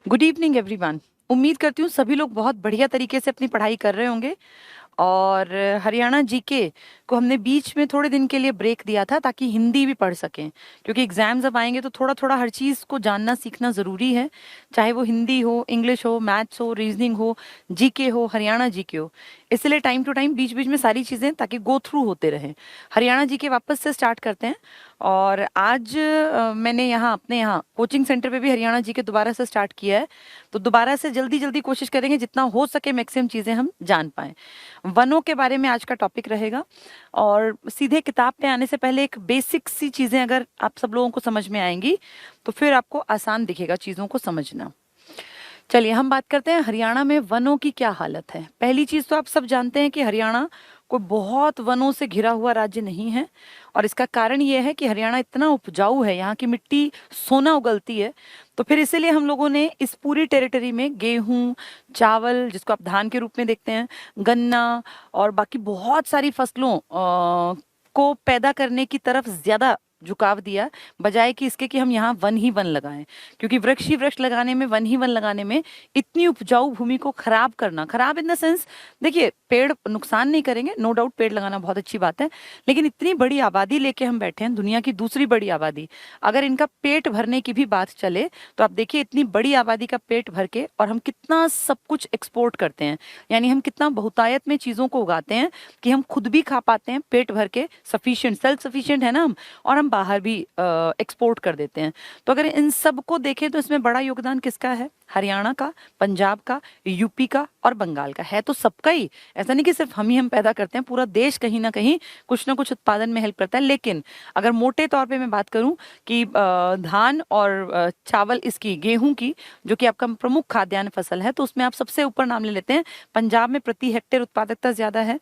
Good evening everyone. उम्मीद करती हूँ सभी लोग बहुत बढ़िया तरीके से अपनी पढ़ाई कर रहे होंगे। और हरियाणा जीके को हमने बीच में थोड़े दिन के लिए ब्रेक दिया था ताकि हिंदी भी पढ़ सकें, क्योंकि एग्जाम्स अब आएंगे तो थोड़ा थोड़ा हर चीज़ को जानना सीखना ज़रूरी है। चाहे वो हिंदी हो, इंग्लिश हो, मैथ्स हो, रीजनिंग हो, जीके हो, हरियाणा जीके हो। इसलिए टाइम टू टाइम बीच बीच में सारी चीज़ें ताकि गो थ्रू होते रहें। हरियाणा जीके वापस से स्टार्ट करते हैं। और आज मैंने यहाँ अपने यहाँ कोचिंग सेंटर पे भी हरियाणा जीके दोबारा से स्टार्ट किया है। तो दोबारा से जल्दी जल्दी कोशिश करेंगे जितना हो सके मैक्सिमम चीज़ें हम जान पाएं। वनों के बारे में आज का टॉपिक रहेगा। और सीधे किताब पे आने से पहले एक बेसिक सी चीजें अगर आप सब लोगों को समझ में आएंगी तो फिर आपको आसान दिखेगा चीजों को समझना। चलिए हम बात करते हैं हरियाणा में वनों की क्या हालत है। पहली चीज तो आप सब जानते हैं कि हरियाणा कोई बहुत वनों से घिरा हुआ राज्य नहीं है। और इसका कारण यह है कि हरियाणा इतना उपजाऊ है, यहाँ की मिट्टी सोना उगलती है। तो फिर इसीलिए हम लोगों ने इस पूरी टेरिटरी में गेहूं, चावल जिसको आप धान के रूप में देखते हैं, गन्ना और बाकी बहुत सारी फसलों को पैदा करने की तरफ ज्यादा झुकाव दिया, बजाय कि इसके कि हम यहाँ वन ही वन लगाएं। क्योंकि वृक्ष ही वृक्ष लगाने में, वन ही वन लगाने में इतनी उपजाऊ भूमि को खराब करना, खराब इन द सेंस, देखिए पेड़ नुकसान नहीं करेंगे, नो डाउट पेड़ लगाना बहुत अच्छी बात है, लेकिन इतनी बड़ी आबादी लेके हम बैठे हैं, दुनिया की दूसरी बड़ी आबादी, अगर इनका पेट भरने की भी बात चले तो आप देखिए इतनी बड़ी आबादी का पेट भर के और हम कितना सब कुछ एक्सपोर्ट करते हैं। यानी हम कितना बहुतायत में चीजों को उगाते हैं कि हम खुद भी खा पाते हैं पेट भर के, सफिशिएंट, सेल्फ सफिशिएंट है ना हम, और हम बाहर भी एक्सपोर्ट कर देते हैं। तो अगर इन सब को देखें तो इसमें बड़ा योगदान किसका है? हरियाणा का, पंजाब का, यूपी का और बंगाल का है। तो सबका ही, ऐसा नहीं कि सिर्फ हम पैदा करते हैं, पूरा देश कहीं ना कहीं कुछ ना कुछ उत्पादन में हेल्प करता है। लेकिन अगर मोटे तौर पे मैं बात करूं कि धान और चावल, इसकी गेहूं की, जो कि आपका प्रमुख खाद्यान्न फसल है, तो उसमें आप सबसे ऊपर नाम ले लेते हैं। पंजाब में प्रति हेक्टेयर उत्पादकता ज्यादा है,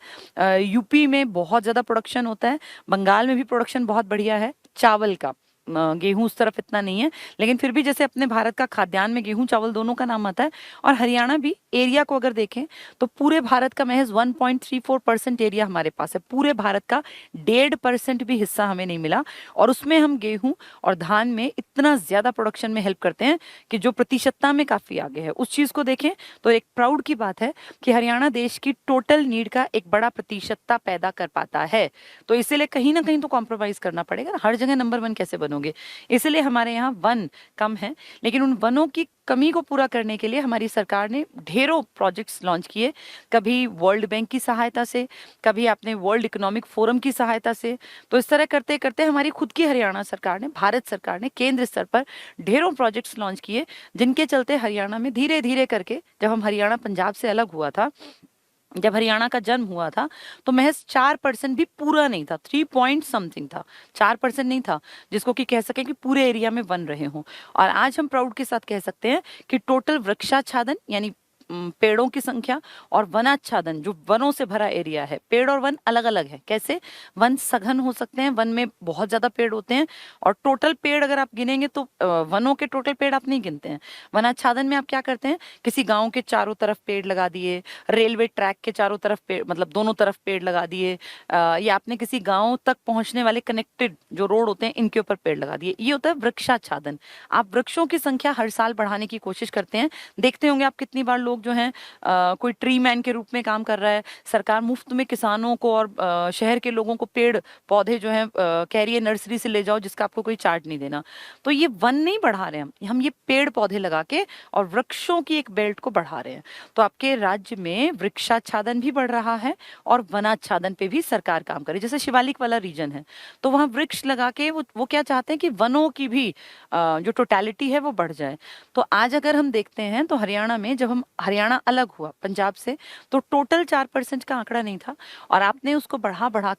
यूपी में बहुत ज्यादा प्रोडक्शन होता है, बंगाल में भी प्रोडक्शन बहुत बढ़िया है चावल का। गेहूं उस तरफ इतना नहीं है, लेकिन फिर भी जैसे अपने भारत का खाद्यान्न में गेहूं चावल दोनों का नाम आता है। और हरियाणा भी, एरिया को अगर देखें तो पूरे भारत का महज 1.34% एरिया हमारे पास है। पूरे भारत का 1.5% भी हिस्सा हमें नहीं मिला, और उसमें हम गेहूं और धान में इतना ज्यादा प्रोडक्शन में हेल्प करते हैं कि जो प्रतिशतता में काफी आगे है। उस चीज को देखें तो एक प्राउड की बात है कि हरियाणा देश की टोटल नीड का एक बड़ा प्रतिशतता पैदा कर पाता है। तो इसीलिए कहीं ना कहीं तो कॉम्प्रोमाइज करना पड़ेगा, हर जगह नंबर वन कैसे बनोगे। इसलिए हमारे यहाँ वन कम है, लेकिन उन वनों की कमी को पूरा करने के लिए हमारी सरकार ने ढेरों प्रोजेक्ट्स लॉन्च किए। कभी वर्ल्ड बैंक की सहायता से, कभी आपने वर्ल्ड इकोनॉमिक फोरम की सहायता से। तो इस तरह करते करते हमारी खुद की हरियाणा सरकार ने, भारत सरकार ने केंद्र स्तर पर ढेरों प्रोजेक्ट्स लॉन्च किए, जिनके चलते हरियाणा में धीरे धीरे करके, जब हम हरियाणा पंजाब से अलग हुआ था, जब हरियाणा का जन्म हुआ था, तो महज 4% भी पूरा नहीं था, 3 पॉइंट समथिंग था, 4% नहीं था जिसको कि कह सके कि पूरे एरिया में वन रहे हों। और आज हम प्राउड के साथ कह सकते हैं कि टोटल वृक्षाच्छादन, यानी पेड़ों की संख्या, और वनाच्छादन, जो वनों से भरा एरिया है। पेड़ और वन अलग अलग है। कैसे? वन सघन हो सकते हैं, वन में बहुत ज्यादा पेड़ होते हैं, और टोटल पेड़ अगर आप गिनेंगे तो वनों के टोटल पेड़ आप नहीं गिनते हैं। वनाच्छादन में आप क्या करते हैं? किसी गांव के चारों तरफ पेड़ लगा दिए, रेलवे ट्रैक के चारों तरफ पेड़, मतलब दोनों तरफ पेड़ लगा दिए, या आपने किसी गांव तक पहुंचने वाले कनेक्टेड जो रोड होते हैं, इनके ऊपर पेड़ लगा दिए। ये होता है वृक्षाच्छादन। आप वृक्षों की संख्या हर साल बढ़ाने की कोशिश करते हैं। देखते होंगे आप कितनी बार लोग जो हैं, कोई ट्री मैन के रूप में काम कर रहा है, सरकार मुफ्त में किसानों को और शहर के लोगों को पेड़ पौधे जो हैं कह रही है नर्सरी से ले जाओ, जिसका आपको कोई चार्ज नहीं देना। तो ये वन नहीं बढ़ा रहे हम ये पेड़ पौधे लगा के और वृक्षों की एक बेल्ट को बढ़ा रहे हैं। तो आपके राज्य में वृक्षाच्छादन भी बढ़ रहा है और वनाच्छादन पे भी सरकार काम करे। जैसे शिवालिक वाला रीजन है, तो वहां वृक्ष लगा के वो क्या चाहते हैं कि वनों की भी जो टोटलिटी है वो बढ़ जाए। तो आज अगर हम देखते हैं तो हरियाणा में, जब हम हरियाणा अलग हुआ पंजाब से, तो टोटल 4% का आंकड़ा नहीं था, और आपने उसको बढ़ा बढ़ा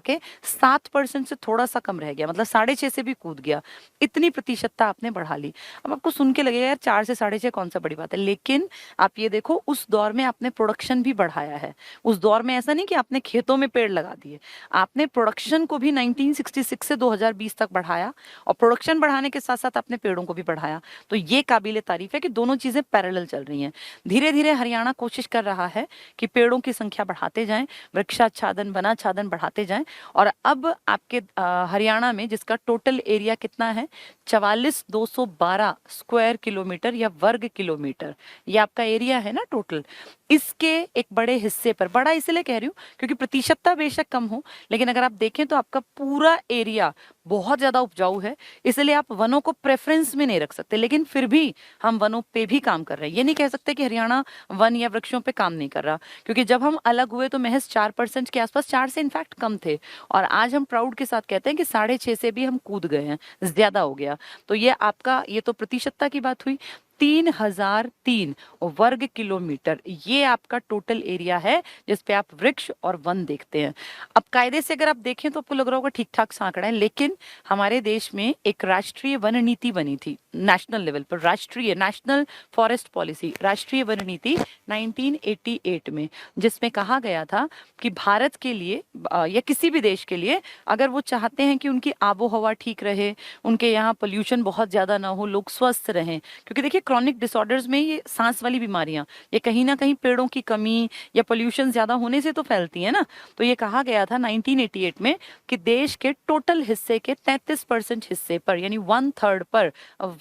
के 7% से थोड़ा सा कम रह गया, मतलब 6.5 से भी कूद गया। इतनी प्रतिशतता आपने बढ़ा ली। अब आपको सुन के लगेगा यार 4 से 6.5 कौन सा बड़ी बात है, लेकिन आप ये देखो उस दौर में आपने प्रोडक्शन भी बढ़ाया है। उस दौर में ऐसा नहीं कि आपने खेतों में पेड़ लगा दिए, आपने प्रोडक्शन को भी 1966 से 2020 तक बढ़ाया, और प्रोडक्शन बढ़ाने के साथ साथ आपने पेड़ों को भी बढ़ाया। तो ये काबिले तारीफ है कि दोनों चीजें पैरेलल चल रही हैं। धीरे धीरे हरियाणा कोशिश कर रहा है कि पेड़ों की संख्या बढ़ाते जाएं, वृक्षाच्छादन वनाच्छादन बढ़ाते जाएं। और अब आपके हरियाणा में, जिसका टोटल एरिया कितना है, 44,212 स्क्वायर किलोमीटर या वर्ग किलोमीटर, ये आपका एरिया है ना टोटल, इसके एक बड़े हिस्से पर, बड़ा इसलिए कह रही हूँ क्योंकि प्रतिशतता बेशक कम हो, लेकिन अगर आप देखें तो आपका पूरा एरिया बहुत ज्यादा उपजाऊ है। इसलिए आप वनों को प्रेफरेंस में नहीं रख सकते, लेकिन फिर भी हम वनों पे भी काम कर रहे हैं। ये नहीं कह सकते कि हरियाणा वन या वृक्षों पे काम नहीं कर रहा, क्योंकि जब हम अलग हुए तो महज 4% के आसपास, 4 से इनफैक्ट कम थे, और आज हम प्राउड के साथ कहते हैं कि 6.5 से भी हम कूद गए हैं, ज्यादा हो गया। तो ये आपका, ये तो प्रतिशतता की बात हुई। 3003 वर्ग किलोमीटर ये आपका टोटल एरिया है जिसपे आप वृक्ष और वन देखते हैं। अब कायदे से अगर आप देखें तो आपको लग रहा होगा ठीक ठाक सा आंकड़ा है, लेकिन हमारे देश में एक राष्ट्रीय वन नीति बनी थी नेशनल लेवल पर, राष्ट्रीय नेशनल फॉरेस्ट पॉलिसी, राष्ट्रीय वन नीति 1988 में, जिसमें कहा गया था कि भारत के लिए या किसी भी देश के लिए अगर वो चाहते हैं कि उनकी आबो हवा ठीक रहे, उनके यहाँ पोल्यूशन बहुत ज्यादा ना हो, लोग स्वस्थ रहें, क्योंकि देखिए क्रॉनिक डिसऑर्डर्स में ये सांस वाली बीमारियां ये कहीं ना कहीं पेड़ों की कमी या पोल्यूशन ज्यादा होने से तो फैलती है ना। तो ये कहा गया था 1988 में कि देश के टोटल हिस्से के 33% हिस्से पर, यानी 1/3 पर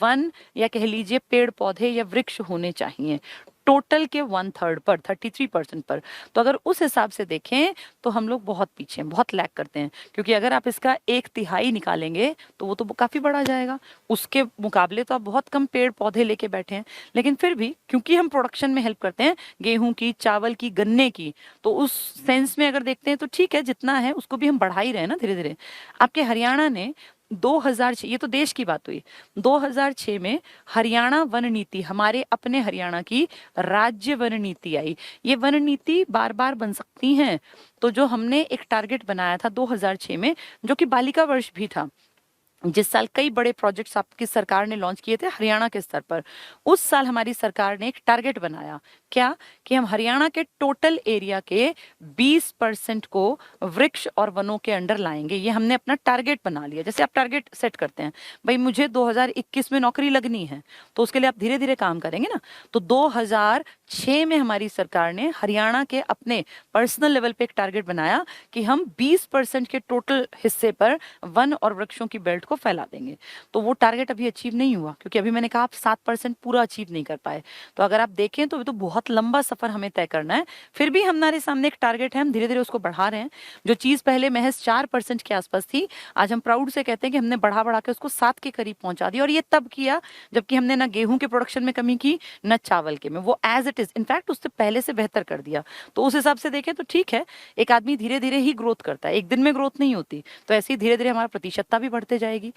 वन या कह लीजिए पेड़ पौधे या वृक्ष होने चाहिए, टोटल के 1/3 पर, 33% पर। तो अगर उस हिसाब से देखें तो हम लोग बहुत पीछे हैं, बहुत लैग करते हैं, क्योंकि अगर आप इसका 1/3 निकालेंगे तो वो तो काफी बड़ा जाएगा, उसके मुकाबले तो आप बहुत कम पेड़ पौधे लेके बैठे हैं। लेकिन फिर भी क्योंकि हम प्रोडक्शन में हेल्प करते हैं, गेहूं की, चावल की, गन्ने की, तो उस सेंस में अगर देखते हैं तो ठीक है, जितना है उसको भी हम बढ़ा ही रहे हैं ना धीरे धीरे। आपके हरियाणा ने 2006, ये तो देश की बात हुई, 2006 में हरियाणा वन नीति, हमारे अपने हरियाणा की राज्य वन नीति आई। ये वन नीति बार बार बन सकती हैं, तो जो हमने एक टारगेट बनाया था 2006 में, जो कि बालिका वर्ष भी था, जिस साल कई बड़े प्रोजेक्ट्स आपकी सरकार ने लॉन्च किए थे हरियाणा के स्तर पर, उस साल हमारी सरकार ने एक टारगेट बनाया, क्या, कि हम हरियाणा के टोटल एरिया के 20% को वृक्ष और वनों के अंडर लाएंगे। ये हमने अपना टारगेट बना लिया। जैसे आप टारगेट सेट करते हैं, भाई मुझे 2021 में नौकरी लगनी है, तो उसके लिए आप धीरे धीरे काम करेंगे ना। तो 2006 में हमारी सरकार ने हरियाणा के अपने पर्सनल लेवल पे एक टारगेट बनाया कि हम 20% के टोटल हिस्से पर वन और वृक्षों की बेल्ट को फैला देंगे। तो वो टारगेट अभी अचीव नहीं हुआ, क्योंकि अभी मैंने कहा आप 7% पूरा अचीव नहीं कर पाए। तो अगर आप देखें तो बहुत लंबा सफर हमें तय करना है। फिर भी हमारे सामने एक टारगेट है, हम धीरे धीरे उसको बढ़ा रहे हैं। जो चीज पहले महज 4% के आसपास थी, आज हम प्राउड से कहते हैं कि हमने बढ़ा बढ़ा के उसको 7 के करीब पहुंचा दिया। और ये तब किया जबकि हमने ना गेहूं के प्रोडक्शन में कमी की, न चावल के में, वो एज इट इज, इनफैक्ट उससे पहले से बेहतर कर दिया। तो उस हिसाब से देखें तो ठीक है, एक आदमी धीरे धीरे ही ग्रोथ करता है, एक दिन में ग्रोथ नहीं होती। तो ऐसे ही धीरे धीरे हमारा प्रतिशतता भी बढ़ते जाएगी।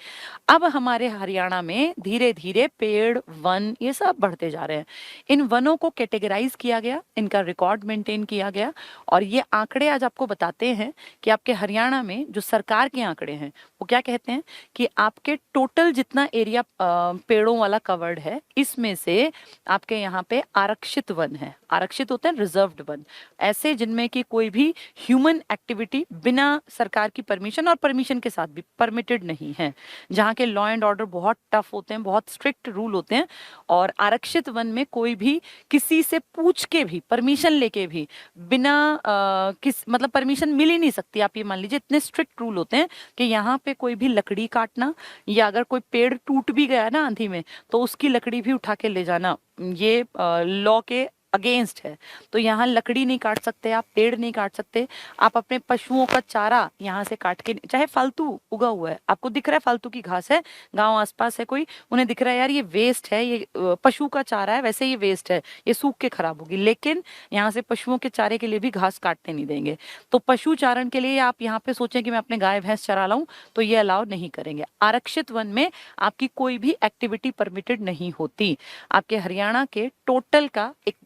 अब हमारे हरियाणा में धीरे धीरे पेड़, वन, ये सब बढ़ते जा रहे हैं। इन वनों को कैटेगराइज किया गया, इनका रिकॉर्ड मेंटेन किया गया, और ये आंकड़े आज आपको बताते हैं कि आपके हरियाणा में जो सरकार के आंकड़े हैं वो क्या कहते हैं कि आपके टोटल जितना एरिया पेड़ों वाला कवर्ड है, इसमें से आपके यहाँ पे आरक्षित वन है। आरक्षित होते हैं रिजर्व्ड वन, ऐसे जिनमें कि कोई भी ह्यूमन एक्टिविटी बिना सरकार की परमिशन और परमिशन के साथ भी परमिटेड नहीं है, जहाँ के लॉ एंड ऑर्डर बहुत टफ होते हैं, बहुत स्ट्रिक्ट रूल होते हैं। और आरक्षित वन में कोई भी किसी से पूछ के भी, परमिशन लेके भी, बिना मतलब परमिशन मिल ही नहीं सकती। आप ये मान लीजिए, इतने स्ट्रिक्ट रूल होते हैं कि यहाँ पे कोई भी लकड़ी काटना, या अगर कोई पेड़ टूट भी गया ना आंधी में, तो उसकी लकड़ी भी उठा के ले जाना, ये लॉ के अगेंस्ट है। तो यहाँ लकड़ी नहीं काट सकते आप, पेड़ नहीं काट सकते आप, अपने पशुओं का चारा यहाँ से काट के, चाहे फालतू उगा हुआ है, आपको दिख रहा है फालतू की घास है, गांव आसपास है कोई, उन्हें दिख रहा है यार ये वेस्ट है, ये पशु का चारा है, वैसे ये वेस्ट है, ये सूख के खराब होगी, लेकिन यहाँ से पशुओं के चारे के लिए भी घास काटने नहीं देंगे। तो पशु चारण के लिए आप यहाँ पे सोचें कि मैं अपने गाय भैंस चरा लाऊं, तो ये अलाउ नहीं करेंगे। आरक्षित वन में आपकी कोई भी एक्टिविटी परमिटेड नहीं होती। आपके हरियाणा के टोटल का एक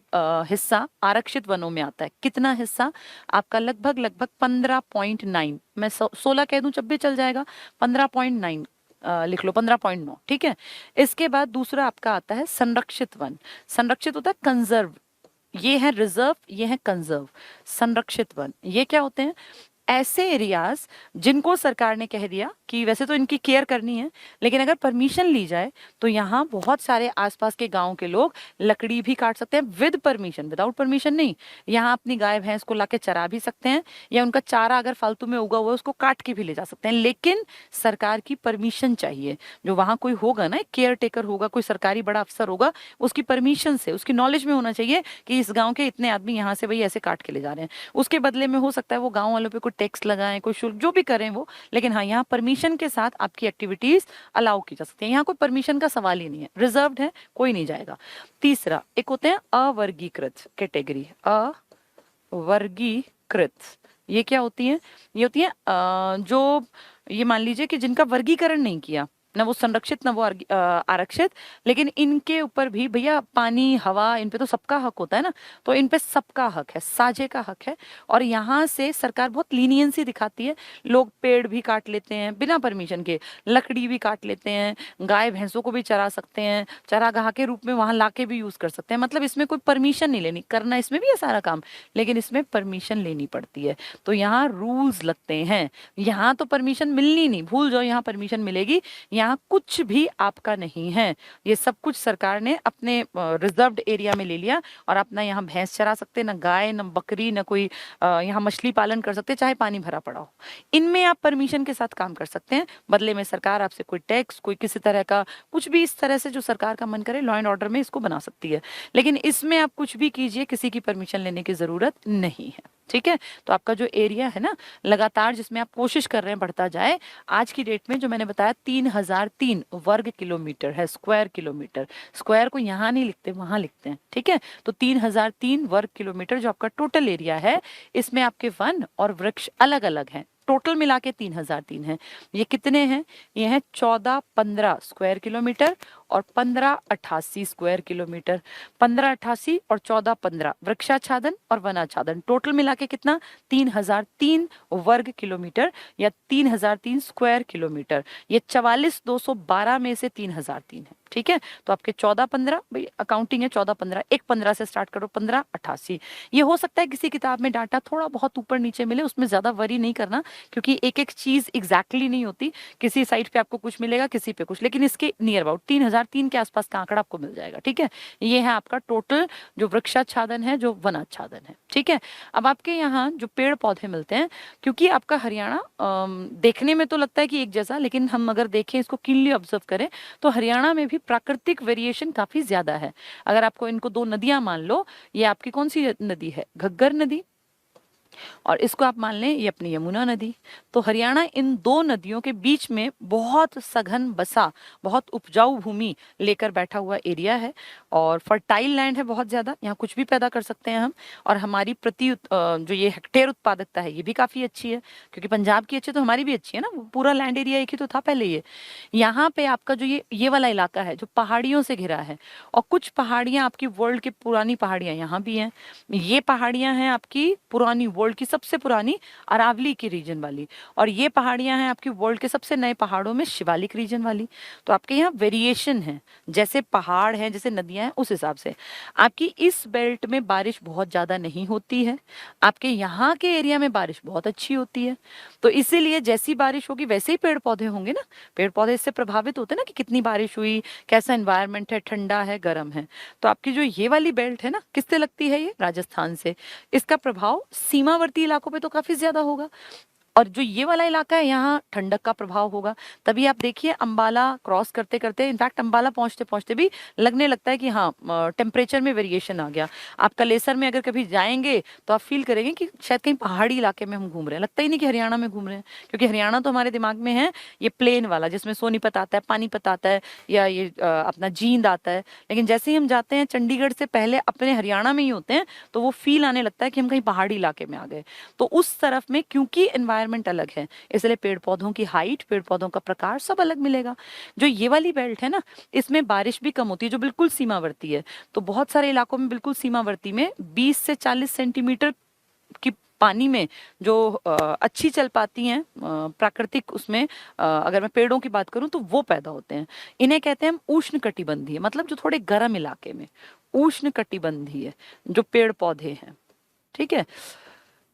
हिस्सा आरक्षित वनों में आता है। कितना हिस्सा आपका? लगभग 15.9, मैं 16 कह दूं जब भी चल जाएगा, 15.9 लिख लो, 15.9, ठीक है। इसके बाद दूसरा आपका आता है संरक्षित वन। संरक्षित होता है कंजर्व, ये है रिजर्व, ये है कंजर्व। संरक्षित वन ये क्या होते हैं? ऐसे एरियाज जिनको सरकार ने कह दिया कि वैसे तो इनकी केयर करनी है, लेकिन अगर परमिशन ली जाए तो यहाँ बहुत सारे आसपास के गांव के लोग लकड़ी भी काट सकते हैं विद परमिशन, विदाउट परमिशन नहीं। यहाँ अपनी गाय भैंस को लाके चरा भी सकते हैं, या उनका चारा अगर फालतू में उगा हुआ है उसको काट के भी ले जा सकते हैं, लेकिन सरकार की परमिशन चाहिए। जो वहां कोई होगा ना, केयर टेकर होगा, कोई सरकारी बड़ा अफसर होगा, उसकी परमिशन से, उसकी नॉलेज में होना चाहिए कि इस गांव के इतने आदमी यहाँ से भाई ऐसे काट के ले जा रहे हैं। उसके बदले में हो सकता है वो गांव वालों पे कोई टैक्स लगाएं, कोई शुल्क जो भी करें वो, लेकिन हाँ यहाँ परमिशन के साथ आपकी एक्टिविटीज अलाउ की जा सकती है। यहाँ कोई परमिशन का सवाल ही नहीं है, रिजर्व्ड है, कोई नहीं जाएगा। तीसरा एक होते हैं अवर्गीकृत कैटेगरी। अवर्गीकृत ये क्या होती है? ये होती है जो, ये मान लीजिए कि जिनका वर्गीकरण नहीं किया, ना वो संरक्षित ना वो आरक्षित, लेकिन इनके ऊपर भी भैया पानी हवा इन पे तो सबका हक होता है ना, तो इन पे सबका हक है, साझे का हक है। और यहाँ से सरकार बहुत लीनियंसी दिखाती है। लोग पेड़ भी काट लेते हैं बिना परमिशन के, लकड़ी भी काट लेते हैं, गाय भैंसों को भी चरा सकते हैं, चरागाह के रूप में वहां लाके भी यूज कर सकते हैं। मतलब इसमें कोई परमिशन नहीं लेनी, करना इसमें भी है सारा काम, लेकिन इसमें परमिशन लेनी पड़ती है। तो यहाँ रूल्स लगते हैं। यहाँ तो परमिशन मिलनी नहीं, भूल जाओ यहाँ परमिशन मिलेगी। यहाँ कुछ भी आपका नहीं है, ये सब कुछ सरकार ने अपने रिजर्व्ड एरिया में ले लिया, और अपना यहाँ भैंस चरा सकते, ना गाय ना बकरी ना कोई यहाँ मछली पालन कर सकते, चाहे पानी भरा पड़ा हो। इनमें आप परमिशन के साथ काम कर सकते हैं, बदले में सरकार आपसे कोई टैक्स, कोई किसी तरह का कुछ भी इस तरह से जो सरकार का मन करे लॉ एंड ऑर्डर में इसको बना सकती है। लेकिन इसमें आप कुछ भी कीजिए, किसी की परमिशन लेने की जरूरत नहीं है। ठीक है, तो आपका जो एरिया है ना लगातार जिसमें आप कोशिश कर रहे हैं बढ़ता जाए, आज की डेट में जो मैंने बताया 3003 वर्ग किलोमीटर है, स्क्वायर किलोमीटर। स्क्वायर को यहाँ नहीं लिखते, वहां लिखते हैं। ठीक है, तो 3003 वर्ग किलोमीटर जो आपका टोटल एरिया है, इसमें आपके वन और वृक्ष अलग अलग हैं। टोटल मिला के 3003 है। ये कितने हैं? ये हैं 1415 स्क्वायर किलोमीटर और 1588 स्क्वायर किलोमीटर। 1588 और 1415 वृक्षाच्छादन और वनाच्छादन, टोटल मिला के कितना? 3003 वर्ग किलोमीटर या 3003 स्क्वायर किलोमीटर। ये 44212 में से 3003 है। ठीक है, तो आपके 1415, भाई अकाउंटिंग है, 1415, एक 15 से स्टार्ट करो, 1588। ये हो सकता है किसी किताब में डाटा थोड़ा बहुत ऊपर नीचे मिले, उसमें ज्यादा वरी नहीं करना, क्योंकि एक एक चीज एग्जैक्टली नहीं होती। किसी साइट पे आपको कुछ मिलेगा, किसी पे कुछ, लेकिन इसके नियर अबाउट 3003 के आसपास का आंकड़ा आपको मिल जाएगा। ठीक है, ये है आपका टोटल जो वृक्षाच्छादन है, जो वनाच्छादन है। ठीक है, अब आपके यहाँ जो पेड़ पौधे मिलते हैं, क्योंकि आपका हरियाणा देखने में तो लगता है कि एक जैसा, लेकिन हम अगर देखें इसको कीनली ऑब्जर्व करें तो हरियाणा में भी प्राकृतिक वेरिएशन काफी ज्यादा है। अगर आपको इनको दो नदियां मान लो, ये आपकी कौन सी नदी है? घग्गर नदी, और इसको आप मान लें ये अपनी यमुना नदी। तो हरियाणा इन दो नदियों के बीच में बहुत सघन बसा, बहुत उपजाऊ भूमि लेकर बैठा हुआ एरिया है, और फर्टाइल लैंड है बहुत ज्यादा, यहाँ कुछ भी पैदा कर सकते हैं हम। और हमारी जो ये हेक्टेयर उत्पादकता है ये भी काफी अच्छी है, क्योंकि पंजाब की अच्छी तो हमारी भी अच्छी है ना, पूरा लैंड एरिया एक ही तो था पहले। ये यहाँ पे आपका जो ये वाला इलाका है जो पहाड़ियों से घिरा है, और कुछ पहाड़ियां आपकी वर्ल्ड की पुरानी पहाड़ियां यहाँ भी हैं। ये पहाड़ियां हैं आपकी पुरानी वर्ल्ड की सबसे पुरानी अरावली की रीजन वाली, और ये पहाड़ियां हैं आपकी वर्ल्ड के सबसे नए पहाड़ों में शिवालिक रीजन वाली। तो आपके यहाँ वेरिएशन है, जैसे पहाड़ हैं जैसे नदियां हैं उस हिसाब से। आपकी इस बेल्ट में बारिश बहुत ज्यादा नहीं होती है, आपके यहाँ के एरिया में बारिश बहुत अच्छी होती है। तो इसीलिए जैसी बारिश होगी वैसे ही पेड़ पौधे होंगे ना, पेड़ पौधे इससे प्रभावित होते हैं ना कि कितनी बारिश हुई, कैसा एनवायरनमेंट है, ठंडा है गर्म है। तो आपकी जो ये वाली बेल्ट है ना, किससे लगती है? ये राजस्थान से। इसका प्रभाव सीमावर्ती इलाकों पे तो काफी ज्यादा होगा, और जो ये वाला इलाका है यहाँ ठंडक का प्रभाव होगा। तभी आप देखिए अंबाला क्रॉस करते करते, इनफैक्ट अंबाला पहुंचते पहुंचते भी लगने लगता है कि हाँ टेम्परेचर में वेरिएशन आ गया। आप कलेसर में अगर कभी जाएंगे तो आप फील करेंगे कि शायद कहीं पहाड़ी इलाके में हम घूम रहे हैं, लगता ही नहीं कि हरियाणा में घूम रहे हैं, क्योंकि हरियाणा तो हमारे दिमाग में है ये प्लेन वाला जिसमें सोनीपत आता है, पानीपत आता है, या ये अपना जींद आता है। लेकिन जैसे ही हम जाते हैं चंडीगढ़ से पहले अपने हरियाणा में ही होते हैं, तो वो फील आने लगता है कि हम कहीं पहाड़ी इलाके में आ गए। तो उस तरफ में क्योंकि एनवायरनमेंट अलग है, इसलिए पेड़ पौधों की हाइट, पेड़ पौधों का प्रकार सब अलग मिलेगा। जो ये वाली बेल्ट है ना, इसमें बारिश भी कम होती है, जो बिल्कुल सीमावर्ती है। तो बहुत सारे इलाकों में बिल्कुल सीमावर्ती में 20 से 40 सेंटीमीटर की पानी में जो अच्छी चल पाती हैं प्राकृतिक, उसमें अगर मैं पेड़ों की बात करूं तो वो पैदा होते हैं। इन्हें कहते हैं हम उष्ण कटिबंधीय, मतलब जो थोड़े गर्म इलाके में उष्ण कटिबंधीय जो पेड़ पौधे हैं। ठीक है,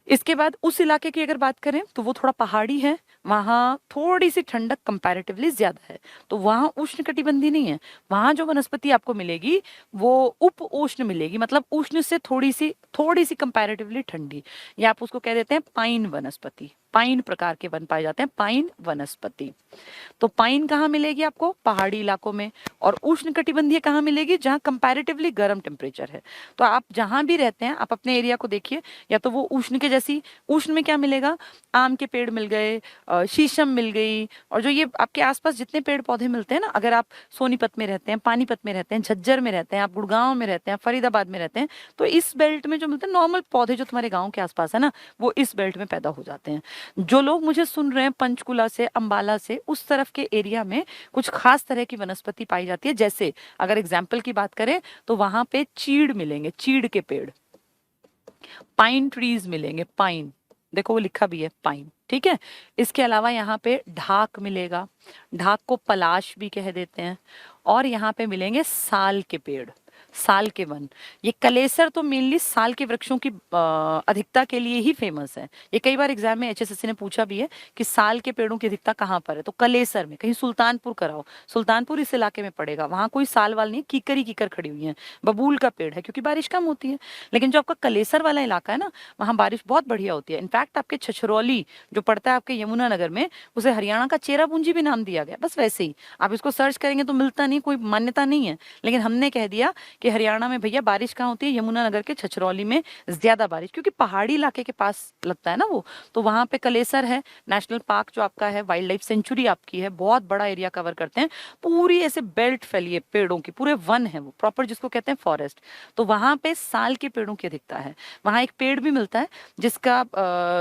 इसके बाद उस इलाके की अगर बात करें तो वो थोड़ा पहाड़ी है, वहाँ थोड़ी सी ठंडक कंपैरेटिवली ज्यादा है, तो वहाँ उष्णकटिबंधीय नहीं है। वहाँ जो वनस्पति आपको मिलेगी वो उप उष्ण मिलेगी, मतलब उष्ण से थोड़ी सी कंपैरेटिवली ठंडी, या आप उसको कह देते हैं पाइन वनस्पति। पाइन प्रकार के वन पाए जाते हैं, पाइन वनस्पति। तो पाइन कहाँ मिलेगी आपको? पहाड़ी इलाकों में। और उष्णकटिबंधीय कहाँ मिलेगी? जहाँ कंपैरेटिवली गर्म टेम्परेचर है। तो आप जहां भी रहते हैं, आप अपने एरिया को देखिए, या तो वो उष्ण के जैसी, उष्ण में क्या मिलेगा? आम के पेड़ मिल गए, शीशम मिल गई, और जो ये आपके आसपास जितने पेड़ पौधे मिलते हैं ना, अगर आप सोनीपत में रहते हैं, पानीपत में रहते हैं, झज्जर में रहते हैं, आप गुड़गांव में रहते हैं, फरीदाबाद में रहते हैं, तो इस बेल्ट में जो मिलते हैं नॉर्मल पौधे जो तुम्हारे गाँव के आसपास है ना, वो इस बेल्ट में पैदा हो जाते हैं। जो लोग मुझे सुन रहे हैं पंचकुला से, अंबाला से, उस तरफ के एरिया में कुछ खास तरह की वनस्पति पाई जाती है। जैसे अगर एग्जाम्पल की बात करें तो वहां पे चीड़ मिलेंगे, चीड़ के पेड़, पाइन ट्रीज मिलेंगे, पाइन, देखो वो लिखा भी है पाइन, ठीक है। इसके अलावा यहाँ पे ढाक मिलेगा, ढाक को पलाश भी कह देते हैं। और यहाँ पे मिलेंगे साल के पेड़, साल के वन। ये कलेसर तो मेनली साल के वृक्षों की अधिकता के लिए ही फेमस है। ये कई बार एग्जाम में एचएसएससी ने पूछा भी है कि साल के पेड़ों की अधिकता कहाँ पर है, तो कलेसर में, कहीं सुल्तानपुर कराओ, सुल्तानपुर इस इलाके में पड़ेगा, वहां कोई साल वाल नहीं, कीकर ही कीकर खड़ी हुई है, बबूल का पेड़ है, क्योंकि बारिश कम होती है। लेकिन जो आपका कलेसर वाला इलाका है ना, वहाँ बारिश बहुत बढ़िया होती है। इनफैक्ट आपके छछरौली जो पड़ता है आपके यमुनानगर में, उसे हरियाणा का चेरापूंजी भी नाम दिया गया, बस वैसे ही। आप इसको सर्च करेंगे तो मिलता नहीं, कोई मान्यता नहीं है, लेकिन हमने कह दिया कि हरियाणा में भैया बारिश कहाँ होती है? यमुनानगर के छछरौली में ज्यादा बारिश, क्योंकि पहाड़ी इलाके के पास लगता है ना वो। तो वहां पे कलेसर है, नेशनल पार्क जो आपका है, वाइल्ड लाइफ सेंचुरी आपकी है, बहुत बड़ा एरिया कवर करते हैं, पूरी ऐसे बेल्ट फैली है पेड़ों की, पूरे वन है वो प्रॉपर, जिसको कहते हैं फॉरेस्ट। तो वहां पे साल के पेड़ों की अधिकता है। वहां एक पेड़ भी मिलता है जिसका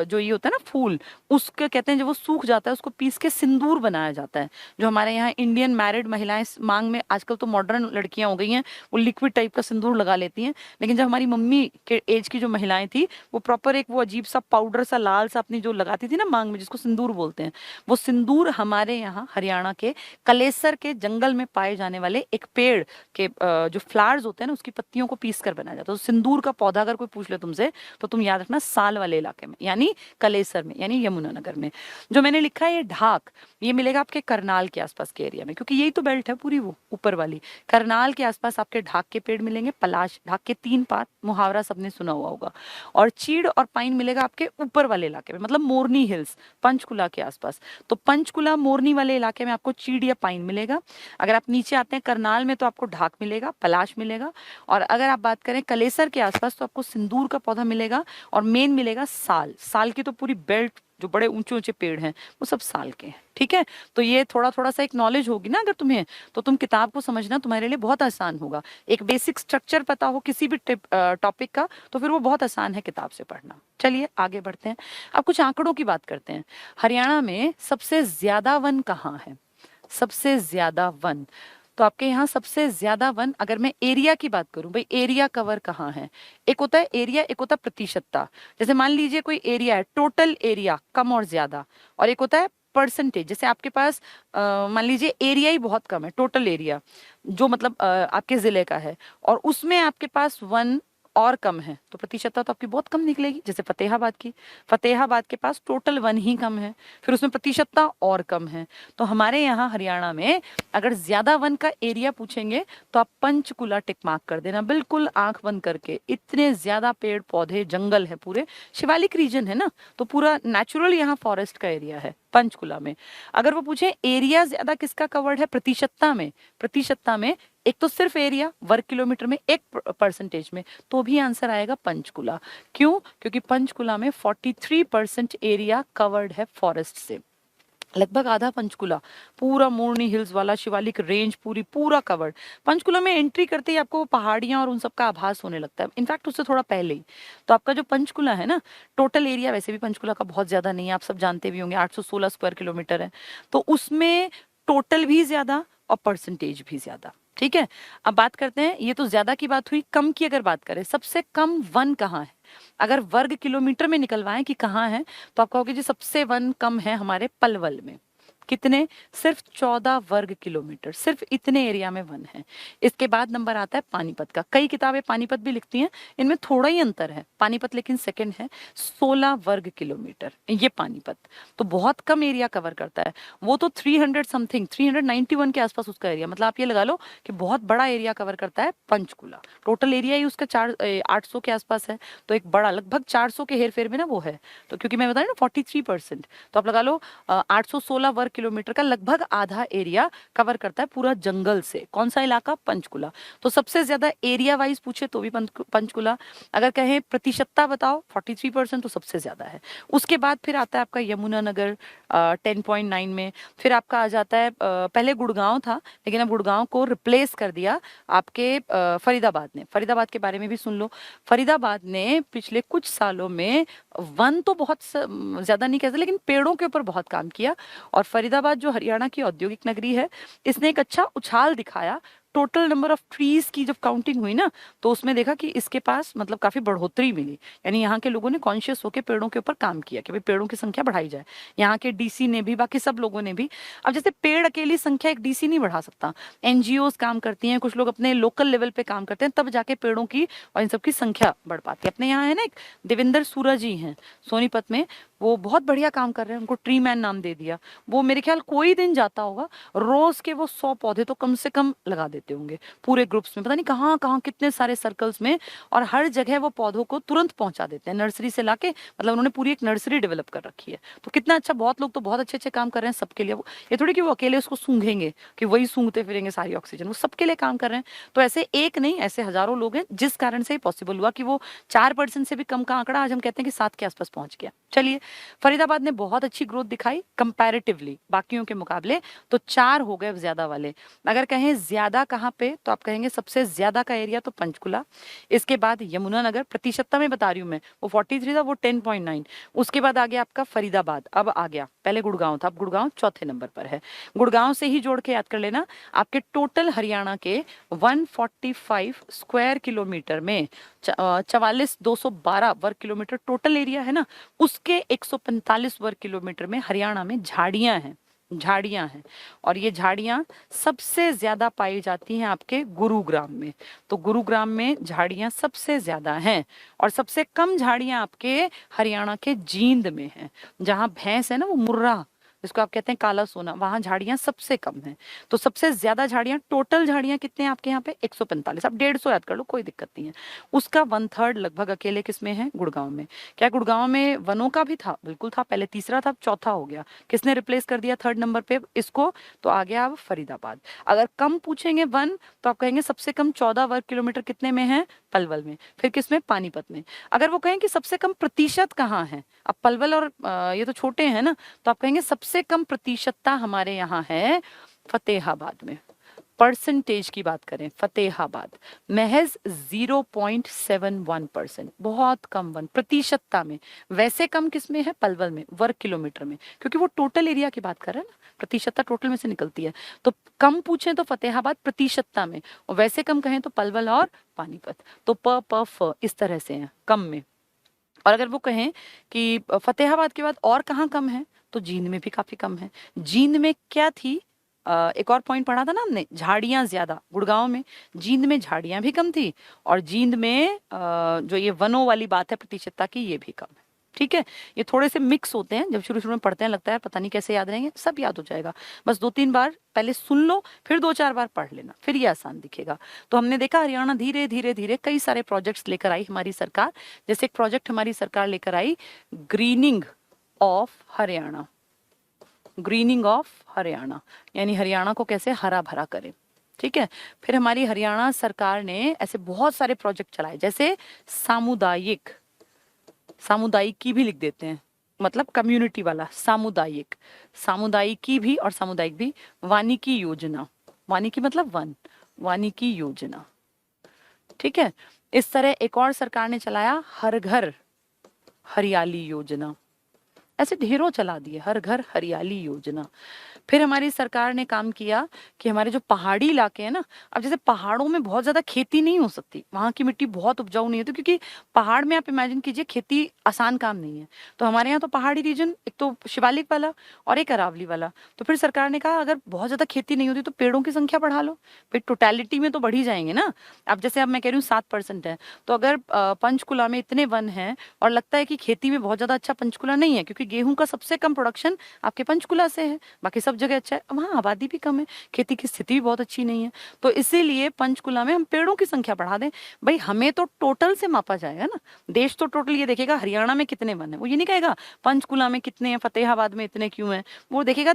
जो ये होता है ना फूल, उसके कहते हैं जब वो सूख जाता है उसको पीस के सिंदूर बनाया जाता है। जो हमारे यहाँ इंडियन मैरिड महिलाएं मांग में, आजकल तो मॉडर्न लड़कियां हो गई हैं, वो लिक्विड टाइप का सिंदूर लगा लेती हैं, लेकिन जब हमारी मम्मी के एज की जो महिलाएं थी, वो प्रॉपर एक वो अजीब सा पाउडर सा लाल सा अपनी जो लगाती थी ना मांग में, जिसको सिंदूर बोलते हैं, वो सिंदूर हमारे यहाँ हरियाणा के कलेसर के जंगल में पाए जाने वाले एक पेड़ के जो फ्लावर्स होते हैं ना, उसकी पत्तियों को पीस कर बनाया जाता है। तो सिंदूर का पौधा अगर कोई पूछ ले तुमसे, तो तुम याद रखना साल वाले इलाके में, यानी कलेसर में, यानी यमुनानगर में। जो मैंने लिखा है ये ढाक, ये मिलेगा आपके करनाल के आसपास के एरिया में, क्योंकि यही तो बेल्ट है पूरी, वो ऊपर वाली करनाल के आसपास आपके ढाक के पेड़ मिलेंगे, पलाश, ढाक के 3 पात, मुहावरा सबने सुना हुआ होगा। और चीड़ और पाइन मिलेगा आपके ऊपर वाले इलाके में, मतलब मोरनी हिल्स, पंचकुला के आसपास। तो पंचकुला मोरनी वाले इलाके में आपको चीड़ या पाइन मिलेगा। अगर आप नीचे आते हैं करनाल में तो आपको ढाक मिलेगा, पलाश मिलेगा। और अगर आप बात करें कलेसर के आसपास तो आपको सिंदूर का पौधा मिलेगा, और मेन मिलेगा साल। साल की तो पूरी बेल्ट, जो बड़े ऊंचे ऊंचे पेड़ हैं वो सब साल के हैं, ठीक है। तो ये थोड़ा थोड़ा सा एक नॉलेज होगी ना अगर तुम्हें, तो तुम किताब को समझना तुम्हारे लिए बहुत आसान होगा। एक बेसिक स्ट्रक्चर पता हो किसी भी टॉपिक का, तो फिर वो बहुत आसान है किताब से पढ़ना। चलिए आगे बढ़ते हैं, अब कुछ आंकड़ों की बात करते हैं। हरियाणा में सबसे ज्यादा वन कहाँ है? सबसे ज्यादा वन, तो आपके यहाँ सबसे ज्यादा वन, अगर मैं एरिया की बात करूं, भाई एरिया कवर कहाँ है? एक होता है एरिया, एक होता है प्रतिशतता। जैसे मान लीजिए कोई एरिया है, टोटल एरिया कम और ज्यादा, और एक होता है परसेंटेज। जैसे आपके पास मान लीजिए एरिया ही बहुत कम है, टोटल एरिया जो मतलब आपके जिले का है, और उसमें आपके पास वन और कम है, तो प्रतिशतता तो आपकी बहुत कम निकलेगी। जैसे फतेहाबाद की, फतेहाबाद के पास टोटल वन ही कम है, फिर उसमें प्रतिशतता और कम है। तो हमारे यहाँ हरियाणा में अगर ज्यादा वन का एरिया पूछेंगे तो आप पंचकुला टिक मार्क कर देना, बिल्कुल आंख बंद करके। इतने ज्यादा पेड़ पौधे जंगल है, पूरे शिवालिक रीजन है ना, तो पूरा नेचुरल यहाँ फॉरेस्ट का एरिया है पंचकुला में। अगर वो पूछे एरिया ज्यादा किसका कवर्ड है प्रतिशतता में, प्रतिशतता में एक तो सिर्फ एरिया वर्ग किलोमीटर में, एक परसेंटेज में, तो भी आंसर आएगा पंचकुला। क्यों? क्योंकि पंचकुला में 43% एरिया कवर्ड है फॉरेस्ट से, लगभग आधा पंचकुला, पूरा मोरनी हिल्स वाला शिवालिक रेंज पूरा कवर्ड। पंचकुला में एंट्री करते ही आपको पहाड़ियां और उन सब का आभास होने लगता है, इनफैक्ट उससे थोड़ा पहले ही। तो आपका जो पंचकुला है ना, टोटल एरिया वैसे भी पंचकुला का बहुत ज्यादा नहीं है, आप सब जानते भी होंगे, 816 स्क्वायर किलोमीटर है, तो उसमें टोटल भी ज्यादा और परसेंटेज भी ज्यादा, ठीक है। अब बात करते हैं, ये तो ज्यादा की बात हुई, कम की अगर बात करें, सबसे कम वन कहाँ है? अगर वर्ग किलोमीटर में निकलवाएं कि कहाँ है, तो आप कहोगे जी सबसे वन कम है हमारे पलवल में। कितने? सिर्फ 14 वर्ग किलोमीटर, सिर्फ इतने एरिया में वन है। इसके बाद नंबर आता है पानीपत का। कई किताबें पानीपत भी लिखती हैं, इनमें थोड़ा ही अंतर है, पानीपत लेकिन सेकंड है, 16 वर्ग किलोमीटर ये पानीपत। तो बहुत कम एरिया कवर करता है। वो तो 300 समथिंग 391 के आसपास उसका एरिया, मतलब आप ये लगा लो कि बहुत बड़ा एरिया कवर करता है पंचकुला। टोटल एरिया ही उसका 800 के आसपास है, तो एक बड़ा लगभग 400 के हेर फेर में ना वो है। तो क्योंकि मैं बता रही ना 43%, तो आप लगा लो 816 वर्ग किलोमीटर का लगभग आधा एरिया कवर करता है पूरा जंगल से। कौन सा इलाका? पंचकुला। तो सबसे ज्यादा एरिया वाइज पूछे तो भी पंचकुला। अगर कहें प्रतिशतता बताओ 43%, तो सबसे ज्यादा है। उसके बाद फिर आता है आपका यमुनानगर 10.9 में। फिर आपका आ जाता है पहले गुड़गांव था, लेकिन अब गुड़गांव को रिप्लेस कर दिया आपके फरीदाबाद ने। फरीदाबाद के बारे में भी सुन लो। फरीदाबाद ने पिछले कुछ सालों में वन तो बहुत ज्यादा नहीं कहते, लेकिन पेड़ों के ऊपर बहुत काम किया। और फरीदाबाद जो हरियाणा की औद्योगिक नगरी है, इसने एक अच्छा उछाल दिखाया। टोटल नंबर ऑफ ट्रीज की जब काउंटिंग हुई ना, तो उसमें देखा कि इसके पास मतलब काफी बढ़ोतरी मिली। यानी यहाँ के लोगों ने कॉन्शियस होकर पेड़ों के ऊपर काम किया कि भाई पेड़ों की संख्या बढ़ाई जाए। यहाँ के डीसी ने भी, बाकी सब लोगों ने भी। अब जैसे पेड़ अकेली संख्या एक डीसी नहीं बढ़ा सकता, एनजीओ काम करती हैं, कुछ लोग अपने लोकल लेवल पे काम करते हैं, तब जाके पेड़ों की और इन सब की संख्या बढ़ पाती है। अपने यहाँ है ना एक देवेंद्र सूरा जी हैं सोनीपत में, वो बहुत बढ़िया काम कर रहे हैं, उनको ट्री मैन नाम दे दिया। वो मेरे ख्याल कोई दिन जाता होगा, रोज के वो 100 पौधे तो कम से कम लगा देते होंगे पूरे ग्रुप्स में, पता नहीं कहाँ कहाँ कितने सारे सर्कल्स में, और हर जगह वो पौधों को तुरंत पहुंचा देते हैं नर्सरी से लाके। मतलब उन्होंने पूरी एक नर्सरी डेवलप कर रखी है। तो कितना अच्छा, बहुत लोग तो बहुत अच्छे अच्छे काम कर रहे हैं सबके लिए। ये थोड़ी कि वो अकेले उसको सूंघेंगे कि वही सूंघते फिरेंगे सारी ऑक्सीजन, वो सबके लिए काम कर रहे हैं। तो ऐसे एक नहीं, ऐसे हजारों लोग हैं, जिस कारण से पॉसिबल हुआ कि वो 4% से भी कम का आंकड़ा आज हम कहते हैं कि 7 के आसपास पहुंच गया। चलिए, फरीदाबाद ने बहुत अच्छी ग्रोथ दिखाई कंपैरेटिवली बाकियों के मुकाबले, तो 4 हो गए ज्यादा वाले। अगर कहें ज्यादा कहाँ पे, तो आप कहेंगे सबसे ज्यादा का एरिया तो पंचकुला। इसके बाद यमुनानगर, प्रतिशतता में बता रही हूँ मैं, वो 43 था, वो 10.9। उसके बाद आ गया आपका फरीदाबाद। अब आ गया, पहले गुड़गांव था, अब गुड़गांव चौथे नंबर पर है। गुड़गांव से ही जोड़ के याद कर लेना, आपके टोटल हरियाणा के 145 स्क्वायर किलोमीटर में 44,212 वर्ग किलोमीटर टोटल एरिया है ना, उसके 145 वर्ग किलोमीटर में हरियाणा में झाड़ियां हैं। झाड़ियां हैं, और ये झाड़ियां सबसे ज्यादा पाई जाती हैं आपके गुरुग्राम में। तो गुरुग्राम में झाड़ियां सबसे ज्यादा हैं, और सबसे कम झाड़ियां आपके हरियाणा के जींद में हैं। जहां भैंस है ना, वो मुर्रा जिसको आप कहते हैं काला सोना, वहां झाड़ियां सबसे कम हैं। तो सबसे ज्यादा झाड़ियां, टोटल झाड़ियां कितने हैं आपके यहाँ पे? 145। अब 150 याद कर लो, कोई दिक्कत नहीं है। उसका 1/3 लगभग अकेले किसमें है? गुड़गांव में। क्या गुड़गांव में वनों का भी था? बिल्कुल था, पहले तीसरा था, अब चौथा हो गया। किसने रिप्लेस कर दिया 3rd नंबर पे इसको? तो आ गया अब फरीदाबाद। अगर कम पूछेंगे वन, तो आप कहेंगे सबसे कम 14 वर्ग किलोमीटर कितने में है? पलवल में। फिर किसमें? पानीपत में। अगर वो कहें कि सबसे कम प्रतिशत कहाँ है, अब पलवल और ये तो छोटे हैं ना, तो आप कहेंगे सबसे कम प्रतिशतता हमारे यहाँ है फतेहाबाद में। परसेंटेज की बात करें, फतेहाबाद महज 0.71%, बहुत कम वन प्रतिशतता में। वैसे कम किसमें है? पलवल में, वर्ग किलोमीटर में, क्योंकि वो टोटल एरिया की बात कर रहे हैं ना, प्रतिशतता टोटल में से निकलती है। तो कम पूछें तो फतेहाबाद प्रतिशतता में, और वैसे कम कहें तो पलवल और पानीपत। तो प फ इस तरह से है कम में। और अगर वो कहें कि फतेहाबाद के बाद और कहाँ कम है, तो जींद में भी काफी कम है। जींद में क्या थी? एक और पॉइंट पढ़ा था ना हमने, झाड़ियां ज्यादा गुड़गांव में, जींद में झाड़ियां भी कम थी, और जींद में जो ये वनों वाली बात है प्रतिशतता की, ये भी कम है। ठीक है, ये थोड़े से मिक्स होते हैं, जब शुरू शुरू में पढ़ते हैं लगता है पता नहीं कैसे याद रहेंगे, सब याद हो जाएगा। बस 2-3 बार पहले सुन लो, फिर 2-4 बार पढ़ लेना, फिर ये आसान दिखेगा। तो हमने देखा हरियाणा धीरे धीरे धीरे कई सारे प्रोजेक्ट्स लेकर आई हमारी सरकार। जैसे एक प्रोजेक्ट हमारी सरकार लेकर आई, greening of Haryana. Greening of Haryana यानी हरियाणा को कैसे हरा भरा करें। ठीक है, फिर हमारी हरियाणा सरकार ने ऐसे बहुत सारे प्रोजेक्ट चलाए, जैसे सामुदायिक, सामुदायिकी भी लिख देते हैं, मतलब कम्युनिटी वाला सामुदायिक, सामुदायिकी भी और सामुदायिक भी। वानिकी योजना, वानिकी मतलब वन, वानिकी योजना। ठीक है, इस तरह एक और सरकार ने चलाया हर घर हरियाली योजना। ऐसे ढेरों चला दिए, हर घर हरियाली योजना। फिर हमारी सरकार ने काम किया कि हमारे जो पहाड़ी इलाके हैं ना, अब जैसे पहाड़ों में बहुत ज्यादा खेती नहीं हो सकती, वहां की मिट्टी बहुत उपजाऊ नहीं होती, क्योंकि पहाड़ में आप इमेजिन कीजिए खेती आसान काम नहीं है। तो हमारे यहाँ तो पहाड़ी रीजन, एक तो शिवालिक वाला और एक अरावली वाला। तो फिर सरकार ने कहा अगर बहुत ज्यादा खेती नहीं होती तो पेड़ों की संख्या बढ़ा लो, फिर टोटलिटी में तो बढ़ ही जाएंगे ना। अब जैसे अब मैं कह रही हूँ 7% है, तो अगर पंचकुला में इतने वन हैं और लगता है कि खेती में बहुत ज्यादा अच्छा पंचकुला नहीं है, क्योंकि गेहूं का सबसे कम प्रोडक्शन आपके पंचकुला से है, बाकी सब जगह अच्छा है, वहाँ आबादी भी कम है, खेती की स्थिति भी बहुत अच्छी नहीं है। तो इसीलिए पंचकुला में हम पेड़ों की संख्या बढ़ा दें। भाई हमें तो टोटल से मापा जाएगा ना, देश तो टोटल ये देखेगा हरियाणा में कितने वन है, वो ये नहीं कहेगा पंचकुला में कितने हैं, फतेहाबाद में इतने क्यों हैं। वो देखेगा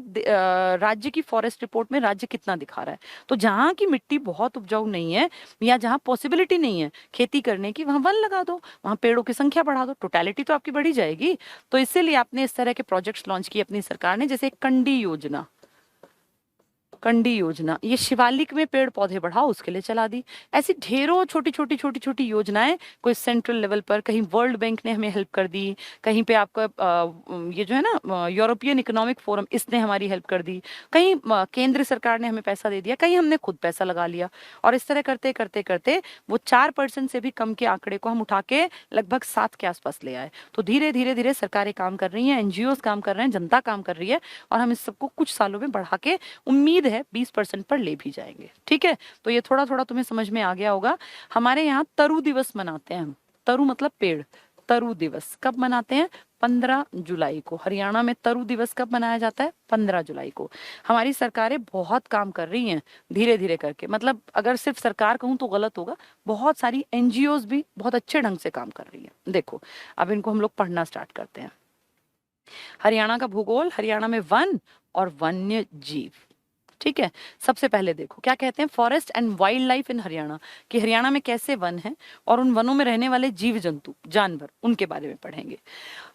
राज्य की फॉरेस्ट रिपोर्ट में राज्य कितना दिखा रहा है। तो जहाँ की मिट्टी बहुत उपजाऊ नहीं है या जहाँ पॉसिबिलिटी नहीं है खेती करने की, वहां वन लगा दो, वहां पेड़ों की संख्या बढ़ा दो, टोटलिटी तो आपकी बढ़ी जाएगी। तो इसीलिए आपने इस तरह के प्रोजेक्ट्स लॉन्च किए अपनी सरकार ने, जैसे कंडी योजना। कंडी योजना ये शिवालिक में पेड़ पौधे बढ़ाओ उसके लिए चला दी। ऐसी ढेरों छोटी छोटी योजनाएं, कोई सेंट्रल लेवल पर, कहीं वर्ल्ड बैंक ने हमें हेल्प कर दी, कहीं पे आपका ये जो है ना यूरोपियन इकोनॉमिक फोरम, इसने हमारी हेल्प कर दी, कहीं केंद्र सरकार ने हमें पैसा दे दिया, कहीं हमने खुद पैसा लगा लिया। और इस तरह करते करते करते वो 4% से भी कम के आंकड़े को हम उठा के लगभग 7 के आसपास ले आए। तो धीरे धीरे धीरे सरकारें काम कर रही हैं, एनजीओ काम कर रहे हैं, जनता काम कर रही है, और हम इस सबको कुछ सालों में बढ़ा के उम्मीद है 20% पर ले भी जाएंगे। ठीक है, तो ये थोड़ा थोड़ा तुम्हें समझ में आ गया होगा। हमारे यहाँ तरु दिवस मनाते हैं हम, तरु मतलब पेड़। तरु दिवस कब मनाते हैं? 15 जुलाई को। हरियाणा में तरु दिवस कब मनाया जाता है? 15 जुलाई को। हमारी सरकारें बहुत काम कर रही हैं धीरे धीरे करके, मतलब अगर सिर्फ सरकार कहूं तो गलत होगा, बहुत सारी एनजीओज भी बहुत अच्छे ढंग से काम कर रही हैं। देखो अब इनको हम लोग पढ़ना स्टार्ट करते हैं। हरियाणा का भूगोल, हरियाणा में वन और वन्य जीव। ठीक है, सबसे पहले देखो क्या कहते हैं, forest and wild life in Haryana, कि हरियाणा में कैसे वन है और उन वनों में रहने वाले जीव जंतु जानवर, उनके बारे में पढ़ेंगे।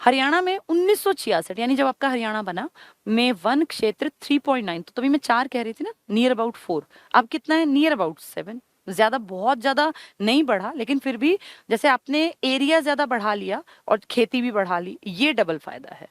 हरियाणा में 1966 यानी जब आपका हरियाणा बना में वन क्षेत्र 3.9, तो तभी मैं 4 कह रही थी ना, नियर अबाउट 4, अब कितना है? Near about 7। ज्यादा बहुत ज्यादा नहीं बढ़ा, लेकिन फिर भी जैसे आपने एरिया ज्यादा बढ़ा लिया और खेती भी बढ़ा ली, ये डबल फायदा है।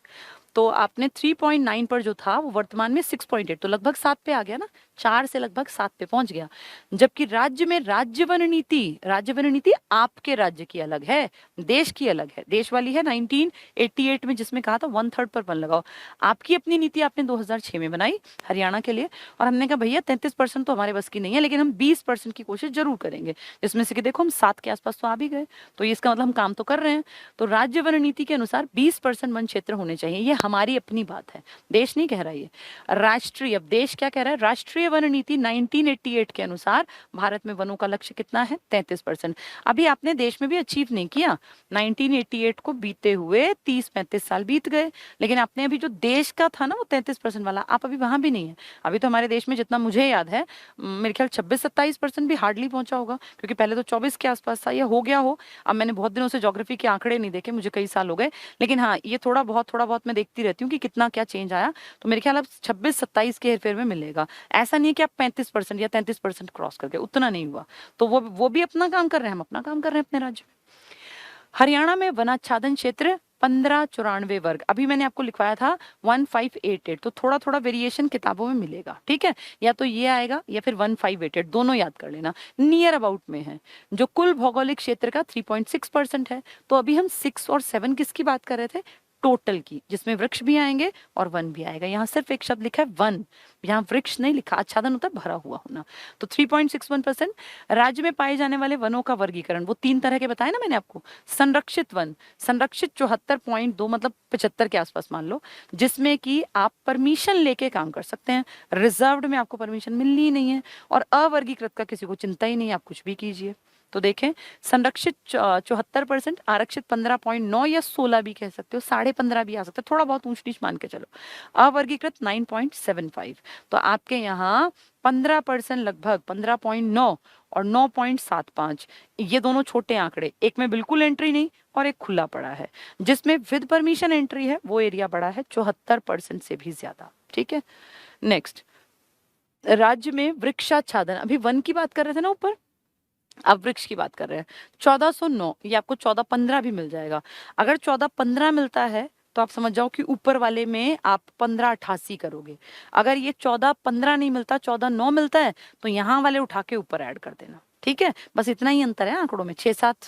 तो आपने 3.9 पर जो था वो वर्तमान में 6.8, तो लगभग 7 पे आ गया ना, 4 से लगभग 7 पे पहुंच गया। जबकि राज्य में राज्य वन नीति आपके राज्य की अलग है, देश की अलग है। देश वाली है 1988 में, जिसमें कहा था 1/3 पर वन लगाओ। आपकी अपनी नीति आपने 2006 में बनाई हरियाणा के लिए, और हमने कहा भैया 33% तो हमारे बस की नहीं है, लेकिन हम 20% की कोशिश जरूर करेंगे, जिसमें से कि देखो हम 7 के आसपास तो आ भी गए। तो ये इसका मतलब हम काम तो कर रहे हैं। तो राज्य वन नीति के अनुसार 20% वन क्षेत्र होने चाहिए, ये हमारी अपनी बात है, देश नहीं कह रहा ये। राष्ट्रीय, अब देश क्या कह रहा है, राष्ट्रीय वन नीति 1988 के अनुसार भारत में वनों का लक्ष्य कितना है? 33%। अभी आपने देश में भी अचीव नहीं किया, 1988 को बीते हुए 30-35 साल बीत गए, लेकिन आपने अभी जो देश का था ना वो 33% वाला, आप अभी वहां भी नहीं है। अभी तो हमारे देश में जितना मुझे याद है, मेरे ख्याल 26-27% भी हार्डली पहुंचा होगा, क्योंकि पहले तो 24 के आसपास था, या हो गया हो। अब मैंने बहुत दिनों से ज्योग्राफी के आंकड़े नहीं देखे, मुझे कई साल हो गए, लेकिन हाँ ये थोड़ा बहुत मैं देखती रहती हूँ कि कितना क्या चेंज आया। तो मेरे ख्याल अब 26-27 के हेरफेर में मिलेगा। ऐसा नहीं है कि आप 35% या 33% क्रॉस करके, उतना नहीं हुआ। तो वो भी अपना काम कर रहे हैं, हम अपना काम कर रहे हैं अपने राज्य में। हरियाणा में वनाच्छादन क्षेत्र 1594 वर्ग, अभी मैंने आपको लिखवाया था 1588, तो थोड़ा थोड़ा वेरिएशन किताबों में मिलेगा। ठीक है, या तो ये आएगा या फिर 1588, दोनों याद कर लेना, नियर अबाउट में है। जो कुल भौगोलिक क्षेत्र का 3.6% है। तो अभी हम 6 और 7 किसकी बात कर रहे थे? टोटल की, जिसमें वृक्ष भी आएंगे और वन भी आएगा। यहाँ सिर्फ एक शब्द लिखा है वन, यहाँ वृक्ष नहीं लिखा। आच्छादन होता है भरा हुआ होना। तो 3.61%। राज्य में पाए जाने वाले वनों का वर्गीकरण, वो 3 तरह के बताए ना मैंने आपको। संरक्षित वन, संरक्षित 74.2 मतलब 75 के आसपास मान लो, जिसमें कि आप परमिशन लेके काम कर सकते हैं। रिजर्व्ड में आपको परमिशन मिलनी ही नहीं है, और अवर्गीकृत का किसी को चिंता ही नहीं, आप कुछ भी कीजिए। तो देखें, संरक्षित 74%, आरक्षित 15.9 या 16 भी कह सकते हो, 15.5 भी आ सकता है, थोड़ा बहुत ऊंच नीच मान के चलो। अवर्गीकृत 9.75। तो आपके यहाँ 15% लगभग 15.9 और 9.75, ये दोनों छोटे आंकड़े, एक में बिल्कुल एंट्री नहीं और एक खुला पड़ा है। जिसमें विद परमिशन एंट्री है वो एरिया बड़ा है 74% से भी ज्यादा। ठीक है, नेक्स्ट, राज्य में वृक्षाच्छादन, अभी वन की बात कर रहे थे ना ऊपर, अब वृक्ष की बात कर रहे हैं। 1409, ये आपको 1415 भी मिल जाएगा। अगर 1415 मिलता है तो आप समझ जाओ कि ऊपर वाले में आप 1588 करोगे। अगर ये 1415 नहीं मिलता, 1409 मिलता है, तो यहाँ वाले उठा के ऊपर ऐड कर देना। ठीक है, बस इतना ही अंतर है आंकड़ों में, 6-7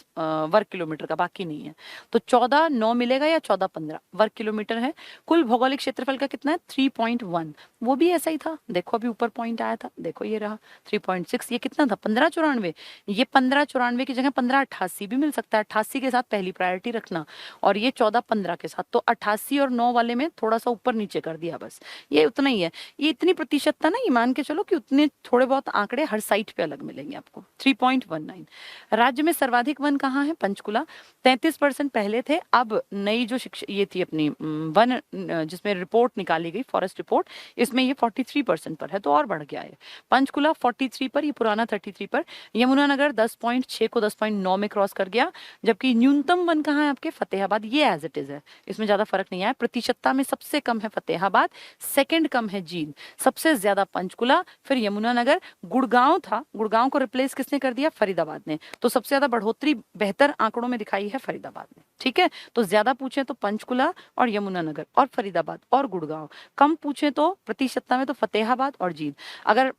वर्ग किलोमीटर का, बाकी नहीं है। तो 1409 मिलेगा या 1415 वर्ग किलोमीटर है। कुल भौगोलिक क्षेत्रफल का कितना है? 3.1। वो भी ऐसा ही था, देखो अभी ऊपर पॉइंट आया था, देखो ये रहा 3.6। ये कितना था? 1594। ये 1594 की जगह 1588 भी मिल सकता है। 88 के साथ पहली प्रायोरिटी रखना, और ये 1415 के साथ। तो 88 और 9 वाले में थोड़ा सा ऊपर नीचे कर दिया, बस ये उतना ही है। ये इतनी प्रतिशतता ना, ये मान के चलो कि उतने थोड़े बहुत आंकड़े हर साइट पे अलग मिलेंगे आपको। 3.19। राज्य में सर्वाधिक वन कहाँ है? पंचकुला, 33% पहले थे। अब नई जो शिक्षा ये थी अपनी वन जिसमें रिपोर्ट निकाली गई, फॉरेस्ट रिपोर्ट, इसमें ये 43% पर है, तो और बढ़ गया है। पंचकुला 43 पर, ये पुराना 33 पर। यमुनानगर 10.6 को 10.9 में क्रॉस कर गया। जबकि न्यूनतम वन कहाँ है आपके? फतेहाबाद। ये एज इट इज है, इसमें ज्यादा फर्क नहीं आया। प्रतिशतता में सबसे कम है फतेहाबाद, सेकंड कम है जींद, सबसे ज्यादा पंचकुला, फिर यमुनानगर। गुड़गांव था, गुड़गांव को रिप्लेस किसने कर दिया? फरीदाबाद ने। तो सबसे ज्यादा बढ़ोतरी बेहतर आंकड़ों में दिखाई है फरीदाबाद ने। ठीक है, तो ज्यादा पूछे तो पंचकुला और यमुनानगर और फरीदाबाद और गुड़गांव, कम पूछे तो प्रतिशतता में तो फतेहाबाद और जींद। अगर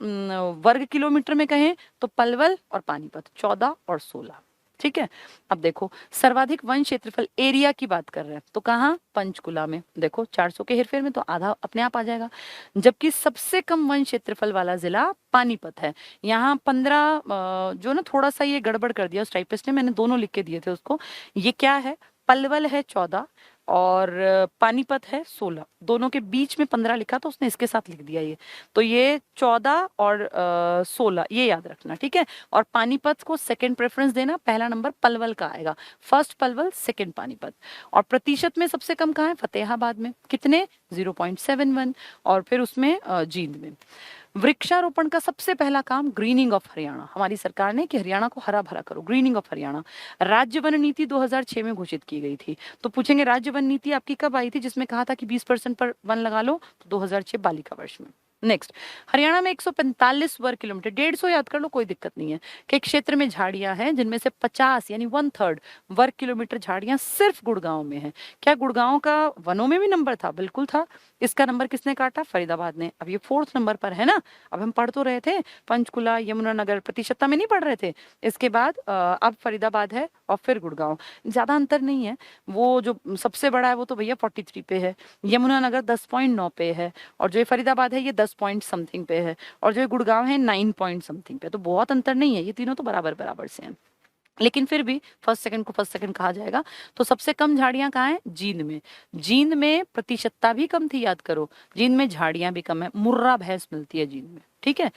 वर्ग किलोमीटर में कहें तो पलवल और पानीपत 14 और 16। ठीक है, अब देखो सर्वाधिक वन क्षेत्रफल एरिया की बात कर रहे हैं, तो कहाँ? पंचकुला में। देखो 400 के हेरफेर में तो आधा अपने आप आ जाएगा। जबकि सबसे कम वन क्षेत्रफल वाला जिला पानीपत है। यहाँ 15 जो ना थोड़ा सा ये गड़बड़ कर दिया उस टाइपिस्ट ने, मैंने दोनों लिख के दिए थे उसको। ये क्या है? पलवल है 14 और पानीपत है 16, दोनों के बीच में 15 लिखा तो उसने इसके साथ लिख दिया ये। तो ये 14 और 16 ये याद रखना। ठीक है, और पानीपत को सेकंड प्रेफरेंस देना, पहला नंबर पलवल का आएगा, फर्स्ट पलवल, सेकंड पानीपत। और प्रतिशत में सबसे कम कहाँ है? फतेहाबाद में। कितने? 0.71। और फिर उसमें जींद में। वृक्षारोपण का सबसे पहला काम ग्रीनिंग ऑफ हरियाणा, हमारी सरकार ने कि हरियाणा को हरा भरा करो, ग्रीनिंग ऑफ हरियाणा। राज्य वन नीति 2006 में घोषित की गई थी। तो पूछेंगे राज्य वन नीति आपकी कब आई थी, जिसमें कहा था कि 20% पर वन लगा लो? तो 2006 बालिका वर्ष में। नेक्स्ट, हरियाणा में 145 वर्ग किलोमीटर, 150 याद कर लो, कोई दिक्कत नहीं है, के क्षेत्र में झाड़ियां हैं, जिनमें से 50 यानी 1/3 वर्ग किलोमीटर झाड़ियां सिर्फ गुड़गांव में है। क्या गुड़गांव का वनों में भी नंबर था? बिल्कुल था। इसका नंबर किसने काटा? फरीदाबाद ने। अब ये 4th नंबर पर है ना। अब हम पढ़ तो रहे थे पंचकुला, यमुनानगर, प्रतिशतता में नहीं पढ़ रहे थे। इसके बाद अब फरीदाबाद है और फिर गुड़गांव, ज्यादा अंतर नहीं है। वो जो सबसे बड़ा है वो तो भैया 43 पे है, यमुनानगर 10.9 पे है, और जो ये फरीदाबाद है ये 10 पॉइंट समथिंग पे है, और जो ये गुड़गांव है 9 पॉइंट समथिंग पे। तो बहुत अंतर नहीं है, ये तीनों तो बराबर बराबर से हैं। लेकिन फिर भी फर्स्ट सेकंड को फर्स्ट सेकंड कहा जाएगा। तो सबसे कम झाड़ियां कहाँ हैं? जींद में। जींद में प्रतिशतता भी कम थी, याद करो। जींद में झाड़ियां भी कम है, मुर्रा भैंस मिलती है जींद में। ठीक है,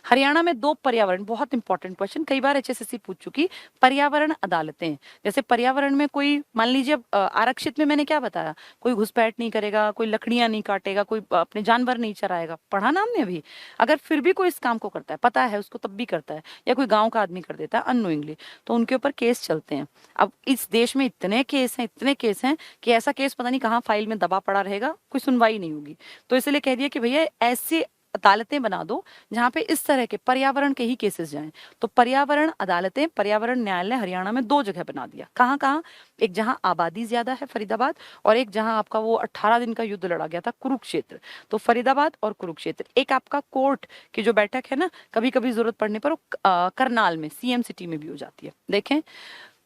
हरियाणा में 2 पर्यावरण, बहुत इंपॉर्टेंट क्वेश्चन, कई बार एचएसएससी पूछ चुकी, पर्यावरण अदालतें। जैसे पर्यावरण में कोई मान लीजिए आरक्षित में मैंने क्या बताया, कोई घुसपैठ नहीं करेगा, कोई लकड़ियां नहीं काटेगा, कोई अपने जानवर नहीं चराएगा, पढ़ा ना हमने अभी। अगर फिर भी कोई इस काम को करता है, पता है उसको, तब भी करता है, या कोई गाँव का आदमी कर देता है अननोइंगली, तो उनके ऊपर केस चलते हैं। अब इस देश में इतने केस हैं, इतने केस हैं कि ऐसा केस पता नहीं कहाँ फाइल में दबा पड़ा रहेगा, कोई सुनवाई नहीं होगी। तो इसलिए कह दिया कि भैया ऐसे अदालतें बना दो जहां पे इस तरह के पर्यावरण के ही केसेस जाएं। तो पर्यावरण अदालतें, पर्यावरण न्यायालय हरियाणा में 2 जगह बना दिया। कहाँ कहाँ? एक जहां आबादी ज्यादा है, फरीदाबाद, और एक जहां आपका वो 18 दिन का युद्ध लड़ा गया था, कुरुक्षेत्र। तो फरीदाबाद और कुरुक्षेत्र। एक आपका कोर्ट की जो बैठक है ना, कभी कभी जरूरत पड़ने पर करनाल में, सीएम सिटी में भी हो जाती है। देखें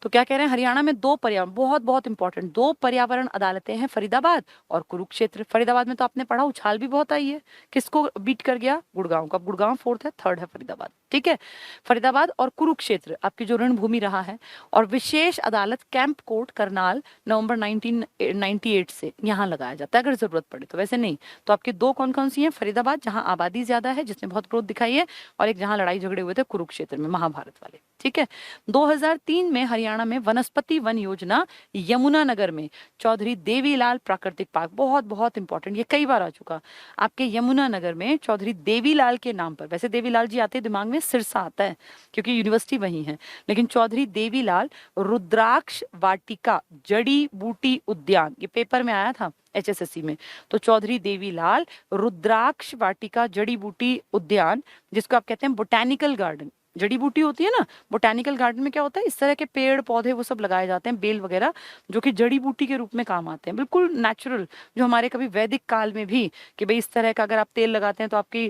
तो क्या कह रहे हैं, हरियाणा में 2 पर्यावरण, बहुत बहुत इंपॉर्टेंट 2 पर्यावरण अदालतें हैं, फरीदाबाद और कुरुक्षेत्र। फरीदाबाद में तो आपने पढ़ा उछाल भी बहुत आई है, किसको बीट कर गया? गुड़गांव का। गुड़गांव 4th है, 3rd है फरीदाबाद। ठीक है, फरीदाबाद और कुरुक्षेत्र आपकी जो रणभूमि रहा है। और विशेष अदालत कैंप कोर्ट करनाल नवंबर 1998 से यहाँ लगाया जाता है अगर जरूरत पड़े तो, वैसे नहीं। तो आपके 2 कौन कौन सी हैं? फरीदाबाद जहाँ आबादी ज्यादा है, जिसने बहुत ग्रोथ दिखाई है, और एक जहाँ लड़ाई झगड़े हुए थे कुरुक्षेत्र में, महाभारत वाले। ठीक है, 2003 में हरियाणा में वनस्पति वन योजना यमुनानगर में चौधरी देवीलाल प्राकृतिक पार्क, बहुत बहुत इंपॉर्टेंट, ये कई बार आ चुका आपके यमुनानगर में, चौधरी देवीलाल के नाम पर। वैसे देवीलाल जी आते दिमाग में सिरसा आता है क्योंकि यूनिवर्सिटी वही है, लेकिन चौधरी देवीलाल रुद्राक्ष वाटिका जड़ी बूटी उद्यान, ये पेपर में आया था एचएसएससी में। तो चौधरी देवीलाल रुद्राक्ष वाटिका जड़ी बूटी उद्यान, जिसको आप कहते हैं बोटैनिकल गार्डन, जड़ी बूटी होती है ना, बोटेनिकल गार्डन में क्या होता है, इस तरह के पेड़ पौधे वो सब लगाए जाते हैं, बेल वगैरह, जो कि जड़ी बूटी के रूप में काम आते हैं, बिल्कुल नेचुरल, जो हमारे कभी वैदिक काल में भी कि भाई इस तरह का अगर आप तेल लगाते हैं तो आपकी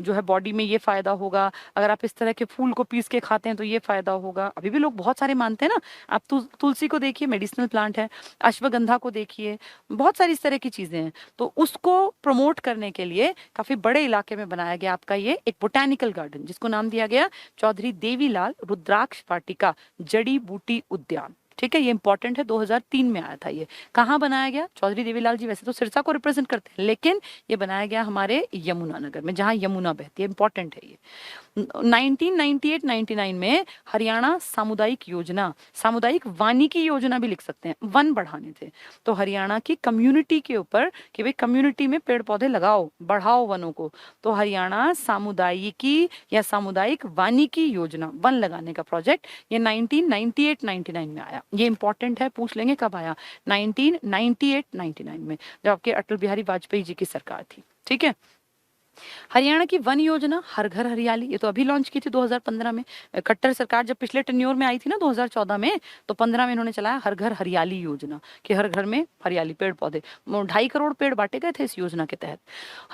जो है बॉडी में ये फायदा होगा, अगर आप इस तरह के फूल को पीस के खाते हैं तो ये फायदा होगा। अभी भी लोग बहुत सारे मानते हैं ना, आप तुलसी को देखिए, मेडिसिनल प्लांट है, अश्वगंधा को देखिए, बहुत सारी इस तरह की चीजें हैं। तो उसको प्रमोट करने के लिए काफी बड़े इलाके में बनाया गया आपका ये एक बोटेनिकल गार्डन, जिसको नाम दिया गया चौधरी देवीलाल रुद्राक्ष वाटिका जड़ी बूटी उद्यान। ठीक है, ये इंपॉर्टेंट है, 2003 में आया था ये। कहाँ बनाया गया? चौधरी देवीलाल जी वैसे तो सिरसा को रिप्रेजेंट करते हैं, लेकिन ये बनाया गया हमारे यमुनानगर में, जहाँ यमुना बहती है, इंपॉर्टेंट है ये। 1998-99 में हरियाणा सामुदायिक योजना, सामुदायिक वानिकी योजना भी लिख सकते हैं, वन बढ़ाने थे। तो हरियाणा की कम्युनिटी के ऊपर कि भाई कम्युनिटी में पेड़ पौधे लगाओ, बढ़ाओ वनों को, तो हरियाणा सामुदायिकी या सामुदायिक वानिकी योजना, वन लगाने का प्रोजेक्ट, ये 1998-99 में आया। ये इंपॉर्टेंट है, पूछ लेंगे कब आया, 1998-99 में, जब आपके अटल बिहारी वाजपेयी जी की सरकार थी। ठीक है, हरियाणा की वन योजना हर घर हरियाली, ये तो अभी लॉन्च की थी 2015 में। खट्टर सरकार जब पिछले टेन्योर में आई थी ना 2014 में, तो 15 में इन्होंने चलाया हर घर हरियाली योजना, कि हर घर में हरियाली, पेड़ पौधे, 2.5 करोड़ पेड़ बांटे गए थे इस योजना के तहत।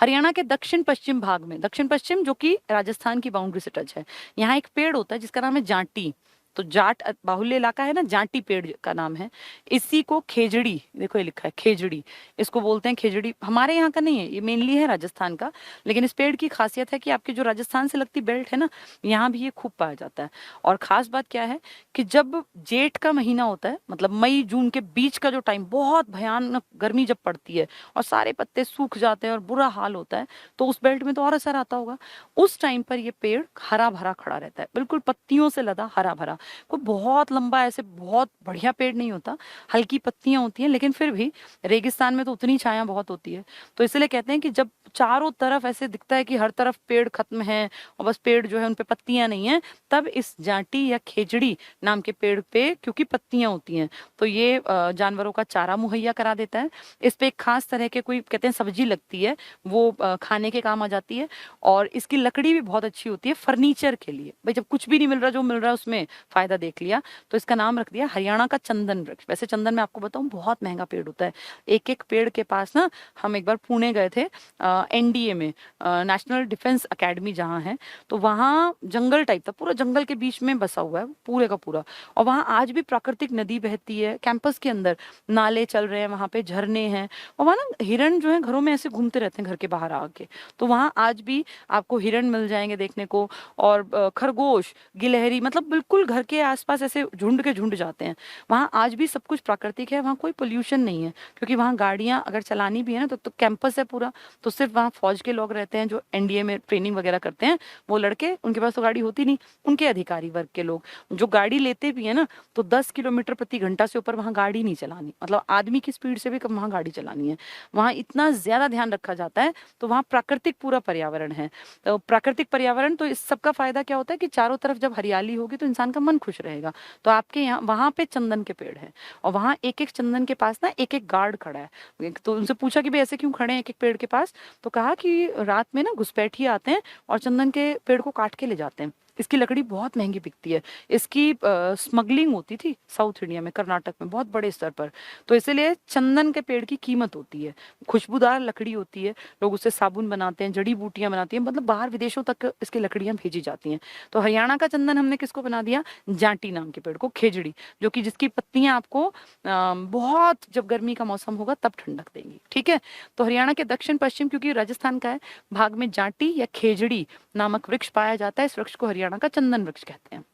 हरियाणा के दक्षिण पश्चिम भाग में, दक्षिण पश्चिम जो कि राजस्थान की बाउंड्री से टच है, यहाँ एक पेड़ होता है जिसका नाम है जाटी, तो जाट बाहुल्य इलाका है ना, जाटी पेड़ का नाम है। इसी को खेजड़ी, देखो ये लिखा है खेजड़ी, इसको बोलते हैं खेजड़ी। हमारे यहाँ का नहीं है, ये मेनली है राजस्थान का, लेकिन इस पेड़ की खासियत है कि आपकी जो राजस्थान से लगती बेल्ट है ना, यहाँ भी ये खूब पाया जाता है। और खास बात क्या है कि जब जेठ का महीना होता है, मतलब मई जून के बीच का जो टाइम, बहुत भयानक गर्मी जब पड़ती है और सारे पत्ते सूख जाते हैं और बुरा हाल होता है, तो उस बेल्ट में तो और असर आता होगा। उस टाइम पर ये पेड़ हरा भरा खड़ा रहता है, बिल्कुल पत्तियों से लदा हरा भरा, कोई बहुत लंबा ऐसे बहुत बढ़िया पेड़ नहीं होता, हल्की पत्तियां होती हैं, लेकिन फिर भी रेगिस्तान में तो उतनी छाया बहुत होती है। तो इसलिए कहते हैं कि जब चारों तरफ ऐसे दिखता है कि हर तरफ पेड़ खत्म है और बस पेड़ जो है उन पे पत्तियां नहीं है, तब इस जाटी या खेजड़ी नाम के पेड़ पे क्योंकि पत्तियां होती हैं, तो ये जानवरों का चारा मुहैया करा देता है। इस पे एक खास तरह के कोई कहते हैं सब्जी लगती है, वो खाने के काम आ जाती है, और इसकी लकड़ी भी बहुत अच्छी होती है फर्नीचर के लिए। भाई जब कुछ भी नहीं मिल रहा, जो मिल रहा है उसमें फायदा देख लिया, तो इसका नाम रख दिया हरियाणा का चंदन वृक्ष। वैसे चंदन मैं आपको बताऊं बहुत महंगा पेड़ होता है, एक एक पेड़ के पास ना, हम एक बार पुणे गए थे एनडीए में, नेशनल डिफेंस एकेडमी जहाँ है, तो वहाँ जंगल टाइप था, पूरा जंगल के बीच में बसा हुआ है पूरे का पूरा, और वहाँ आज भी प्राकृतिक नदी बहती है, कैंपस के अंदर नाले चल रहे हैं, वहाँ पे झरने हैं, और वहाँ ना हिरण जो है घरों में ऐसे घूमते रहते हैं घर के बाहर आके, तो वहाँ आज भी आपको हिरण मिल जाएंगे देखने को, और खरगोश, गिलहरी, मतलब बिल्कुल घर के आसपास ऐसे झुंड के झुंड जाते हैं। वहाँ आज भी सब कुछ प्राकृतिक है, वहाँ कोई पोल्यूशन नहीं है, क्योंकि वहाँ गाड़ियाँ अगर चलानी भी है ना, तो कैंपस है पूरा, तो सिर्फ वहाँ फौज के लोग रहते हैं जो एनडीए में ट्रेनिंग वगैरह करते हैं, वो लड़के, उनके पास तो गाड़ी होती नहीं, उनके अधिकारी वर्ग के लोग जो गाड़ी लेते भी है ना, तो 10 किलोमीटर प्रति घंटा से ऊपर वहाँ गाड़ी नहीं चलानी, मतलब आदमी की स्पीड से भी कम वहाँ गाड़ी चलानी है, वहाँ इतना ज्यादा ध्यान रखा जाता है। तो वहाँ प्राकृतिक पूरा पर्यावरण है, तो प्राकृतिक पर्यावरण, तो इस सबका फायदा क्या होता है कि चारों तरफ जब हरियाली होगी तो इंसान का मन खुश रहेगा। तो आपके यहाँ वहां पे चंदन के पेड़ है, और वहां एक एक चंदन के पास ना एक एक गार्ड खड़ा है। तो उनसे पूछा कि भाई ऐसे क्यों खड़े हैं एक एक पेड़ के पास, तो कहा कि रात में ना घुसपैठिए आते हैं और चंदन के पेड़ को काट के ले जाते हैं, इसकी लकड़ी बहुत महंगी बिकती है, इसकी स्मगलिंग होती थी साउथ इंडिया में, कर्नाटक में बहुत बड़े स्तर पर, तो इसीलिए चंदन के पेड़ की कीमत होती है, खुशबूदार लकड़ी होती है, लोग उससे साबुन बनाते हैं, जड़ी बूटियां बनाती हैं, मतलब बाहर विदेशों तक इसकी लकड़ियां भेजी जाती हैं। तो हरियाणा का चंदन हमने किसको बना दिया, जाटी नाम के पेड़ को, खेजड़ी, जो कि जिसकी पत्तियां आपको बहुत, जब गर्मी का मौसम होगा तब ठंडक देंगी। ठीक है, तो हरियाणा के दक्षिण पश्चिम, क्योंकि राजस्थान का है, भाग में जाटी या खेजड़ी नामक वृक्ष पाया जाता है, इस वृक्ष को हरियाणा का चंदन वृक्ष कहते हैं।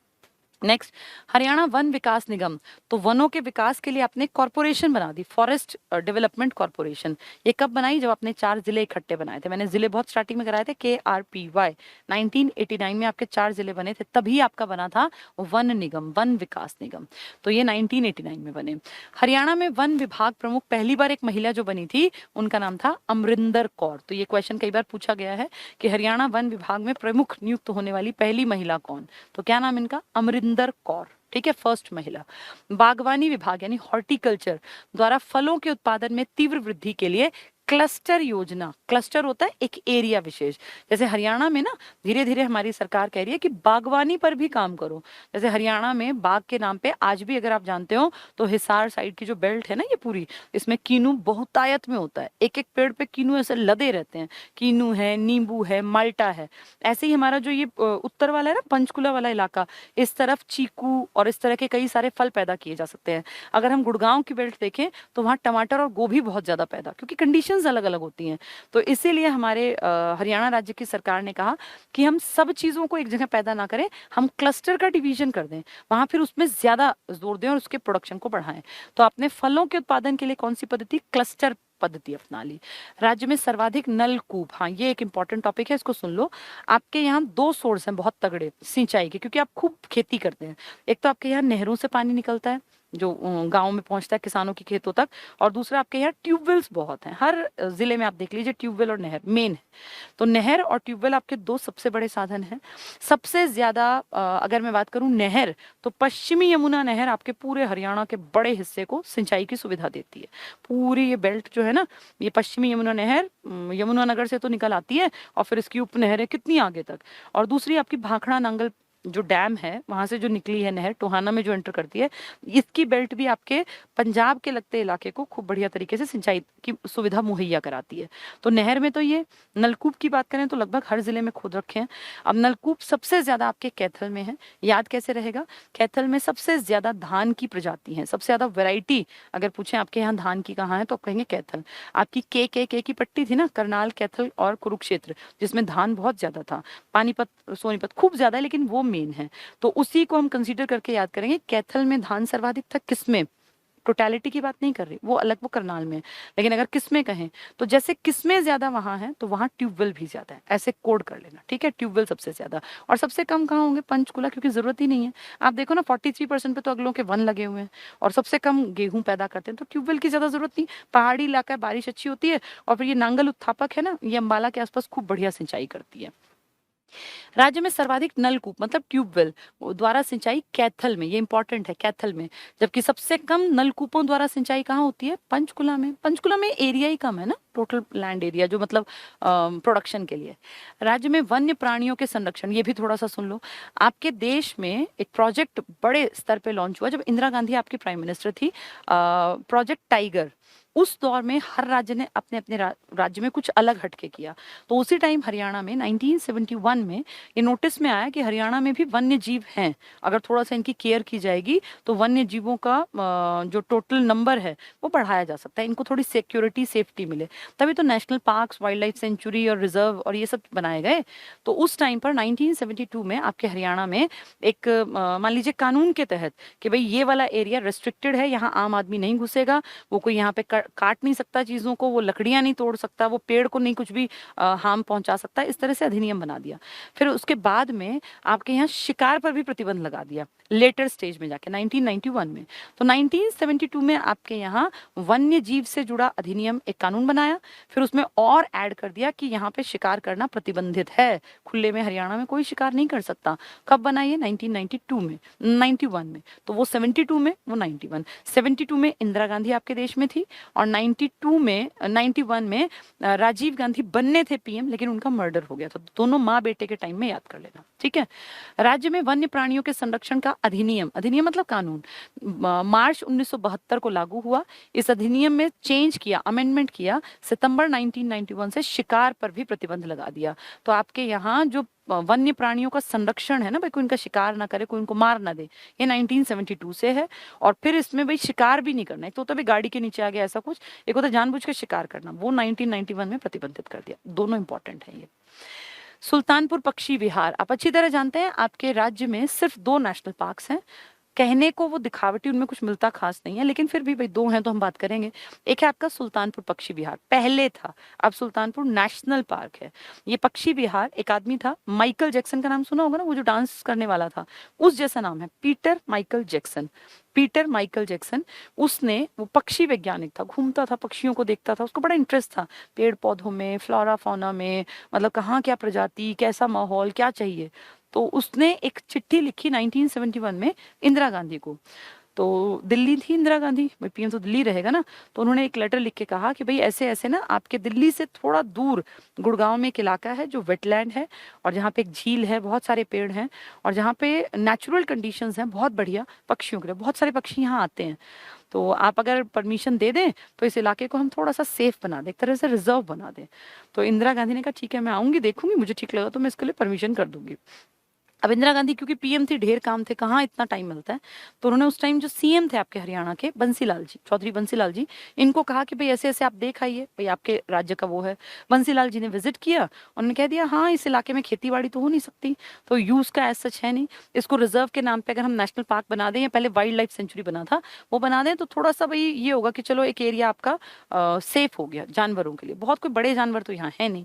नेक्स्ट, हरियाणा वन विकास निगम, तो वनों के विकास के लिए आपने कॉर्पोरेशन बना दी, फॉरेस्ट डेवलपमेंट कॉर्पोरेशन। ये कब बनाई, जब आपने 4 जिले इकट्ठे बनाए थे, मैंने जिले बहुत स्टार्टिंग में कराए थे, KRPY 1989 में आपके 4 जिले बने थे, तभी आपका बना था वन निगम, वन विकास निगम, तो ये 1989 में बने। हरियाणा में वन विभाग प्रमुख पहली बार एक महिला जो बनी थी, उनका नाम था अमरिंदर कौर। तो ये क्वेश्चन कई बार पूछा गया है कि हरियाणा वन विभाग में प्रमुख नियुक्त होने वाली पहली महिला कौन, तो क्या नाम इनका, अमरिंदर कौर। ठीक है, फर्स्ट महिला। बागवानी विभाग यानी हॉर्टिकल्चर द्वारा फलों के उत्पादन में तीव्र वृद्धि के लिए क्लस्टर योजना, क्लस्टर होता है एक एरिया विशेष। जैसे हरियाणा में ना धीरे धीरे हमारी सरकार कह रही है कि बागवानी पर भी काम करो। जैसे हरियाणा में बाग के नाम पे आज भी अगर आप जानते हो तो हिसार साइड की जो बेल्ट है ना ये पूरी, इसमें कीनू बहुतायत में होता है। एक एक पेड़ पे कीनू ऐसे लदे रहते हैं, कीनू है, नींबू है, माल्टा है। ऐसे ही हमारा जो ये उत्तर वाला है ना पंचकुला वाला इलाका, इस तरफ चीकू और इस तरह के कई सारे फल पैदा किए जा सकते हैं। अगर हम गुड़गांव की बेल्ट देखें तो वहाँ टमाटर और गोभी बहुत ज्यादा पैदा, क्योंकि कंडीशंस अलग अलग होती हैं। तो इसीलिए हमारे हरियाणा राज्य की सरकार ने कहा कि हम सब चीजों को एक जगह पैदा ना करें, हम क्लस्टर का डिवीजन कर दें, वहां फिर उसमें ज्यादा जोर दें और उसके प्रोडक्शन को बढ़ाएं। तो आपने फलों के उत्पादन के लिए कौन सी पद्धति, क्लस्टर पद्धति अपना ली। राज्य में सर्वाधिक नलकूप, हाँ ये एक इंपॉर्टेंट टॉपिक है, इसको सुन लो। आपके यहाँ दो सोर्स हैं बहुत तगड़े सिंचाई के, क्योंकि आप खूब खेती करते हैं। एक तो आपके यहाँ नहरों से पानी निकलता है जो गांव में पहुंचता है किसानों के खेतों तक, और दूसरा आपके यहाँ ट्यूबवेल्स बहुत हैं। हर जिले में आप देख लीजिए ट्यूबवेल और नहर मेन है। तो नहर और ट्यूबवेल आपके दो सबसे बड़े साधन हैं। सबसे ज्यादा अगर मैं बात करूं नहर, तो पश्चिमी यमुना नहर आपके पूरे हरियाणा के बड़े हिस्से को सिंचाई की सुविधा देती है। पूरी ये बेल्ट जो है ना, ये पश्चिमी यमुना नहर यमुनानगर से तो निकल आती है और फिर इसकी उप नहरें कितनी आगे तक। और दूसरी आपकी भाखड़ा नांगल जो डैम है वहां से जो निकली है नहर टोहाना में जो एंटर करती है, इसकी बेल्ट भी आपके पंजाब के लगते इलाके को खूब बढ़िया तरीके से सिंचाई की सुविधा मुहैया कराती है। तो नहर में तो ये, नलकूप की बात करें तो लगभग हर जिले में खोद रखे हैं। अब नलकूप सबसे ज्यादा आपके कैथल में है। याद कैसे रहेगा, कैथल में सबसे ज्यादा धान की प्रजाति है, सबसे ज्यादा वैरायटी अगर पूछे आपके यहाँ धान की कहाँ है तो कहेंगे कैथल। आपकी के की पट्टी थी ना, करनाल, कैथल और कुरुक्षेत्र, जिसमें धान बहुत ज्यादा था। पानीपत, सोनीपत खूब ज्यादा है, लेकिन वो मेन है। तो उसी को हम कंसीडर करके याद करेंगे। कैथल में धान सर्वाधिक था, किसमें, टोटलिटी की बात नहीं कर रही, वो अलग, वो करनाल में है। लेकिन अगर किस्में कहें तो जैसे किस्में ज्यादा वहां है तो वहां ट्यूबवेल भी ज्यादा है, ऐसे कोड कर लेना, ठीक है। ट्यूबवेल सबसे ज्यादा, और सबसे कम कहाँ होंगे, पंचकुला, क्योंकि जरूरत ही नहीं है। आप देखो ना 43% पे तो अगलों के वन लगे हुए हैं, और सबसे कम गेहूं पैदा करते हैं, तो ट्यूबवेल की ज्यादा जरूरत नहीं। पहाड़ी इलाका है, बारिश अच्छी होती है, और फिर ये नांगल उत्थापक है ना, ये अंबाला के आसपास खूब बढ़िया सिंचाई करती है। राज्य में सर्वाधिक नलकूप मतलब ट्यूबवेल द्वारा सिंचाई कैथल में, ये इंपॉर्टेंट है, कैथल में। जबकि सबसे कम नलकूपों द्वारा सिंचाई कहाँ होती है, पंचकुला में। पंचकुला में एरिया ही कम है ना, टोटल लैंड एरिया जो मतलब प्रोडक्शन के लिए। राज्य में वन्य प्राणियों के संरक्षण, ये भी थोड़ा सा सुन लो। आपके देश में एक प्रोजेक्ट बड़े स्तर पे लॉन्च हुआ जब इंदिरा गांधी आपकी प्राइम मिनिस्टर थी, प्रोजेक्ट टाइगर। उस दौर में हर राज्य ने अपने अपने राज्य में कुछ अलग हटके किया। तो उसी टाइम हरियाणा में 1971 में ये नोटिस में आया कि हरियाणा में भी वन्य जीव हैं, अगर थोड़ा सा इनकी केयर की जाएगी तो वन्य जीवों का जो टोटल नंबर है वो बढ़ाया जा सकता है, इनको थोड़ी सिक्योरिटी, सेफ्टी मिले। तभी तो national parks, wild life sanctuary और रिजर्व और ये सब बनाए गए। तो उस टाइम पर 1972 में आपके हरियाणा में एक मान लीजिए कानून के तहत कि भाई ये वाला एरिया रेस्ट्रिक्टेड है, यहाँ आम आदमी नहीं घुसेगा, वो कोई यहाँ पे काट नहीं सकता चीजों को, वो लकड़ियां नहीं तोड़ सकता, वो पेड़ को नहीं कुछ भी हार्म पहुंचा सकता, इस तरह से अधिनियम बना दिया। फिर उसके बाद में आपके यहाँ शिकार पर भी प्रतिबंध लगा दिया लेटर स्टेज में जाके 1991 में। तो 1972 में आपके यहाँ वन्य जीव से जुड़ा अधिनियम, एक कानून बनाया। फिर उसमें और ऐड कर दिया कि यहाँ पे शिकार करना प्रतिबंधित है, खुले में हरियाणा में कोई शिकार नहीं कर सकता। कब बनाई है, 1992 में, 91 में। तो वो 72 में, वो 91, 72 में इंदिरा गांधी आपके देश में थी, और 92 में, 91 में राजीव गांधी बनने थे पीएम, लेकिन उनका मर्डर हो गया था। दोनों माँ बेटे के टाइम में याद कर लेना, ठीक है। राज्य में वन्य प्राणियों के संरक्षण का अधिनियम, अधिनियम मतलब कानून, मार्च 1972 को लागू हुआ। इस अधिनियम में चेंज किया, अमेंडमेंट किया, सितंबर 1991 से शिकार पर भी प्रतिबंध लगा दिया। तो आपके यहाँ जो वन्य प्राणियों का संरक्षण है ना, भाई कोई इनका शिकार ना करे, कोई इनको मार ना दे, ये 1972 से है। और फिर इसमें भाई शिकार भी नहीं करना, एक तो होता है गाड़ी के नीचे आ गया ऐसा कुछ, एक होता है जानबूझ के शिकार करना, वो 1991 में प्रतिबंधित कर दिया। दोनों इंपॉर्टेंट है ये। सुल्तानपुर पक्षी विहार, आप अच्छी तरह जानते हैं आपके राज्य में सिर्फ 2 नेशनल पार्क्स हैं। कहने को वो दिखावटी, उनमें कुछ मिलता खास नहीं है, लेकिन फिर भी भाई 2 हैं तो हम बात करेंगे। एक है आपका सुल्तानपुर पक्षी विहार, पहले था, अब सुल्तानपुर नेशनल पार्क है। ये पक्षी विहार, एक आदमी था, माइकल जैक्सन का नाम सुना होगा ना, वो जो डांस करने वाला था, उस जैसा नाम है, Peter Michael Jackson. Peter Michael Jackson, उसने, वो पक्षी वैज्ञानिक था, घूमता था, पक्षियों को देखता था, उसको बड़ा इंटरेस्ट था पेड़ पौधों में, फ्लोरा फौना में, मतलब कहाँ क्या प्रजाति, कैसा माहौल, क्या चाहिए। तो उसने एक चिट्ठी लिखी 1971 में इंदिरा गांधी को। तो दिल्ली थी इंदिरा गांधी, भाई पीएम तो दिल्ली रहेगा ना, तो उन्होंने एक लेटर लिख के कहा कि भाई ऐसे ऐसे ना आपके दिल्ली से थोड़ा दूर गुड़गांव में एक इलाका है जो वेटलैंड है, और जहाँ पे एक झील है, बहुत सारे पेड़ हैं, और जहाँ पे नेचुरल कंडीशंस हैं बहुत बढ़िया पक्षियों के लिए, बहुत सारे पक्षी यहाँ आते हैं। तो आप अगर परमिशन दे दें तो इस इलाके को हम थोड़ा सा सेफ बना दें, एक तरह से रिजर्व बना दें। तो इंदिरा गांधी ने कहा ठीक है, मैं आऊंगी, देखूंगी, मुझे ठीक लगा तो मैं इसके लिए परमिशन कर दूंगी। अब इंदिरा गांधी क्योंकि पीएम थी, ढेर काम थे, कहाँ इतना टाइम मिलता है, तो उन्होंने उस टाइम जो सीएम थे आपके हरियाणा के, बंसीलाल जी, चौधरी बंसीलाल जी, इनको कहा कि भाई ऐसे ऐसे आप देख आइए, भाई आपके राज्य का वो है। बंसीलाल जी ने विजिट किया, उन्होंने कह दिया हाँ इस इलाके में खेती बाड़ी तो हो नहीं सकती, तो यूज का ऐसा सच है नहीं, इसको रिजर्व के नाम पे अगर हम नेशनल पार्क बना दें, या पहले वाइल्ड लाइफ सेंचुरी बना था, वो बना दें, तो थोड़ा सा भाई ये होगा कि चलो एक एरिया आपका सेफ हो गया जानवरों के लिए, बहुत कोई बड़े जानवर तो यहाँ है नहीं।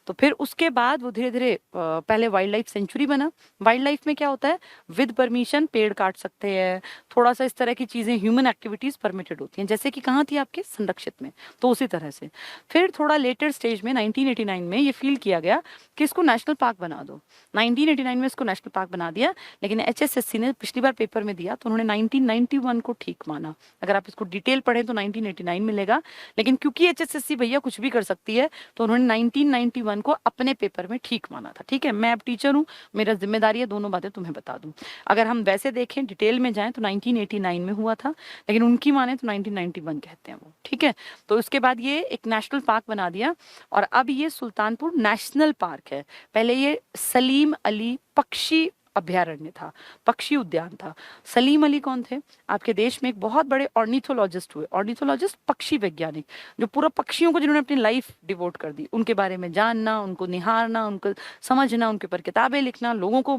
तो फिर उसके बाद वो धीरे धीरे पहले वाइल्ड लाइफ सेंचुरी बना। वाइल्ड लाइफ में क्या होता है, विद परमिशन पेड़ काट सकते हैं, थोड़ा सा इस तरह की चीजें, ह्यूमन एक्टिविटीज परमिटेड होती हैं, जैसे कि कहाँ थी आपके संरक्षित में, तो उसी तरह से। फिर थोड़ा लेटर स्टेज में 1989 में ये फील किया गया कि इसको नेशनल पार्क बना दो। 1989 में इसको नेशनल पार्क बना दिया, लेकिन एचएसएससी ने पिछली बार पेपर में दिया तो उन्होंने 1991 को ठीक माना। अगर आप इसको डिटेल पढ़ें तो 1989 मिलेगा, लेकिन क्योंकि एचएसएससी भैया कुछ भी कर सकती है, तो उन्होंने 1991 को अपने पेपर में ठीक माना था। ठीक है, मैं अब टीचर हूँ, मेरा जिम्मेदारी है दोनों बातें तुम्हें बता दूं। अगर हम वैसे देखें, डिटेल में जाएं तो 1989 में हुआ था, लेकिन उनकी माने तो 1991 कहते हैं वो। ठीक है, तो उसके बाद ये एक नेशनल पार्क बना दिया, और अब ये सुल्तानपुर नेशनल पार्क है। पहले ये सलीम अली पक्षी अभ्यारण्य था, पक्षी उद्यान था। सलीम अली कौन थे, आपके देश में एक बहुत बड़े ऑर्निथोलॉजिस्ट हुए, ऑर्निथोलॉजिस्ट पक्षी वैज्ञानिक, जो पूरा पक्षियों को जिन्होंने अपनी लाइफ डिवोट कर दी, उनके बारे में जानना, उनको निहारना, उनको समझना, उनके ऊपर किताबें लिखना, लोगों को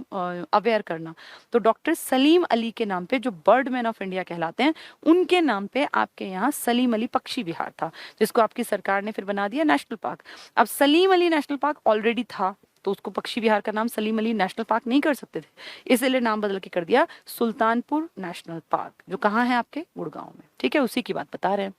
अवेयर करना। तो डॉक्टर सलीम अली के नाम पे, जो बर्ड मैन ऑफ इंडिया कहलाते हैं, उनके नाम पे आपके यहाँ सलीम अली पक्षी विहार था, जिसको आपकी सरकार ने फिर बना दिया नेशनल पार्क। अब Salim Ali national park already था, तो उसको पक्षी विहार का नाम सलीम अली नेशनल पार्क नहीं कर सकते थे, इसलिए नाम बदल के कर दिया सुल्तानपुर नेशनल पार्क, जो कहाँ है आपके गुड़गांव में। ठीक है, उसी की बात बता रहे हैं।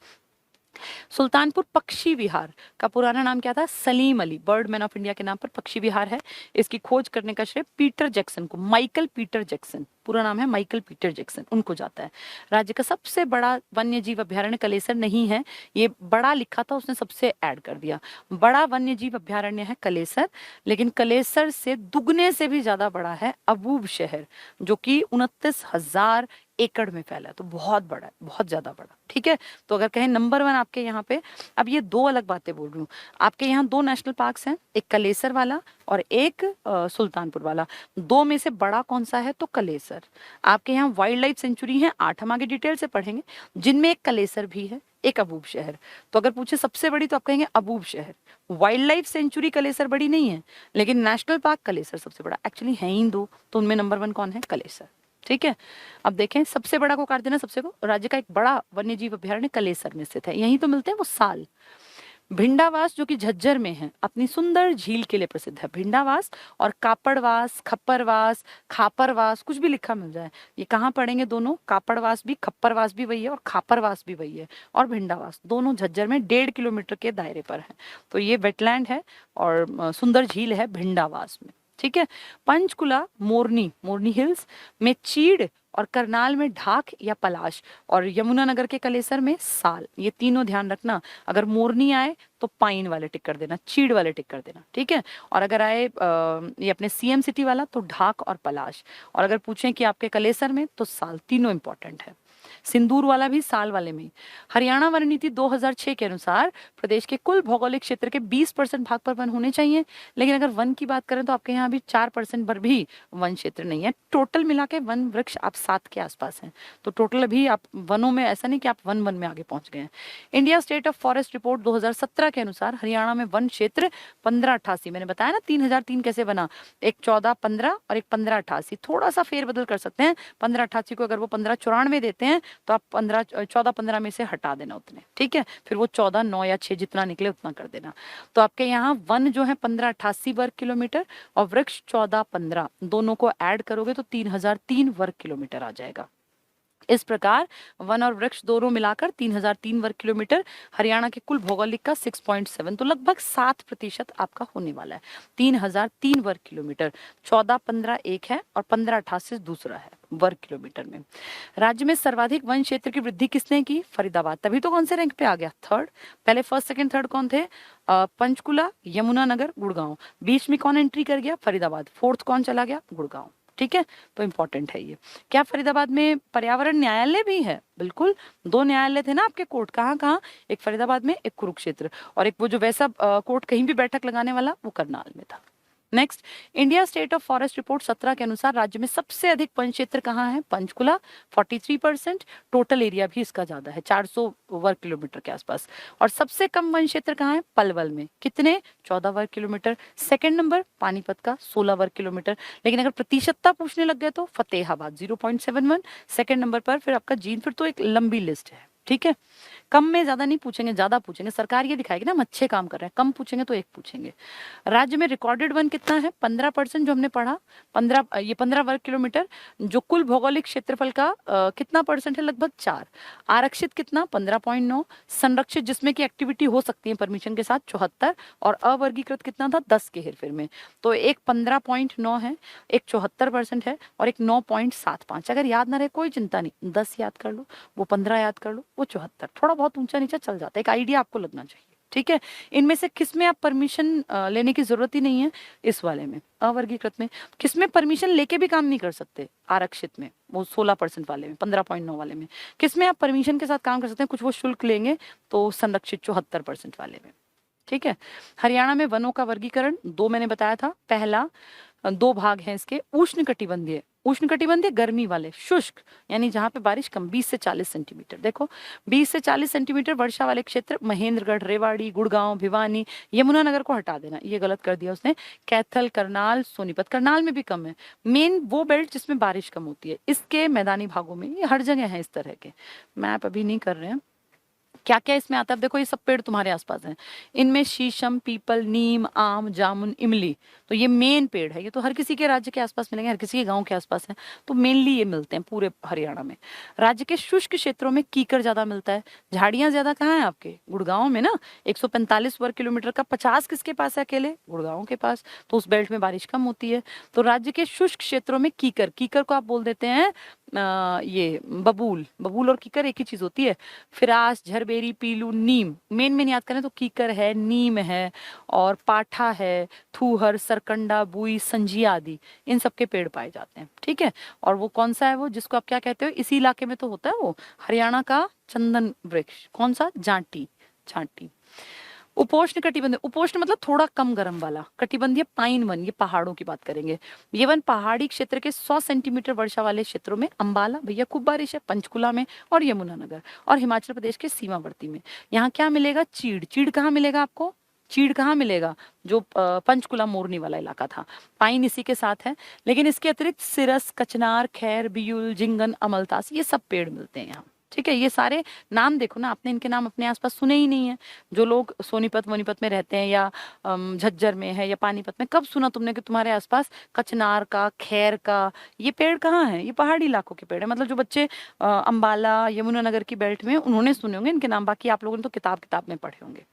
सुल्तानपुर पक्षी विहार का पुराना नाम क्या था, Salim Ali, bird man of India के नाम पर पक्षी विहार है। इसकी खोज करने का श्रेय पीटर जैक्सन को, माइकल पीटर जैक्सन, पूरा नाम है माइकल पीटर जैक्सन, उनको जाता है। राज्य का सबसे बड़ा वन्य जीव अभ्यारण्य कलेसर नहीं है, ये बड़ा लिखा था उसने सबसे ऐड कर दिया। बड़ा वन्य जीव अभ्यारण्य है कलेसर, लेकिन कलेसर से दुगने से भी ज्यादा बड़ा है अबूब शहर, जो कि 29,000 एकड़ में फैला है, तो बहुत बड़ा है, बहुत ज्यादा बड़ा। ठीक है, तो अगर कहें नंबर 1 आपके यहाँ पे, अब ये दो अलग बातें बोल रही हूँ, आपके यहाँ दो नेशनल पार्क्स हैं, एक कलेसर वाला और एक सुल्तानपुर वाला। दो में से बड़ा कौन सा है, तो कलेसर। आपके यहाँ वाइल्ड लाइफ सेंचुरी है 8, हम आगे डिटेल से पढ़ेंगे, जिनमें एक कलेसर भी है, एक अबूब शहर। तो अगर पूछे सबसे बड़ी, तो आप कहेंगे अबूब शहर। वाइल्ड लाइफ सेंचुरी कलेसर बड़ी नहीं है, लेकिन नेशनल पार्क कलेसर सबसे बड़ा। एक्चुअली है ही दो, तो उनमें नंबर 1 कौन है, कलेसर। ठीक है, अब देखें सबसे बड़ा को काट देना, सबसे को, राज्य का एक बड़ा वन्य जीव अभ्यारण्य कलेसर में स्थित है, यहीं तो मिलते हैं वो साल। भिंडावास जो कि झज्जर में है, अपनी सुंदर झील के लिए प्रसिद्ध है, भिंडावास। और कापड़वास, खप्परवास, खापरवास, कुछ भी लिखा मिल जाए, ये कहाँ पड़ेंगे दोनों, कापड़वास भी, खप्परवास भी वही है, और खापरवास भी वही है, और भिंडावास, दोनों झज्जर में 1.5 किलोमीटर के दायरे पर है। तो ये वेटलैंड है और सुंदर झील है भिंडावास में। ठीक है, पंचकुला, मोरनी, मोरनी हिल्स में चीड़, और करनाल में ढाक या पलाश, और यमुनानगर के कलेसर में साल। ये तीनों ध्यान रखना, अगर मोरनी आए तो पाइन वाले टिक कर देना, चीड़ वाले टिक कर देना। ठीक है, और अगर आए ये अपने सीएम सिटी वाला, तो ढाक और पलाश, और अगर पूछें कि आपके कलेसर में, तो साल। तीनों इंपॉर्टेंट है। सिंदूर वाला भी साल वाले में। हरियाणा वन नीति 2006 के अनुसार प्रदेश के कुल भौगोलिक क्षेत्र के 20% भाग पर वन होने चाहिए, लेकिन अगर वन की बात करें तो आपके यहाँ भी 4% पर भी वन क्षेत्र नहीं है। टोटल मिला के वन वृक्ष आप 7 के आसपास हैं, तो टोटल अभी आप वनों में, ऐसा नहीं कि आप वन में आगे पहुंच गए हैं। India state of forest report 2017 के अनुसार हरियाणा में वन क्षेत्र 1588, मैंने बताया ना 3003 कैसे बना, एक 1415 और एक 1588, थोड़ा सा फेरबदल कर सकते हैं। 1588 को अगर वो 1594 देते हैं, तो आप 1415 में से हटा देना उतने। ठीक है, फिर वो 14, 9 या 6 जितना निकले उतना कर देना। तो आपके यहाँ वन जो है 1588 वर्ग किलोमीटर, और वृक्ष 1415, दोनों को ऐड करोगे तो 3003 वर्ग किलोमीटर आ जाएगा। इस प्रकार वन और वृक्ष दोनों मिलाकर 3003 वर्ग किलोमीटर हरियाणा के कुल भौगोलिक का 6.7, तो लगभग 7% आपका होने वाला है। 3003 वर्ग किलोमीटर, 1415 एक है और 1588 दूसरा है वर्ग किलोमीटर में। राज्य में सर्वाधिक वन क्षेत्र की वृद्धि किसने की? फरीदाबाद। तभी तो कौन से रैंक पे आ गया? थर्ड। पहले फर्स्ट सेकंड थर्ड कौन थे? पंचकुला, यमुनानगर, गुड़गांव। बीच में कौन एंट्री कर गया? फरीदाबाद। फोर्थ कौन चला गया? गुड़गांव। ठीक है, तो इंपॉर्टेंट है ये। क्या फरीदाबाद में पर्यावरण न्यायालय भी है? बिल्कुल, 2 न्यायालय थे ना आपके कोर्ट। कहाँ कहाँ? एक फरीदाबाद में, एक कुरुक्षेत्र, और एक वो जो वैसा कोर्ट कहीं भी बैठक लगाने वाला वो करनाल में था। Next, India state of forest report 17 के अनुसार राज्य में सबसे अधिक वन क्षेत्र कहाँ है? पंचकुला 43%, टोटल एरिया भी इसका ज्यादा है 400 वर्ग किलोमीटर के आसपास। और सबसे कम वन क्षेत्र कहाँ है? पलवल में। कितने? 14 वर्ग किलोमीटर। सेकंड नंबर पानीपत का 16 वर्ग किलोमीटर। लेकिन अगर प्रतिशतता पूछने लग गए तो फतेहाबाद 0.71 सेकंड नंबर पर, फिर आपका जींद। फिर तो एक लंबी लिस्ट है। ठीक है, कम में ज्यादा नहीं पूछेंगे, ज्यादा पूछेंगे। सरकार ये दिखाएगी ना हम अच्छे काम कर रहे हैं। कम पूछेंगे तो एक पूछेंगे। राज्य में रिकॉर्डेड वन कितना है? 15% जो हमने पढ़ा। 15 वर्ग किलोमीटर, जो कुल भौगोलिक क्षेत्रफल का कितना परसेंट है? लगभग 4। आरक्षित कितना? 15.9। संरक्षित जिसमें की एक्टिविटी हो सकती है परमिशन के साथ 74। और अवर्गीकृत कितना था? 10 के हेरफेर में। तो एक 15.9 है, एक 74% है और एक 9.75। अगर याद ना रहे कोई चिंता नहीं, 10 याद कर लो, वो 15 याद कर लो, वो 74। थोड़ा बहुत ऊंचा नीचा चल जाता है, एक आइडिया आपको लगना चाहिए। ठीक है, इनमें से किसमें आप परमिशन लेने की जरूरत ही नहीं है? इस वाले में, अवर्गीकृत में। किसमें परमिशन लेके भी काम नहीं कर सकते? आरक्षित में, वो 16% वाले में, 15.9 वाले में। किसमें आप परमिशन के साथ काम कर सकते हैं? कुछ वो शुल्क लेंगे, तो संरक्षित 74% वाले में। ठीक है, हरियाणा में वनों का वर्गीकरण 2 मैंने बताया था। पहला, 2 भाग हैं इसके। उष्णकटिबंधीय, उष्णकटिबंधीय गर्मी वाले। शुष्क यानी जहां पे बारिश कम, 20 से 40 सेंटीमीटर। देखो 20 से 40 सेंटीमीटर वर्षा वाले क्षेत्र महेंद्रगढ़, रेवाड़ी, गुड़गांव, भिवानी, यमुनानगर को हटा देना, ये गलत कर दिया उसने। कैथल, करनाल, सोनीपत। करनाल में भी कम है। मेन वो बेल्ट जिसमें बारिश कम होती है, इसके मैदानी भागों में ये हर जगह है इस तरह के। मैप अभी नहीं कर रहे हैं। क्या क्या इसमें आता है? देखो ये सब पेड़ तुम्हारे आसपास हैं। इनमें शीशम, पीपल, नीम, आम, जामुन, इमली, तो ये मेन पेड़ है। ये तो हर किसी के राज्य के आसपास मिलेंगे, हर किसी के गांव के आसपास है, तो मेनली ये मिलते हैं पूरे हरियाणा में। राज्य के शुष्क क्षेत्रों में कीकर ज्यादा मिलता है। झाड़ियां ज्यादा कहाँ है आपके? गुड़गांव में ना। 145 वर्ग किलोमीटर का 50 किसके पास है? अकेले गुड़गांव के पास। तो उस बेल्ट में बारिश कम होती है। तो राज्य के शुष्क क्षेत्रों में कीकर, कीकर को आप बोल देते हैं ये बबूल। बबूल और कीकर एक ही चीज होती है। फिरास, झरबेरी, पीलू, नीम। मेन याद करें तो कीकर है, नीम है और पाठा है, थूहर, सरकंडा, बुई, संजिया आदि, इन सब के पेड़ पाए जाते हैं। ठीक है, और वो कौन सा है? वो जिसको आप क्या कहते हो, इसी इलाके में तो होता है वो, हरियाणा का चंदन वृक्ष। कौन सा? जांटी, जांटी। उपोष्ण कटिबंधीय, उपोष्ण मतलब थोड़ा कम गर्म वाला। कटिबंधीय पाइन वन, ये पहाड़ों की बात करेंगे। ये वन पहाड़ी क्षेत्र के 100 सेंटीमीटर वर्षा वाले क्षेत्रों में, अंबाला भैया खूब बारिश है, पंचकुला में और यमुनानगर और हिमाचल प्रदेश के सीमावर्ती में। यहाँ क्या मिलेगा? चीड़। चीड़ कहाँ मिलेगा आपको? चीड़ कहाँ मिलेगा? जो पंचकुला मोरनी वाला इलाका था। पाइन इसी के साथ है, लेकिन इसके अतिरिक्त सिरस, कचनार, खैर, बियुल, जिंगन, अमलतास, ये सब पेड़ मिलते हैं यहाँ। ठीक है, ये सारे नाम देखो ना, आपने इनके नाम अपने आसपास सुने ही नहीं है। जो लोग सोनीपत वनीपत में रहते हैं या झज्जर में है या पानीपत में, कब सुना तुमने कि तुम्हारे आसपास कचनार का, खैर का, ये पेड़ कहाँ है? ये पहाड़ी इलाकों के पेड़ है। मतलब जो बच्चे अंबाला, यमुनानगर की बेल्ट में, उन्होंने सुने होंगे इनके नाम, बाकी आप लोगों ने तो किताब किताब में पढ़े होंगे।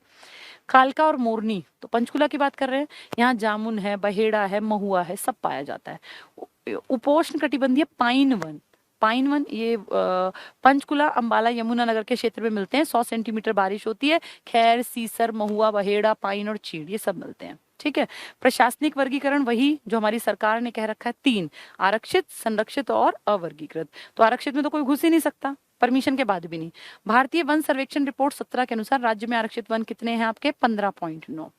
कालका और मोरनी, तो पंचकुला की बात कर रहे हैं। यहाँ जामुन है, बहेड़ा है, महुआ है, सब पाया जाता है। उपोष्ण कटिबंधीय पाइन वन, पाइन वन ये पंचकुला, अंबाला, यमुनानगर के क्षेत्र में मिलते हैं। 100 सेंटीमीटर बारिश होती है। खैर, सीसर, महुआ, बहेड़ा, पाइन और चीड़, ये सब मिलते हैं। ठीक है, प्रशासनिक वर्गीकरण वही जो हमारी सरकार ने कह रखा है, 3, आरक्षित, संरक्षित और अवर्गीकृत। तो आरक्षित में तो कोई घुस ही नहीं सकता, परमिशन के बाद भी नहीं। भारतीय वन सर्वेक्षण रिपोर्ट 17 के अनुसार राज्य में आरक्षित वन कितने हैं आपके? 15.9।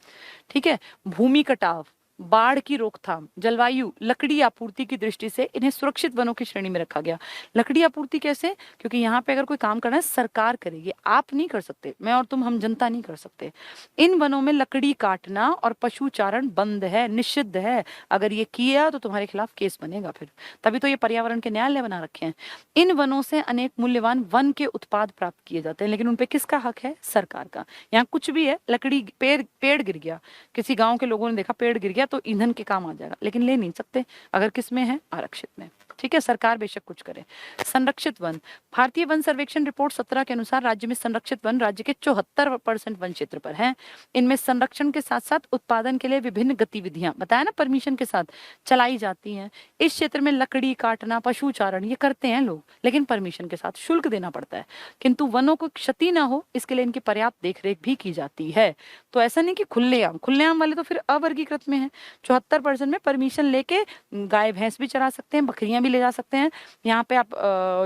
ठीक है, भूमि कटाव, बाढ़ की रोकथाम, जलवायु, लकड़ी आपूर्ति की दृष्टि से इन्हें सुरक्षित वनों की श्रेणी में रखा गया। लकड़ी आपूर्ति कैसे? क्योंकि यहाँ पे अगर कोई काम करना है सरकार करेगी, आप नहीं कर सकते, मैं और तुम, हम जनता नहीं कर सकते। इन वनों में लकड़ी काटना और पशु चारण बंद है, निषिद्ध है। अगर ये किया तो तुम्हारे खिलाफ केस बनेगा फिर, तभी तो ये पर्यावरण के न्यायालय बना रखे हैं। इन वनों से अनेक मूल्यवान वन के उत्पाद प्राप्त किए जाते हैं, लेकिन उनपे किसका हक है? सरकार का। यहाँ कुछ भी है, लकड़ी, पेड़ गिर गया, किसी गांव के लोगों ने देखा पेड़ गिर गया तो ईंधन के काम आ जाएगा, लेकिन ले नहीं सकते अगर किस में है? आरक्षित में। ठीक है, सरकार बेशक कुछ करे। संरक्षित वन, भारतीय वन सर्वेक्षण रिपोर्ट 17 के अनुसार राज्य में संरक्षित वन राज्य के 74% वन क्षेत्र पर हैं। इनमें संरक्षण के साथ साथ उत्पादन के लिए विभिन्न गतिविधियां, बताया ना, परमिशन के साथ चलाई जाती हैं। इस क्षेत्र में लकड़ी काटना, पशु चारण ये करते हैं लोग, लेकिन परमिशन के साथ शुल्क देना पड़ता है। किंतु वनों को क्षति ना हो इसके लिए इनकी पर्याप्त देखरेख भी की जाती है। तो ऐसा नहीं कि खुलेआम वाले तो फिर अवर्गीकृत में है। 74% में परमिशन लेके गाय भैंस भी चरा सकते हैं, बकरियां भी ले जा सकते हैं। यहाँ पे आप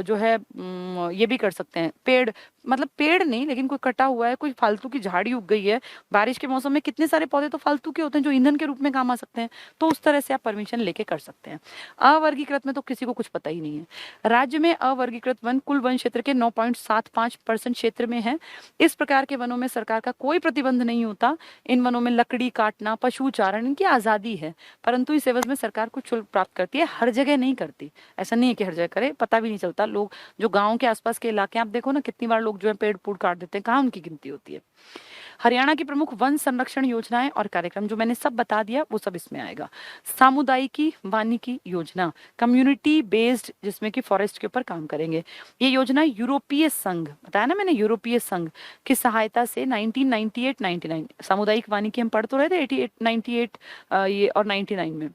जो है ये भी कर सकते हैं, पेड़, मतलब पेड़ नहीं लेकिन कोई कटा हुआ है, कोई फालतू की झाड़ी उग गई है, बारिश के मौसम में कितने सारे पौधे तो फालतू के होते हैं जो ईंधन के रूप में काम आ सकते हैं, तो उस तरह से आप परमिशन लेके कर सकते हैं। अवर्गीकृत में तो किसी को कुछ पता ही नहीं है। राज्य में अवर्गीकृत वन कुल वन क्षेत्र के 9.75% क्षेत्र में है। इस प्रकार के वनों में सरकार का कोई प्रतिबंध नहीं होता। इन वनों में लकड़ी काटना, पशु चारण, इनकी आजादी है, परंतु इस एवज में सरकार कुछ शुल्क प्राप्त करती है। हर जगह नहीं करती, ऐसा नहीं है कि हर जगह करे, पता भी नहीं चलता। लोग जो गाँव के आसपास के इलाके आप देखो ना, कितनी बार लोग जो है पेड़ पूड़ काट देते हैं, कहाँ उनकी गिनती होती है। हरियाणा की प्रमुख वन संरक्षण योजनाएं और कार्यक्रम जो मैंने सब बता दिया वो सब इसमें आएगा। सामुदायिकी वानिकी योजना, कम्युनिटी बेस्ड, जिसमें कि फॉरेस्ट के ऊपर काम करेंगे। ये योजना यूरोपीय संघ, बताया ना मैंने, यूरोपीय संघ की सहायता से 1998-99 सामुदायिक वानिकी हम पढ़ तो रहे थे, 88 98 ये और 99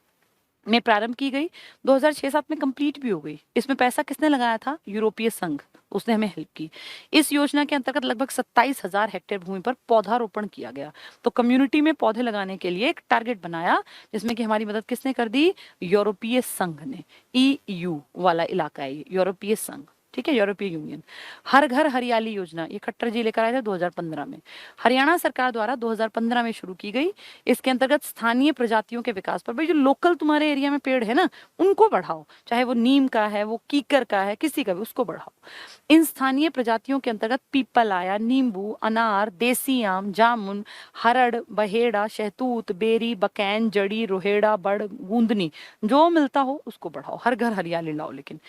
में प्रारंभ की गई। 2006-07 में कंप्लीट भी हो गई। इसमें पैसा किसने लगाया था? यूरोपीय संघ, उसने हमें हेल्प की। इस योजना के अंतर्गत लगभग 27,000 हेक्टेयर भूमि पर पौधारोपण किया गया। तो कम्युनिटी में पौधे लगाने के लिए एक टारगेट बनाया, जिसमें कि हमारी मदद किसने कर दी? यूरोपीय संघ ने। EU वाला इलाका है यूरोपीय संघ, ठीक है, यूरोपीय यूनियन। हर घर हरियाली योजना, ये खट्टर जी लेकर आए थे 2015 में, हरियाणा सरकार द्वारा 2015 में शुरू की गई। इसके अंतर्गत स्थानीय प्रजातियों के विकास पर, भाई जो लोकल तुम्हारे एरिया में पेड़ है ना, उनको बढ़ाओ, चाहे वो नीम का है, वो कीकर का है, किसी का भी, उसको बढ़ाओ। इन स्थानीय प्रजातियों के अंतर्गत पीपल आया, नींबू, अनार, देसी आम, जामुन, हरड़, बहेड़ा, शहतूत, बेरी, बकैन, जड़ी, रोहेड़ा, बड़, गूंदनी, जो मिलता हो उसको बढ़ाओ। हर घर हरियाली लाओ। लेकिन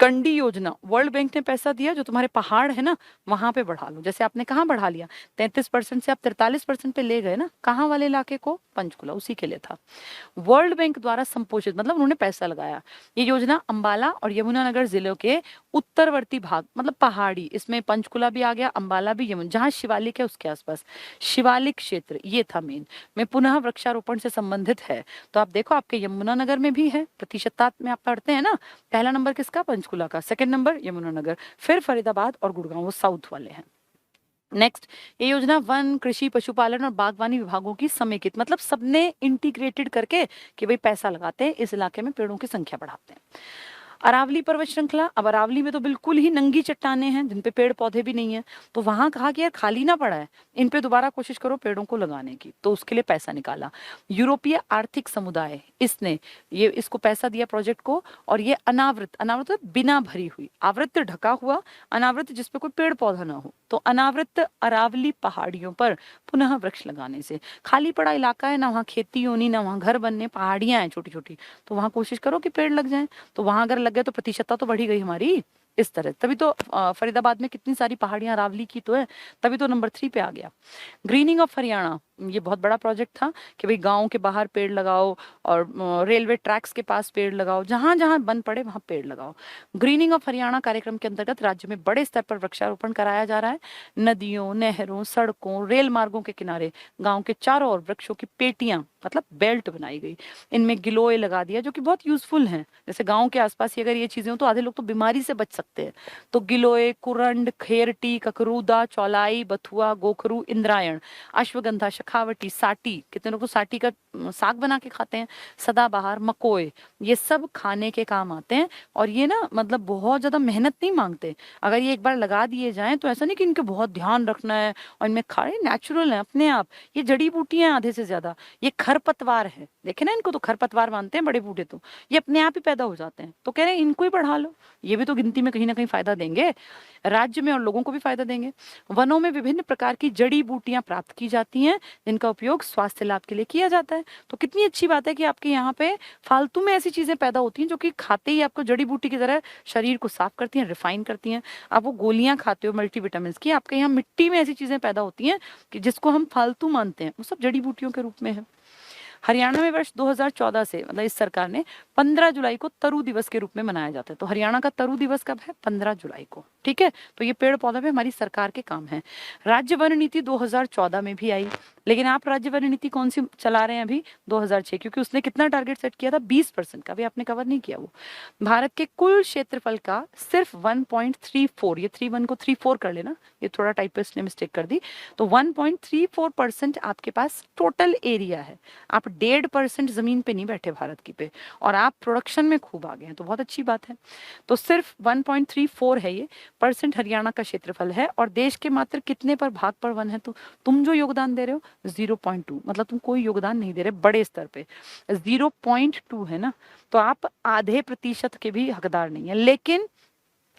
कंडी योजना, वर्ल्ड बैंक ने पैसा दिया, जो तुम्हारे पहाड़ है ना वहां पे बढ़ा लो। जैसे आपने कहाँ बढ़ा लिया, 33% से आप 43% पे ले गए ना, कहाँ वाले इलाके को? पंचकुला, उसी के लिए था। वर्ल्ड बैंक द्वारा संपोषित, मतलब उन्होंने पैसा लगाया। ये योजना अंबाला और यमुनानगर जिलों के उत्तरवर्ती भाग, मतलब पहाड़ी, इसमें पंचकुला भी आ गया, अंबाला भी, यमुना, जहाँ शिवालिक है उसके आसपास, शिवालिक क्षेत्र ये था मेन, में पुनः वृक्षारोपण से संबंधित है। तो आप देखो आपके यमुनानगर में भी है, प्रतिशतता में आप पढ़ते हैं ना, पहला नंबर किसका? पंचकुला का, सेकंड नंबर यमुनानगर, फिर फरीदाबाद और गुड़गांव, वो साउथ वाले हैं। नेक्स्ट, ये योजना वन, कृषि, पशुपालन और बागवानी विभागों की समेकित, मतलब सबने इंटीग्रेटेड करके कि भाई पैसा लगाते हैं, इस इलाके में पेड़ों की संख्या बढ़ाते हैं। अरावली पर्वत श्रृंखला, अब अरावली में तो बिल्कुल ही नंगी चट्टाने हैं जिन पे पेड़ पौधे भी नहीं है, तो वहां कहा कि यार खाली ना पड़ा है, इन पे दोबारा कोशिश करो पेड़ों को लगाने की, तो उसके लिए पैसा निकाला। यूरोपीय आर्थिक समुदाय, इसने ये इसको पैसा दिया प्रोजेक्ट को, और ये अनावृत, अनावृत मतलब बिना भरी हुई, आवृत ढका हुआ, अनावृत जिसपे कोई पेड़ पौधा ना हो, तो अनावृत अरावली पहाड़ियों पर पुनः वृक्ष लगाने से, खाली पड़ा इलाका है ना, वहाँ खेती होनी ना, वहाँ घर बनने, पहाड़ियां हैं छोटी छोटी, तो वहां कोशिश करो कि पेड़ लग जाएं। तो वहां अगर लग गए तो प्रतिशतता तो बढ़ी गई हमारी, इस तरह। तभी तो फरीदाबाद में कितनी सारी पहाड़ियां अरावली की तो है, तभी तो नंबर 3 पे आ गया। ग्रीनिंग ऑफ हरियाणा, ये बहुत बड़ा प्रोजेक्ट था कि भाई गांव के बाहर पेड़ लगाओ और रेलवे ट्रैक्स के पास पेड़ लगाओ, जहां जहां बन पड़े वहां पेड़ लगाओ। ग्रीनिंग ऑफ हरियाणा कार्यक्रम के अंतर्गत राज्य में बड़े स्तर पर वृक्षारोपण कराया जा रहा है। नदियों, नहरों, सड़कों, रेल मार्गों के किनारे गांव के चारों ओर वृक्षों की पेटियां, मतलब बेल्ट बनाई गई, इनमें गिलोय लगा दिया, जो कि बहुत यूजफुल हैं। जैसे गांव के आसपास ही अगर ये चीजें हो तो आधे लोग तो बीमारी से बच सकते हैं। तो गिलोय, कुरंड, खेरटी, ककरूदा, चौलाई, बथुआ, गोखरू, इंद्रायण, अश्वगंधा, शखावटी, साटी, कितने लोग तो साटी का साग बना के खाते हैं, सदाबहार, मकोए, ये सब खाने के काम आते हैं। और ये ना मतलब बहुत ज्यादा मेहनत नहीं मांगते। अगर ये एक बार लगा दिए जाएं तो ऐसा नहीं कि इनके बहुत ध्यान रखना है, और इनमें खाए नेचुरल है अपने आप, ये जड़ी बूटियां हैं आधे से ज्यादा, ये खरपतवार है, देखे ना, इनको तो खरपतवार मानते हैं बड़े बूढ़े, तो ये अपने आप ही पैदा हो जाते हैं। तो कह रहे हैं इनको ही बढ़ा लो, ये भी तो गिनती में कहीं ना कहीं फायदा देंगे राज्य में और लोगों को भी फायदा देंगे। वनों में विभिन्न प्रकार की जड़ी बूटियां प्राप्त की जाती हैं, जिनका उपयोग स्वास्थ्य लाभ के लिए किया जाता है। तो कितनी अच्छी बात है कि आपके यहाँ पे फालतू में ऐसी चीजें पैदा होती हैं जो कि खाते ही आपको जड़ी बूटी की तरह शरीर को साफ करती हैं, रिफाइन करती हैं। आप वो गोलियां खाते हो मल्टीविटामिन की, आपके यहाँ मिट्टी में ऐसी चीजें पैदा होती हैं कि जिसको हम फालतू मानते हैं, वो सब जड़ी बूटियों के रूप में है। हरियाणा में वर्ष 2014 से मतलब इस सरकार ने 15 जुलाई को तरु दिवस के रूप में मनाया जाता है। तो हरियाणा का तरु दिवस कब है? 15 जुलाई को। ठीक है, तो ये पेड़ पौधे में हमारी सरकार के काम है। राज्य वन नीति 2014 में भी आई, लेकिन आप राज्य वन नीति कौन सी चला रहे हैं अभी? 2006, क्योंकि उसने कितना टारगेट सेट किया था? 20% का, भी आपने कवर नहीं किया वो। भारत के कुल क्षेत्रफल का सिर्फ 1.34, ये 31 को 34 कर लेना, ये थोड़ा टाइपिस्ट ने मिस्टेक कर दी, तो 1.34% आपके पास टोटल एरिया है। आप 1.5% जमीन पे नहीं बैठे भारत की पे, और आप प्रोडक्शन में खूब आगे हैं, तो बहुत अच्छी बात है। तो सिर्फ 1.34 है ये परसेंट हरियाणा का क्षेत्रफल है, और देश के मात्र कितने पर भाग पर वन है? तो तुम जो योगदान दे रहे हो 0.2, मतलब तुम कोई योगदान नहीं दे रहे बड़े स्तर पे, 0.2 है ना, तो आप आधे प्रतिशत के भी हकदार नहीं है। लेकिन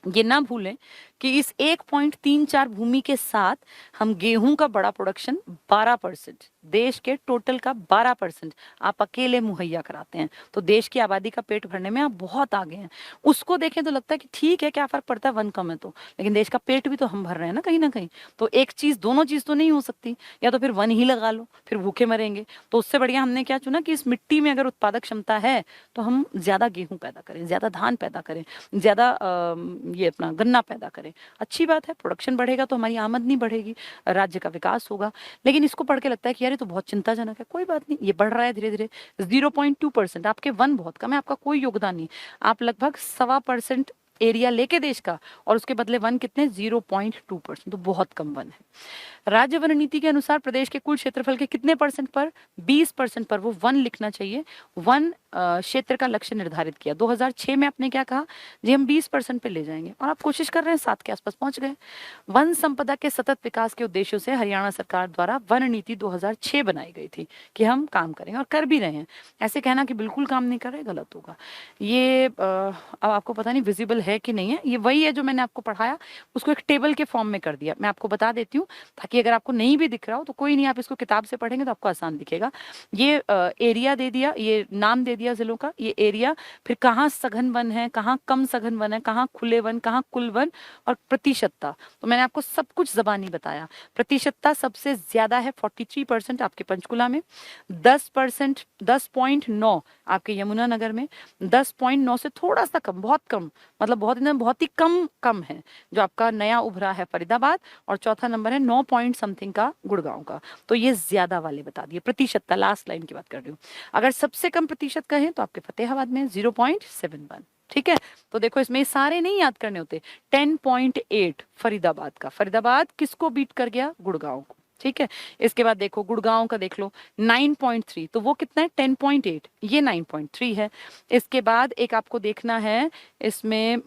ये ना भूलें कि इस 1.34 भूमि के साथ हम गेहूं का बड़ा प्रोडक्शन 12%, देश के टोटल का 12% आप अकेले मुहैया कराते हैं। तो देश की आबादी का पेट भरने में आप बहुत आगे हैं। उसको देखें तो लगता है कि ठीक है, क्या फर्क पड़ता है, वन कम है तो, लेकिन देश का पेट भी तो हम भर रहे हैं ना कहीं। तो एक चीज, दोनों चीज तो नहीं हो सकती, या तो फिर वन ही लगा लो, फिर भूखे मरेंगे। तो उससे बढ़िया हमने क्या चुना कि इस मिट्टी में अगर उत्पादक क्षमता है तो हम ज्यादा गेहूं पैदा करें, ज्यादा धान पैदा करें, ज्यादा ये अपना गन्ना पैदा करें। अच्छी बात है, प्रोडक्शन बढ़ेगा तो हमारी आमदनी बढ़ेगी, राज्य का विकास होगा। लेकिन इसको पढ़ के लगता है कि यार ये तो बहुत चिंताजनक है। कोई बात नहीं, ये बढ़ रहा है धीरे धीरे। 0.2%, आपके वन बहुत कम है, आपका कोई योगदान नहीं। आप लगभग 1.25% एरिया लेके देश का, और उसके बदले वन कितने? 0.2%, तो बहुत कम वन है। राज्य वन नीति के अनुसार प्रदेश के कुल क्षेत्रफल के कितने परसेंट पर? 20% पर वो वन लिखना चाहिए। वन क्षेत्र का लक्ष्य निर्धारित किया 2006 में। आपने क्या कहा जी? हम 20% पे ले जाएंगे, और आप कोशिश कर रहे हैं, 7 के आसपास पहुंच गए। वन संपदा के सतत विकास के उद्देश्यों से हरियाणा सरकार द्वारा वन नीति 2006 बनाई गई थी कि हम काम करेंगे, और कर भी रहे हैं। ऐसे कहना कि बिल्कुल काम नहीं कर रहे, गलत होगा। ये अब आपको पता नहीं विजिबल है कि नहीं है, ये वही है जो मैंने आपको पढ़ाया, उसको एक टेबल के फॉर्म में कर दिया। मैं आपको बता देती हूँ, ताकि अगर आपको नहीं भी दिख रहा हो तो कोई नहीं, आप इसको किताब से पढ़ेंगे तो आपको आसान दिखेगा। ये एरिया दे दिया, ये नाम दे दिया जिलों का, ये एरिया, फिर कहाँ सघन वन है, कहाँ कम सघन वन है, कहाँ खुले वन, कहाँ कुल वन, और प्रतिशतता। तो मैंने आपको सब कुछ जबानी बताया। प्रतिशतता सबसे ज्यादा है 43% आपके पंचकुला में, 10%, 10.9 आपके यमुनानगर में, 10.9 से थोड़ा सा कम, बहुत कम, मतलब बहुत ही कम है जो आपका नया उभरा है फरीदाबाद, और चौथा नंबर है 9 पॉइंट समथिंग का गुड़गांव का। तो ये ज्यादा वाले बता दिए। प्रतिशतता लास्ट लाइन की बात कर रही हूँ। अगर सबसे कम प्रतिशत कहें तो आपके फतेहाबाद में 0.71। ठीक है, तो देखो इसमें सारे नहीं याद करने होते। 10.8 फरीदाबाद का, फरीदाबाद किसको बीट कर गया? गुड़गांव को। ठीक है, इसके बाद देखो गुड़गांव का देख लो 9.3, तो वो कितना है? 10.8, ये 9.3 है। इसके बाद एक आपको देखना है इसमें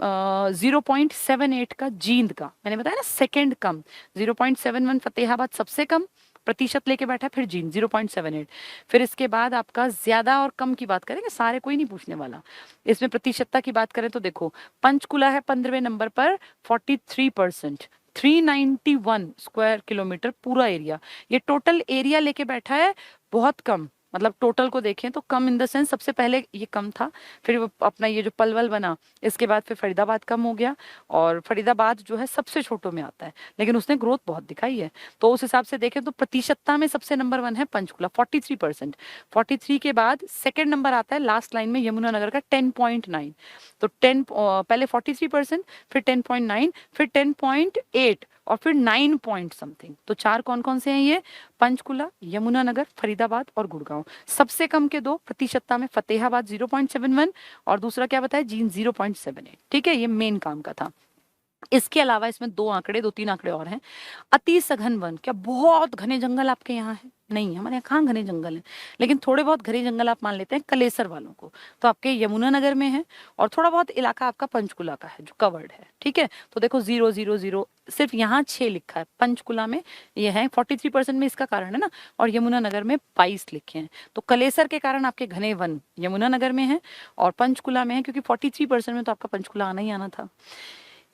0.78 का जींद का, मैंने बताया ना सेकंड कम। 0.71 फतेहाबाद सबसे कम प्रतिशत लेके बैठा, फिर जींद 0.78। फिर इसके बाद आपका ज्यादा और कम की बात करेंगे, सारे कोई नहीं पूछने वाला। इसमें प्रतिशतता की बात करें तो देखो पंचकुला है 15वें नंबर पर 43%, 391 स्क्वायर किलोमीटर पूरा एरिया। ये टोटल एरिया लेके बैठा है, बहुत कम, मतलब टोटल को देखें तो कम इन द सेंस सबसे पहले ये कम था, फिर अपना ये जो पलवल बना, इसके बाद फिर फरीदाबाद कम हो गया, और फरीदाबाद जो है सबसे छोटों में आता है, लेकिन उसने ग्रोथ बहुत दिखाई है। तो उस हिसाब से देखें तो प्रतिशतता में सबसे नंबर 1 है पंचकुला 43%। 43 के बाद सेकेंड नंबर आता है लास्ट लाइन में यमुनानगर का 10.9। तो 10 पहले 43%, फिर 10.9, फिर 10.8, और फिर 9 पॉइंट समथिंग। तो 4 कौन कौन से हैं ये? पंचकुला, यमुनानगर, फरीदाबाद और गुड़गांव। सबसे कम के 2 प्रतिशतता में फतेहाबाद 0.71, और दूसरा क्या बताया? जींद 0.78। ठीक है, ये मेन काम का था। इसके अलावा इसमें 2-3 आंकड़े और हैं। अति सघन वन, क्या बहुत घने जंगल आपके यहाँ है? नहीं, हमारे यहाँ कहाँ घने जंगल हैं, लेकिन थोड़े बहुत घने जंगल आप मान लेते हैं कलेसर वालों को, तो आपके यमुनानगर में है, और थोड़ा बहुत इलाका आपका पंचकुला का है जो कवर्ड है। ठीक है, तो देखो 000 सिर्फ यहाँ 6 लिखा है, पंचकुला में ये है 43% में, इसका कारण है ना, और यमुनानगर में 22 लिखे हैं। तो कलेसर के कारण आपके घने वन यमुनानगर में है और पंचकुला में है, क्योंकि 43% में तो आपका पंचकुला आना ही आना था।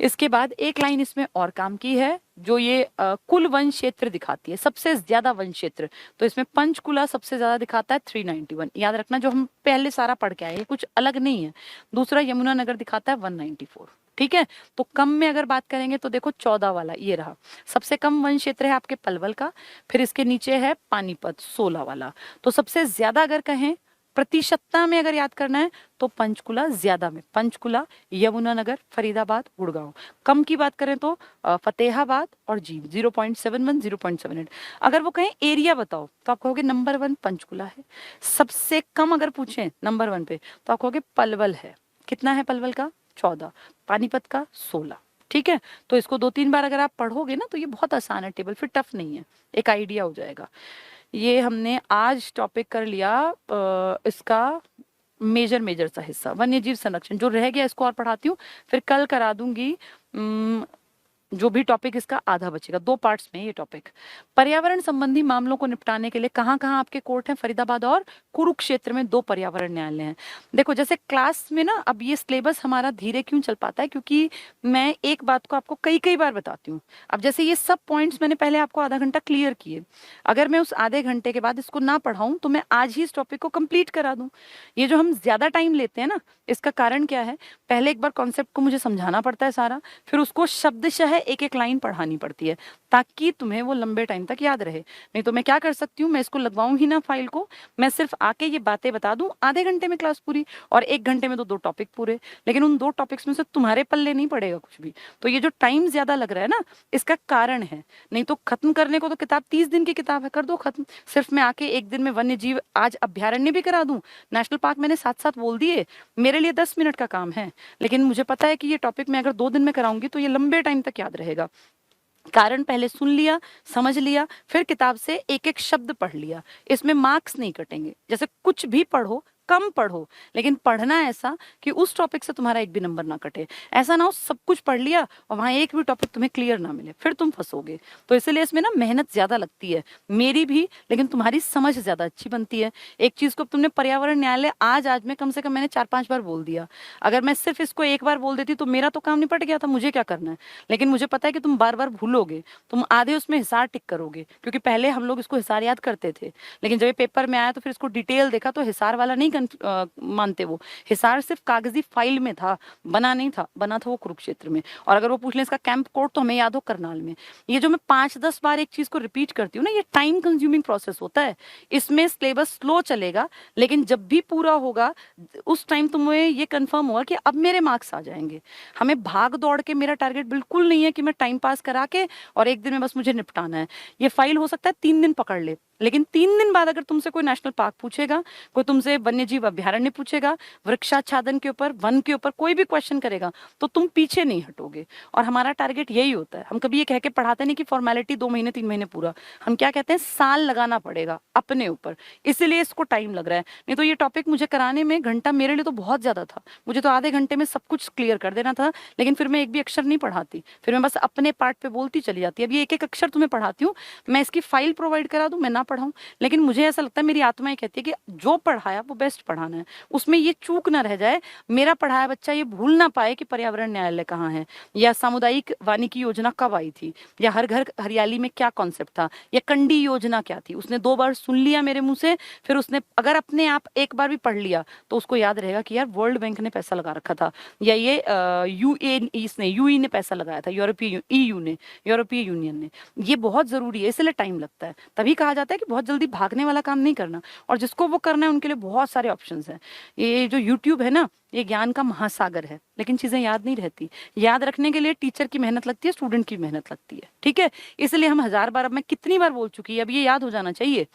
इसके बाद एक लाइन इसमें और काम की है, जो ये कुल वन क्षेत्र दिखाती है, सबसे ज्यादा वन क्षेत्र। तो इसमें पंचकुला सबसे ज्यादा दिखाता है 391, याद रखना, जो हम पहले सारा पढ़ के आए, ये कुछ अलग नहीं है। दूसरा यमुनानगर दिखाता है 194। ठीक है। तो कम में अगर बात करेंगे तो देखो 14 वाला ये रहा, सबसे कम वन क्षेत्र है आपके पलवल का। फिर इसके नीचे है पानीपत 16 वाला। तो सबसे ज्यादा अगर कहें प्रतिशतता में अगर याद करना है तो पंचकुला ज्यादा में, पंचकुला, यमुनानगर, फरीदाबाद, गुड़गांव। कम की बात करें तो फतेहाबाद और जींद 0.71, 0.78। अगर वो कहें एरिया बताओ तो आप कहोगे नंबर 1 पंचकुला है। सबसे कम अगर पूछें नंबर 1 पे तो आप कहोगे पलवल है। कितना है पलवल का? 14। पानीपत का 16। ठीक है। तो इसको 2-3 बार अगर आप पढ़ोगे ना तो ये बहुत आसान है टेबल, फिर टफ नहीं है, एक आइडिया हो जाएगा। ये हमने आज टॉपिक कर लिया इसका मेजर सा हिस्सा, वन्य जीव संरक्षण। जो रह गया इसको और पढ़ाती हूँ, फिर कल करा दूंगी जो भी टॉपिक इसका आधा बचेगा। 2 पार्ट्स में ये टॉपिक। पर्यावरण संबंधी मामलों को निपटाने के लिए कहाँ कहाँ आपके कोर्ट हैं? फरीदाबाद और कुरुक्षेत्र में 2 पर्यावरण न्यायालय हैं। देखो जैसे क्लास में ना, अब ये सिलेबस हमारा धीरे क्यों चल पाता है, क्योंकि मैं एक बात को आपको कई कई बार बताती हूँ। अब जैसे ये सब पॉइंट्स मैंने पहले आपको आधा घंटा क्लियर किए, अगर मैं उस आधे घंटे के बाद इसको ना पढ़ाऊं तो मैं आज ही इस टॉपिक को कंप्लीट करा दूं। ये जो हम ज्यादा टाइम लेते हैं ना, इसका कारण क्या है? पहले एक बार कॉन्सेप्ट को मुझे समझाना पड़ता है सारा, फिर उसको शब्दशः एक एक लाइन पढ़ानी पड़ती है ताकि तुम्हें वो लंबे टाइम तक याद रहे। नहीं तो मैं क्या कर सकती हूँ, मैं इसको लगवाऊं ही ना फाइल को, मैं सिर्फ आके ये बातें बता दूं, आधे घंटे में क्लास पूरी, और 1 घंटे में तो 2 टॉपिक पूरे। लेकिन उन 2 टॉपिक्स में से तुम्हारे पल्ले नहीं पड़ेगा कुछ भी। तो ये जो टाइम ज्यादा लग रहा है ना, इसका कारण है। नहीं तो खत्म करने को तो किताब 30 दिन की किताब है, कर दो खत्म। सिर्फ मैं आके 1 दिन में वन्य जीव आज अभ्यारण्य भी करा दूं, नेशनल पार्क मैंने साथ साथ बोल दिए, मेरे लिए 10 मिनट का काम है। लेकिन मुझे पता है कि ये टॉपिक मैं अगर 2 दिन में कराऊंगी तो ये लंबे टाइम तक याद रहेगा। कारण पहले सुन लिया, समझ लिया, फिर किताब से एक एक शब्द पढ़ लिया। इसमें मार्क्स नहीं कटेंगे। जैसे कुछ भी पढ़ो, कम पढ़ो, लेकिन पढ़ना ऐसा कि उस टॉपिक से तुम्हारा एक भी नंबर ना कटे। ऐसा ना हो सब कुछ पढ़ लिया और वहां एक भी टॉपिक तुम्हें क्लियर ना मिले, फिर तुम फंसोगे। तो इसलिए इसमें ना मेहनत ज्यादा लगती है, मेरी भी, लेकिन तुम्हारी समझ ज्यादा अच्छी बनती है। एक चीज को तुमने पर्यावरण न्यायालय आज आज में कम से कम मैंने 4-5 बार बोल दिया। अगर मैं सिर्फ इसको एक बार बोल देती तो मेरा तो काम निपट गया था, मुझे क्या करना है। लेकिन मुझे पता है कि तुम बार बार भूलोगे, तुम आधे उसमें हिसार टिक करोगे, क्योंकि पहले हम लोग इसको हिसार याद करते थे, लेकिन जब ये पेपर में आया तो फिर इसको डिटेल देखा तो हिसार वाला नहीं मानते। वो हिसार सिर्फ कागजी फाइल में था, बना नहीं था, बना था वो कुरुक्षेत्र में। और अगर वो पूछ लें इसका कैंप कोड तो हमें याद हो करनाल में। ये जो मैं 5-10 बार एक चीज को रिपीट करती हूँ ना, ये टाइम कंज्यूमिंग प्रोसेस होता है। इसमें सिलेबस स्लो चलेगा, लेकिन जब भी पूरा होगा उस टाइम तुम्हें ये कंफर्म होगा कि अब मेरे मार्क्स आ जाएंगे। हमें भाग दौड़ के, मेरा टारगेट बिल्कुल नहीं है कि मैं टाइम पास करा के और 1 दिन में बस मुझे निपटाना है। ये फाइल हो सकता है 3 दिन पकड़ ले, लेकिन 3 दिन बाद अगर तुमसे कोई नेशनल पार्क पूछेगा, कोई तुमसे वन्य जीव अभ्यारण्य पूछेगा, वृक्षाच्छादन के ऊपर, वन के ऊपर कोई भी क्वेश्चन करेगा, तो तुम पीछे नहीं हटोगे। और हमारा टारगेट यही होता है। हम कभी ये कह के पढ़ाते नहीं कि फॉर्मेलिटी 2 महीने 3 महीने पूरा, हम क्या कहते हैं, साल लगाना पड़ेगा अपने ऊपर, इसीलिए इसको टाइम लग रहा है। नहीं तो ये टॉपिक मुझे कराने में घंटा मेरे लिए तो बहुत ज्यादा था, मुझे तो आधे घंटे में सब कुछ क्लियर कर देना था। लेकिन फिर मैं एक भी अक्षर नहीं पढ़ाती, फिर मैं बस अपने पार्ट पे बोलती चली जाती। अब ये एक एक अक्षर तुम्हें पढ़ाती हूँ, मैं इसकी फाइल प्रोवाइड करा दूं, मैं ना पढ़ाऊं, लेकिन मुझे ऐसा लगता है, मेरी आत्मा ये कहती है कि जो पढ़ाया वो बेस्ट पढ़ाना है, उसमें ये चूक ना रह जाए, मेरा पढ़ाया बच्चा ये भूल ना पाए कि पर्यावरण न्यायालय कहाँ है, या सामुदायिक वानिकी योजना कब आई थी, या हर घर हरियाली में क्या कॉन्सेप्ट था, या कंडी योजना क्या थी। उसने 2 बार सुन लिया मेरे मुंह से, फिर उसने अगर अपने आप एक बार भी पढ़ लिया तो उसको याद रहेगा कि यार वर्ल्ड बैंक ने पैसा लगा रखा था, या ये यूई ने पैसा लगाया था, यूरोपीय यूनियन ने। ये बहुत जरूरी है, इसलिए टाइम लगता है। तभी कहा जाता है कि बहुत जल्दी भागने वाला काम नहीं करना, और जिसको वो करना है उनके लिए बहुत सारे ऑप्शंस हैं। ये जो यूट्यूब है ना, ये ज्ञान का महासागर है, लेकिन चीजें याद नहीं रहती। याद रखने के लिए टीचर की मेहनत लगती है, स्टूडेंट की मेहनत लगती है। ठीक है, इसलिए हम 1000 बार, अब मैं कितनी बार बोल चुकी है, अब ये याद हो जाना चाहिए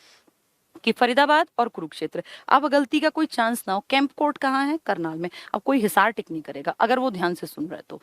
कि फरीदाबाद और कुरुक्षेत्र। अब गलती का कोई चांस ना हो। कैंप कोर्ट कहाँ है? करनाल में। अब कोई हिसार टिक नहीं करेगा अगर वो ध्यान से सुन रहे तो।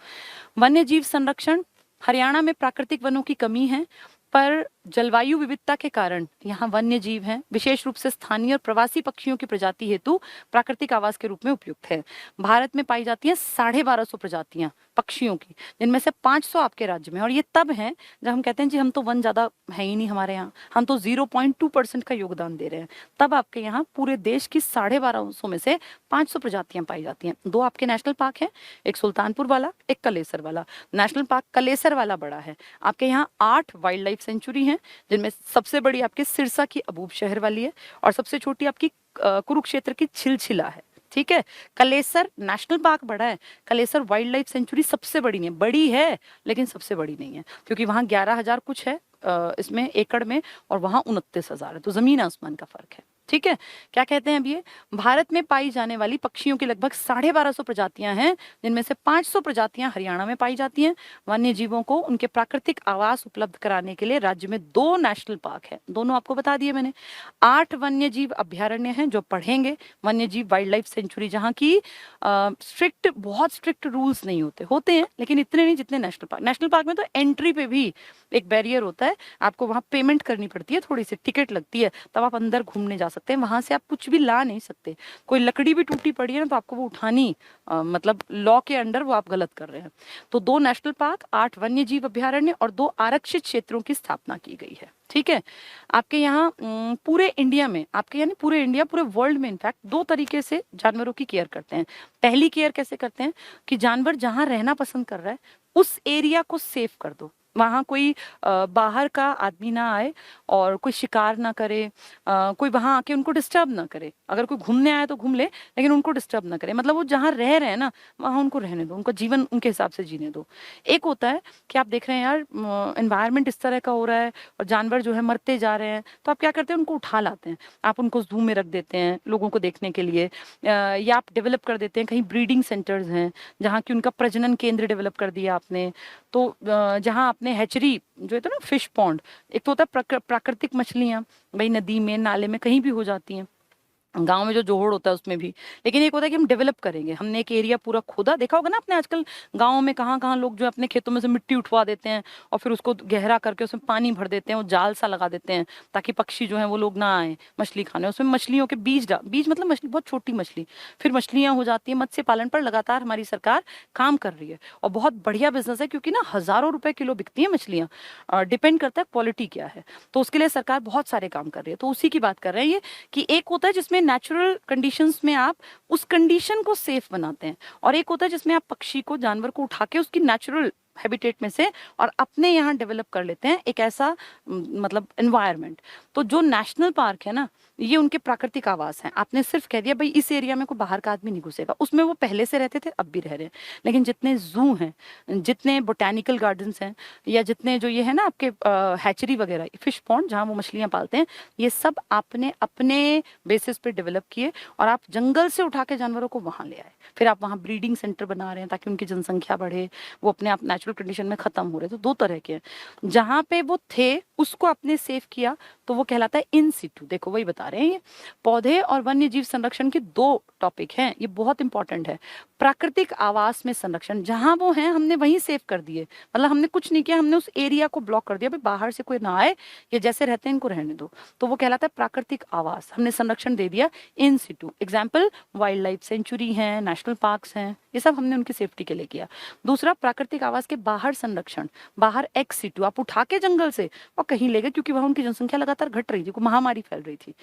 वन्य जीव संरक्षण, हरियाणा में प्राकृतिक वनों की कमी है, पर जलवायु विविधता के कारण यहाँ वन्य जीव हैं, विशेष रूप से स्थानीय और प्रवासी पक्षियों की प्रजाति हेतु प्राकृतिक आवास के रूप में उपयुक्त है। भारत में पाई जाती हैं 1250 प्रजातियां पक्षियों की, जिनमें से 500 आपके राज्य में। और ये तब है जब हम कहते हैं जी हम तो वन ज्यादा है ही नहीं हमारे यहाँ, हम तो 0.2% का योगदान दे रहे हैं, तब आपके यहाँ पूरे देश की 1250 में से 500 प्रजातियां पाई जाती हैं। 2 आपके नेशनल पार्क हैं, एक सुल्तानपुर वाला, एक कलेसर वाला। नेशनल पार्क कलेसर वाला बड़ा है। आपके यहाँ 8 वाइल्ड लाइफ सेंचुरी हैं, जिनमें सबसे बड़ी आपके सिरसा की अबूब शहर वाली है, और सबसे छोटी आपकी कुरुक्षेत्र की छिलछिला है। ठीक है। कलेसर नेशनल पार्क बड़ा है, कलेसर वाइल्ड लाइफ सेंचुरी सबसे बड़ी नहीं है, बड़ी है लेकिन सबसे बड़ी नहीं है, क्योंकि वहां 11,000 कुछ है इसमें एकड़ में, और वहां 29,000 है, तो जमीन आसमान का फर्क है। ठीक है। क्या कहते हैं अब ये, भारत में पाई जाने वाली पक्षियों की लगभग 1250 प्रजातियां हैं, जिनमें से 500 प्रजातियां हरियाणा में पाई जाती हैं। वन्य जीवों को उनके प्राकृतिक आवास उपलब्ध कराने के लिए राज्य में 2 नेशनल पार्क है, दोनों आपको बता दिए मैंने। 8 वन्य जीव अभ्यारण्य हैं जो पढ़ेंगे, वन्य जीव वाइल्ड लाइफ सेंचुरी, जहाँ की स्ट्रिक्ट, बहुत स्ट्रिक्ट रूल्स नहीं होते, होते हैं लेकिन इतने नहीं जितने नेशनल पार्क। नेशनल पार्क में तो एंट्री पे भी एक बैरियर होता है, आपको वहां पेमेंट करनी पड़ती है, थोड़ी सी टिकट लगती है, तब आप अंदर घूमने जा सकते हैं। वहां से आप कुछ भी ला नहीं सकते, कोई लकड़ी भी टूटी पड़ी है ना तो आपको वो उठानी, मतलब लॉ के अंडर वो आप गलत कर रहे हैं। तो 2 नेशनल पार्क, 8 वन्य जीव अभ्यारण्य और 2 आरक्षित क्षेत्रों की स्थापना की गई है। ठीक है। आपके यहाँ पूरे इंडिया में, आपके यानी पूरे इंडिया, पूरे वर्ल्ड में इनफैक्ट 2 तरीके से जानवरों की केयर करते हैं। पहली केयर कैसे करते हैं कि जानवर जहां रहना पसंद कर रहा है उस एरिया को सेफ कर दो, वहां कोई बाहर का आदमी ना आए और कोई शिकार ना करे, कोई वहां आके उनको डिस्टर्ब ना करे। अगर कोई घूमने आए तो घूम ले, लेकिन उनको डिस्टर्ब ना करे, मतलब वो जहां रह रहे हैं ना वहां उनको रहने दो, उनका जीवन उनके हिसाब से जीने दो। एक होता है कि आप देख रहे हैं यार एनवायरनमेंट इस तरह का हो रहा है और जानवर जो है मरते जा रहे हैं, तो आप क्या करते हैं, उनको उठा लाते हैं, आप उनको जू में रख देते हैं लोगों को देखने के लिए, या आप डेवलप कर देते हैं, कहीं ब्रीडिंग सेंटर्स हैं जहाँ की उनका प्रजनन केंद्र डेवलप कर दिया आपने। तो जहाँ आपने हैचरी जो है तो ना फिश पॉन्ड, एक तो होता है प्राकृतिक मछलियां, भाई नदी में नाले में कहीं भी हो जाती हैं, गांव में जो जोहड़ होता है उसमें भी, लेकिन एक होता है कि हम डेवलप करेंगे, हमने एक एरिया पूरा खोदा, देखा होगा ना आपने आजकल गाँव में कहाँ कहाँ लोग जो अपने खेतों में से मिट्टी उठवा देते हैं और फिर उसको गहरा करके उसमें पानी भर देते हैं, वो जाल सा लगा देते हैं ताकि पक्षी जो है वो लोग ना आए मछली खाने, उसमें मछलियों के बीज मतलब मछली, बहुत छोटी मछली, फिर मछलियां हो जाती है। मत्स्य पालन पर लगातार हमारी सरकार काम कर रही है और बहुत बढ़िया बिजनेस है, क्योंकि ना हजारों रुपए किलो बिकती है मछलियां, डिपेंड करता है क्वालिटी क्या है, तो उसके लिए सरकार बहुत सारे काम कर रही है। तो उसी की बात कर रहे हैं ये, कि एक होता है जिसमें नेचुरल कंडीशंस में आप उस कंडीशन को सेफ बनाते हैं, और एक होता है जिसमें आप पक्षी को, जानवर को उठा के उसकी नेचुरल हैबिटेट में से और अपने यहाँ डेवलप कर लेते हैं एक ऐसा मतलब एनवायरनमेंट। तो जो नेशनल पार्क है ना, ये उनके प्राकृतिक आवास हैं। आपने सिर्फ कह दिया भाई इस एरिया में कोई बाहर का आदमी नहीं घुसेगा, उसमें वो पहले से रहते थे, अब भी रह रहे हैं। लेकिन जितने जू हैं, जितने बोटेनिकल गार्डन्स हैं, या जितने जो ये है ना आपके हैचरी वगैरह, फिश पॉन्ड जहाँ वो मछलियाँ पालते हैं, ये सब आपने अपने बेसिस पे डेवलप किए और आप जंगल से उठा के जानवरों को वहां ले आए, फिर आप वहाँ ब्रीडिंग सेंटर बना रहे हैं ताकि उनकी जनसंख्या बढ़े, वो अपने आप नेचुरल कंडीशन में खत्म हो रहे। तो 2 तरह के हैं, जहां पे वो थे उसको आपने सेव किया तो वो कहलाता है इन सिटू। देखो वही बता रहे हैं, ये पौधे और वन्य जीव संरक्षण के 2 टॉपिक हैं, ये बहुत इंपॉर्टेंट है। प्राकृतिक आवास में संरक्षण, जहां वो हैं हमने वहीं सेव कर दिए, मतलब हमने कुछ नहीं किया, हमने उस एरिया को ब्लॉक कर दिया, भाई बाहर से कोई ना आए, ये जैसे रहते हैं इनको रहने दो, तो वो कहलाता है प्राकृतिक आवास, हमने संरक्षण दे दिया in situ. Example wildlife sanctuary है, नेशनल पार्क्स हैं, ये सब हमने उनकी सेफ्टी के लिए किया। दूसरा प्राकृतिक आवास के बाहर संरक्षण, बाहर एक्स सिटू, आप उठा के जंगल से और कहीं ले गए, क्योंकि वहां उनकी जनसंख्या लगातार घट रही थी, महामारी फैल रही थी।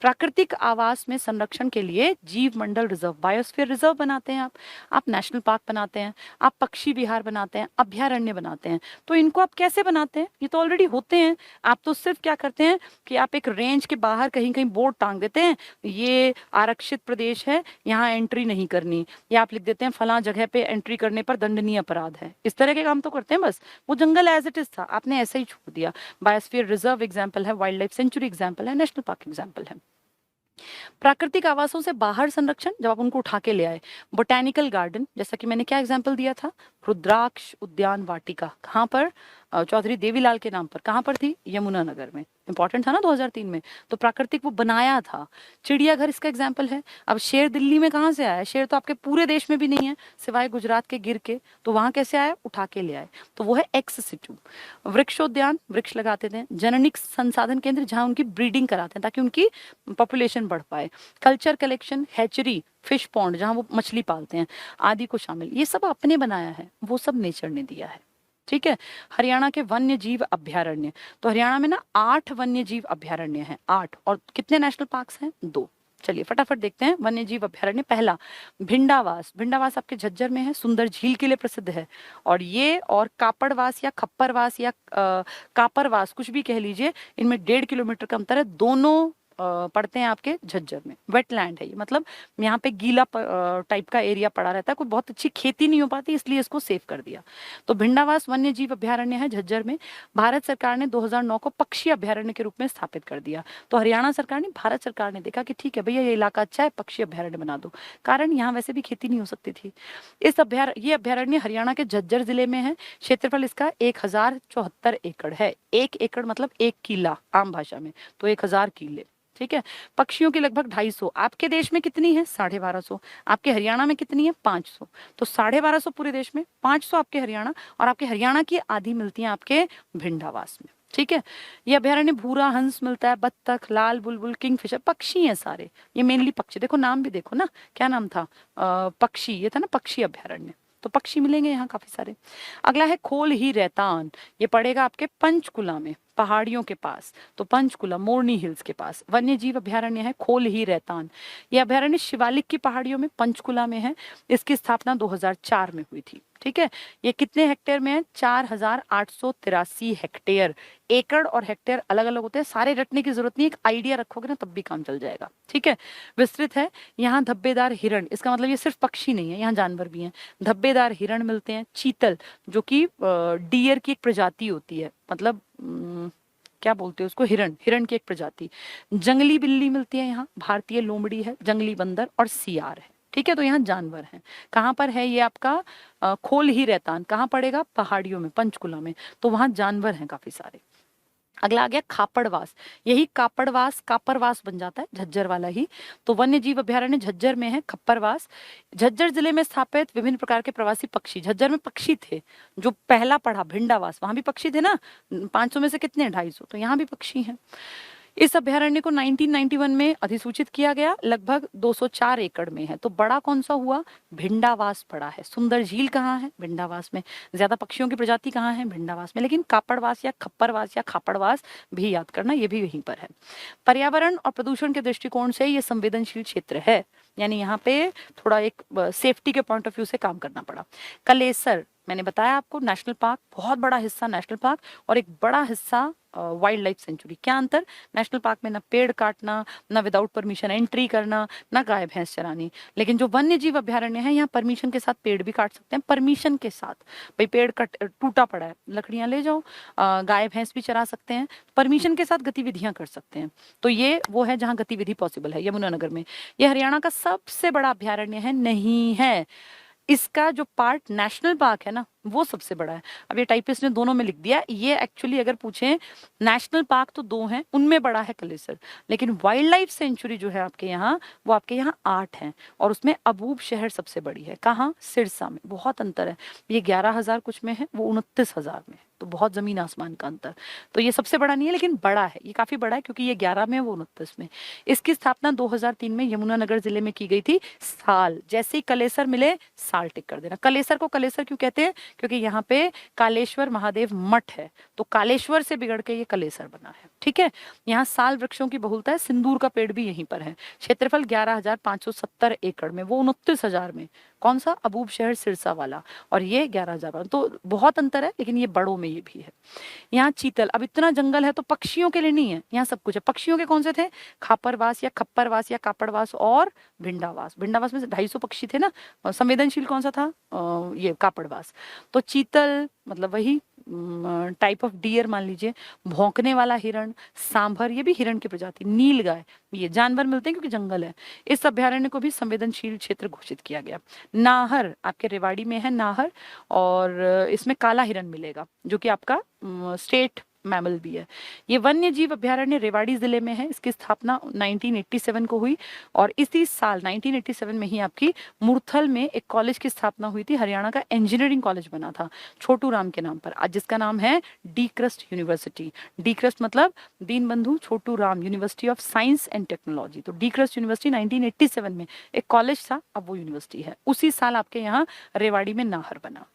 प्राकृतिक आवास में संरक्षण के लिए जीव मंडल रिजर्व, बायोस्फीयर रिजर्व बनाते हैं आप नेशनल पार्क बनाते हैं, आप पक्षी विहार बनाते हैं, अभ्यारण्य बनाते हैं। तो इनको आप कैसे बनाते हैं, ये तो ऑलरेडी होते हैं, आप तो सिर्फ क्या करते हैं कि आप एक रेंज के बाहर कहीं कहीं बोर्ड टांग देते हैं, ये आरक्षित प्रदेश है, यहाँ एंट्री नहीं करनी, या आप लिख देते हैं फला जगह पे एंट्री करने पर दंडनीय अपराध है। इस तरह के काम तो करते हैं, बस वो जंगल एज इट इज था, आपने ऐसे ही छोड़ दिया। बायोस्फीयर रिजर्व एग्जाम्पल है, वाइल्ड लाइफ सेंचुरी एग्जाम्पल है, नेशनल पार्क एग्जाम्पल है। प्राकृतिक आवासों से बाहर संरक्षण, जब आप उनको उठा के ले आए। बोटेनिकल गार्डन, जैसा कि मैंने क्या एग्जाम्पल दिया था, रुद्राक्ष उद्यान वाटिका, कहाँ पर, चौधरी देवीलाल के नाम पर, कहाँ पर थी, यमुनानगर में, इंपॉर्टेंट था ना 2003 में, तो प्राकृतिक वो बनाया था। चिड़ियाघर इसका एग्जाम्पल है। अब शेर दिल्ली में कहाँ से आया, शेर तो आपके पूरे देश में भी नहीं है सिवाय गुजरात के गिर के, तो वहां कैसे आया, उठा के ले आए, तो वो है एक्स सिटू। वृक्षोद्यान, वृक्ष लगाते थे। जननिक संसाधन केंद्र, जहां उनकी ब्रीडिंग कराते हैं ताकि उनकी पॉपुलेशन बढ़ पाए। Culture collection, hatchery, fish pond जहां वो मछली पालते हैं, आदि को शामिल, ये सब आपने बनाया है, वो सब नेचर ने दिया है। ठीक है। हरियाणा के वन्य जीव अभ्यारण्य, तो हरियाणा में ना 8 वन्य जीव अभ्यारण्य हैं, 8, और कितने नेशनल पार्क्स हैं, 2। चलिए फटाफट देखते हैं वन्य जीव अभ्यारण्य। पहला भिंडावास, भिंडावास आपके झज्जर में है, सुंदर झील के लिए प्रसिद्ध है, और ये और कापड़वास या खप्परवास या कापरवास कुछ भी कह लीजिए, इनमें 1.5 किलोमीटर का अंतर है, दोनों पड़ते हैं आपके झज्जर में। वेटलैंड है ये, मतलब यहाँ पे गीला टाइप का एरिया पड़ा रहता है, कोई बहुत अच्छी खेती नहीं हो पाती, इसलिए इसको सेव कर दिया। तो भिंडावास वन्य जीव अभ्यारण्य है झज्जर में। भारत सरकार ने 2009 को पक्षी अभ्यारण्य के रूप में स्थापित कर दिया। तो हरियाणा सरकार ने, भारत सरकार ने देखा कि ठीक है भैया ये इलाका अच्छा है, पक्षी अभ्यारण्य बना दो, कारण यहाँ वैसे भी खेती नहीं हो सकती थी। ये अभ्यारण्य हरियाणा के झज्जर जिले में है। क्षेत्रफल इसका 1074 एकड़ है। 1 एकड़ मतलब 1 किला आम भाषा में, तो 1000 किले। ठीक है। पक्षियों की लगभग 250। आपके देश में कितनी है? 1250। आपके हरियाणा में कितनी है? 500। तो 1250 पूरे देश में, 500 आपके हरियाणा, और आपके हरियाणा की आधी मिलती है आपके भिंडावास में। ठीक है। ये अभ्यारण्य भूरा हंस मिलता है, बत्तख, लाल बुलबुल, किंगफिशर, पक्षी हैं सारे, ये मेनली पक्षी। देखो नाम भी देखो ना, क्या नाम था? पक्षी, ये था ना पक्षी अभ्यारण्य, तो पक्षी मिलेंगे यहाँ काफी सारे। अगला है खोल ही रैतान, ये पड़ेगा आपके पंचकुला में, पहाड़ियों के पास। तो पंचकुला मोरनी हिल्स के पास वन्य जीव अभ्यारण्य है खोल ही रैतान। ये अभ्यारण्य शिवालिक की पहाड़ियों में पंचकुला में है। इसकी स्थापना 2004 में हुई थी। ठीक है। ये कितने हेक्टेयर में है? 4883 हेक्टेयर। एकड़ और हेक्टेयर अलग अलग होते हैं, सारे रटने की जरूरत नहीं, एक आइडिया रखोगे ना तब भी काम चल जाएगा। ठीक है। विस्तृत है। यहाँ धब्बेदार हिरण, इसका मतलब ये सिर्फ पक्षी नहीं है, यहाँ जानवर भी हैं। धब्बेदार हिरण मिलते हैं। चीतल, जो कि डियर की एक प्रजाति होती है, मतलब क्या बोलते हैं उसको, हिरण की एक प्रजाति। जंगली बिल्ली मिलती है यहाँ, भारतीय लोमड़ी है, जंगली बंदर और सियार है। ठीक है। तो यहाँ जानवर हैं। कहाँ पर है ये आपका खोल ही रैतान, कहाँ पड़ेगा? पहाड़ियों में, पंचकुला में। तो वहां जानवर हैं काफी सारे। अगला आ गया खापड़वास। यही कापरवास बन जाता है, झज्जर वाला ही। तो वन्य जीव अभ्यारण्य झज्जर में है खप्परवास। झज्जर जिले में स्थापित विभिन्न प्रकार के प्रवासी पक्षी, झज्जर में पक्षी थे, जो पहला पढ़ा भिंडावास, वहां भी पक्षी थे ना, 500 में से कितने? 250। तो यहाँ भी पक्षी हैं। इस अभ्यारण्य को 1991 में अधिसूचित किया गया, लगभग 204 एकड़ में है। तो बड़ा कौन सा हुआ? भिंडावास बड़ा है। सुंदर झील कहाँ है? भिंडावास में। ज्यादा पक्षियों की प्रजाति कहाँ है? भिंडावास में। लेकिन कापड़वास या खप्परवास या खापड़वास भी याद करना, ये भी यहीं पर है। पर्यावरण और प्रदूषण के दृष्टिकोण से ये संवेदनशील क्षेत्र है, यानी यहाँ पे थोड़ा एक सेफ्टी के पॉइंट ऑफ व्यू से काम करना पड़ा। कलेसर, मैंने बताया आपको, नेशनल पार्क, बहुत बड़ा हिस्सा नेशनल पार्क और एक बड़ा हिस्सा वाइल्ड लाइफ सेंचुरी। क्या अंतर? नेशनल पार्क में ना पेड़ काटना, ना विदाउट परमिशन एंट्री करना, ना गाय भैंस चरानी। लेकिन जो वन्य जीव अभ्यारण्य है, यहाँ परमिशन के साथ पेड़ भी काट सकते हैं, परमिशन के साथ। भाई पेड़ टूटा पड़ा है, लकड़ियां ले जाओ, गाय भैंस भी चरा सकते हैं, परमिशन के साथ गतिविधियां कर सकते हैं। तो ये वो है जहाँ गतिविधि पॉसिबल है, यमुनानगर में। ये हरियाणा का सबसे बड़ा अभ्यारण्य है, नहीं है, इसका जो पार्ट नेशनल पार्क है ना, वो सबसे बड़ा है। अब ये टाइपिस्ट ने दोनों में लिख दिया, ये एक्चुअली अगर पूछें, नेशनल पार्क तो 2 हैं, उनमें बड़ा है कलेसर, लेकिन वाइल्ड लाइफ सेंचुरी जो है आपके यहाँ, वो आपके यहाँ 8 है, और उसमें अबूब शहर सबसे बड़ी है। कहाँ? सिरसा में। बहुत अंतर है, ये 11,000 कुछ में है, वो 29,000 में है, तो बहुत जमीन आसमान का अंतर। तो ये सबसे बड़ा नहीं है, लेकिन बड़ा है, ये काफी बड़ा है, क्योंकि ये 11 में है, वो 29 में। इसकी स्थापना 2003 में यमुनानगर जिले में की गई थी। साल जैसे ही कलेसर मिले, साल टिक कर देना। कलेसर को कलेसर क्यों कहते हैं? क्योंकि यहाँ पे कालेश्वर महादेव मठ है, तो कालेश्वर से बिगड़ के ये कलेसर बना है। ठीक है। यहाँ साल वृक्षों की बहुलता है, सिंदूर का पेड़ भी यहीं पर है। क्षेत्रफल 11,570 एकड़ में, वो 29,000 में। कौन सा? अबूब शहर सिरसा वाला, और ये 11,000। तो बहुत अंतर है, लेकिन ये बड़ों में ये भी है। यहाँ चीतल, अब इतना जंगल है तो पक्षियों के लिए नहीं है, यहाँ सब कुछ है। पक्षियों के कौन से थे? खापरवास या खप्परवास या कापड़वास और भिंडावास। भिंडावास में से 250 पक्षी थे ना, संवेदनशील कौन सा था? ये कापड़वास। तो चीतल मतलब वही टाइप ऑफ डियर मान लीजिए, भौंकने वाला हिरण, सांभर, ये भी हिरण की प्रजाति, नील गाय, ये जानवर मिलते हैं क्योंकि जंगल है। इस अभ्यारण्य को भी संवेदनशील क्षेत्र घोषित किया गया। नाहर आपके रेवाड़ी में है, नाहर, और इसमें काला हिरण मिलेगा, जो कि आपका स्टेट मैमल भी है। ये वन्य जीव अभ्यारण्य रेवाड़ी जिले में है। इसकी स्थापना 1987 को हुई, और इसी साल 1987 में ही आपकी मुरथल में एक कॉलेज की स्थापना हुई थी। हरियाणा का इंजीनियरिंग कॉलेज बना था छोटू राम के नाम पर, आज जिसका नाम है D CRUST University. D CRUST मतलब Deen Bandhu Chhotu Ram University of Science and Technology. तो डी क्रस्ट यूनिवर्सिटी 1987 में एक कॉलेज था, अब वो यूनिवर्सिटी है। उसी साल आपके यहाँ रेवाड़ी में नाहर बना।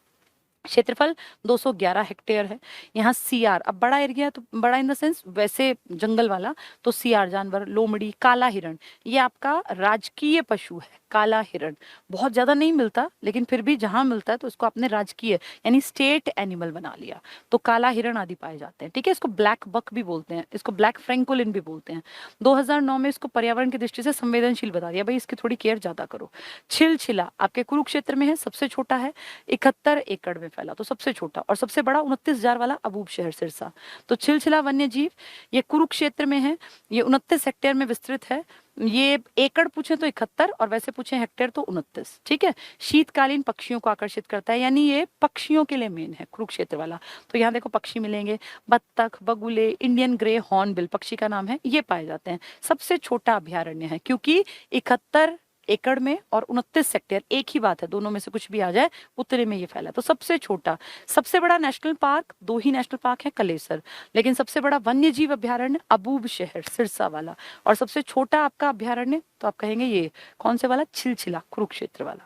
क्षेत्रफल 211 हेक्टेयर है। यहाँ सियार, अब बड़ा एरिया है, तो बड़ा इन द सेंस वैसे जंगल वाला, तो सियार जानवर, लोमड़ी, काला हिरण, ये आपका राजकीय पशु है। काला हिरण, बहुत ज्यादा नहीं मिलता लेकिन फिर भी जहां मिलता है तो इसको आपने राजकीय यानी स्टेट एनिमल बना लिया। तो काला हिरण आदि पाए जाते हैं, ठीक है। इसको ब्लैक बक भी बोलते हैं, इसको ब्लैक फ्रैंकोलिन भी बोलते हैं। 2009 में इसको पर्यावरण की दृष्टि से संवेदनशील बता दिया, भाई इसकी थोड़ी केयर ज्यादा करो। छिलछिला आपके कुरुक्षेत्र में है, सबसे छोटा है, 71 एकड़ में फैला, तो सबसे छोटा, और सबसे बड़ा 29,000 वाला अबूब शहर सिरसा। तो छिलछिला वन्य जीव ये कुरुक्षेत्र में है, ये 29 हेक्टेयर में विस्तृत है। ये एकड़ पूछे तो 71 और वैसे पूछे हेक्टेयर तो 29, ठीक है। शीतकालीन पक्षियों को आकर्षित करता है, यानी ये पक्षियों के लिए मेन है कुरुक्षेत्र वाला। तो यहाँ देखो पक्षी मिलेंगे, बत्तख, बगुले, इंडियन ग्रे हॉर्नबिल पक्षी का नाम है, ये पाए जाते हैं। सबसे छोटा अभ्यारण्य है क्योंकि 71 एकड़ में और 29 हेक्टेयर, एक ही बात है, दोनों में से कुछ भी आ जाए उतने में ये फैला। तो सबसे छोटा। सबसे बड़ा नेशनल पार्क, 2 ही नेशनल पार्क है, कलेसर, लेकिन सबसे बड़ा वन्य जीव अभ्यारण्य अबूब शहर सिरसा वाला। और सबसे छोटा आपका अभ्यारण्य तो आप कहेंगे ये कौन से वाला, छिलछिला कुरुक्षेत्र वाला।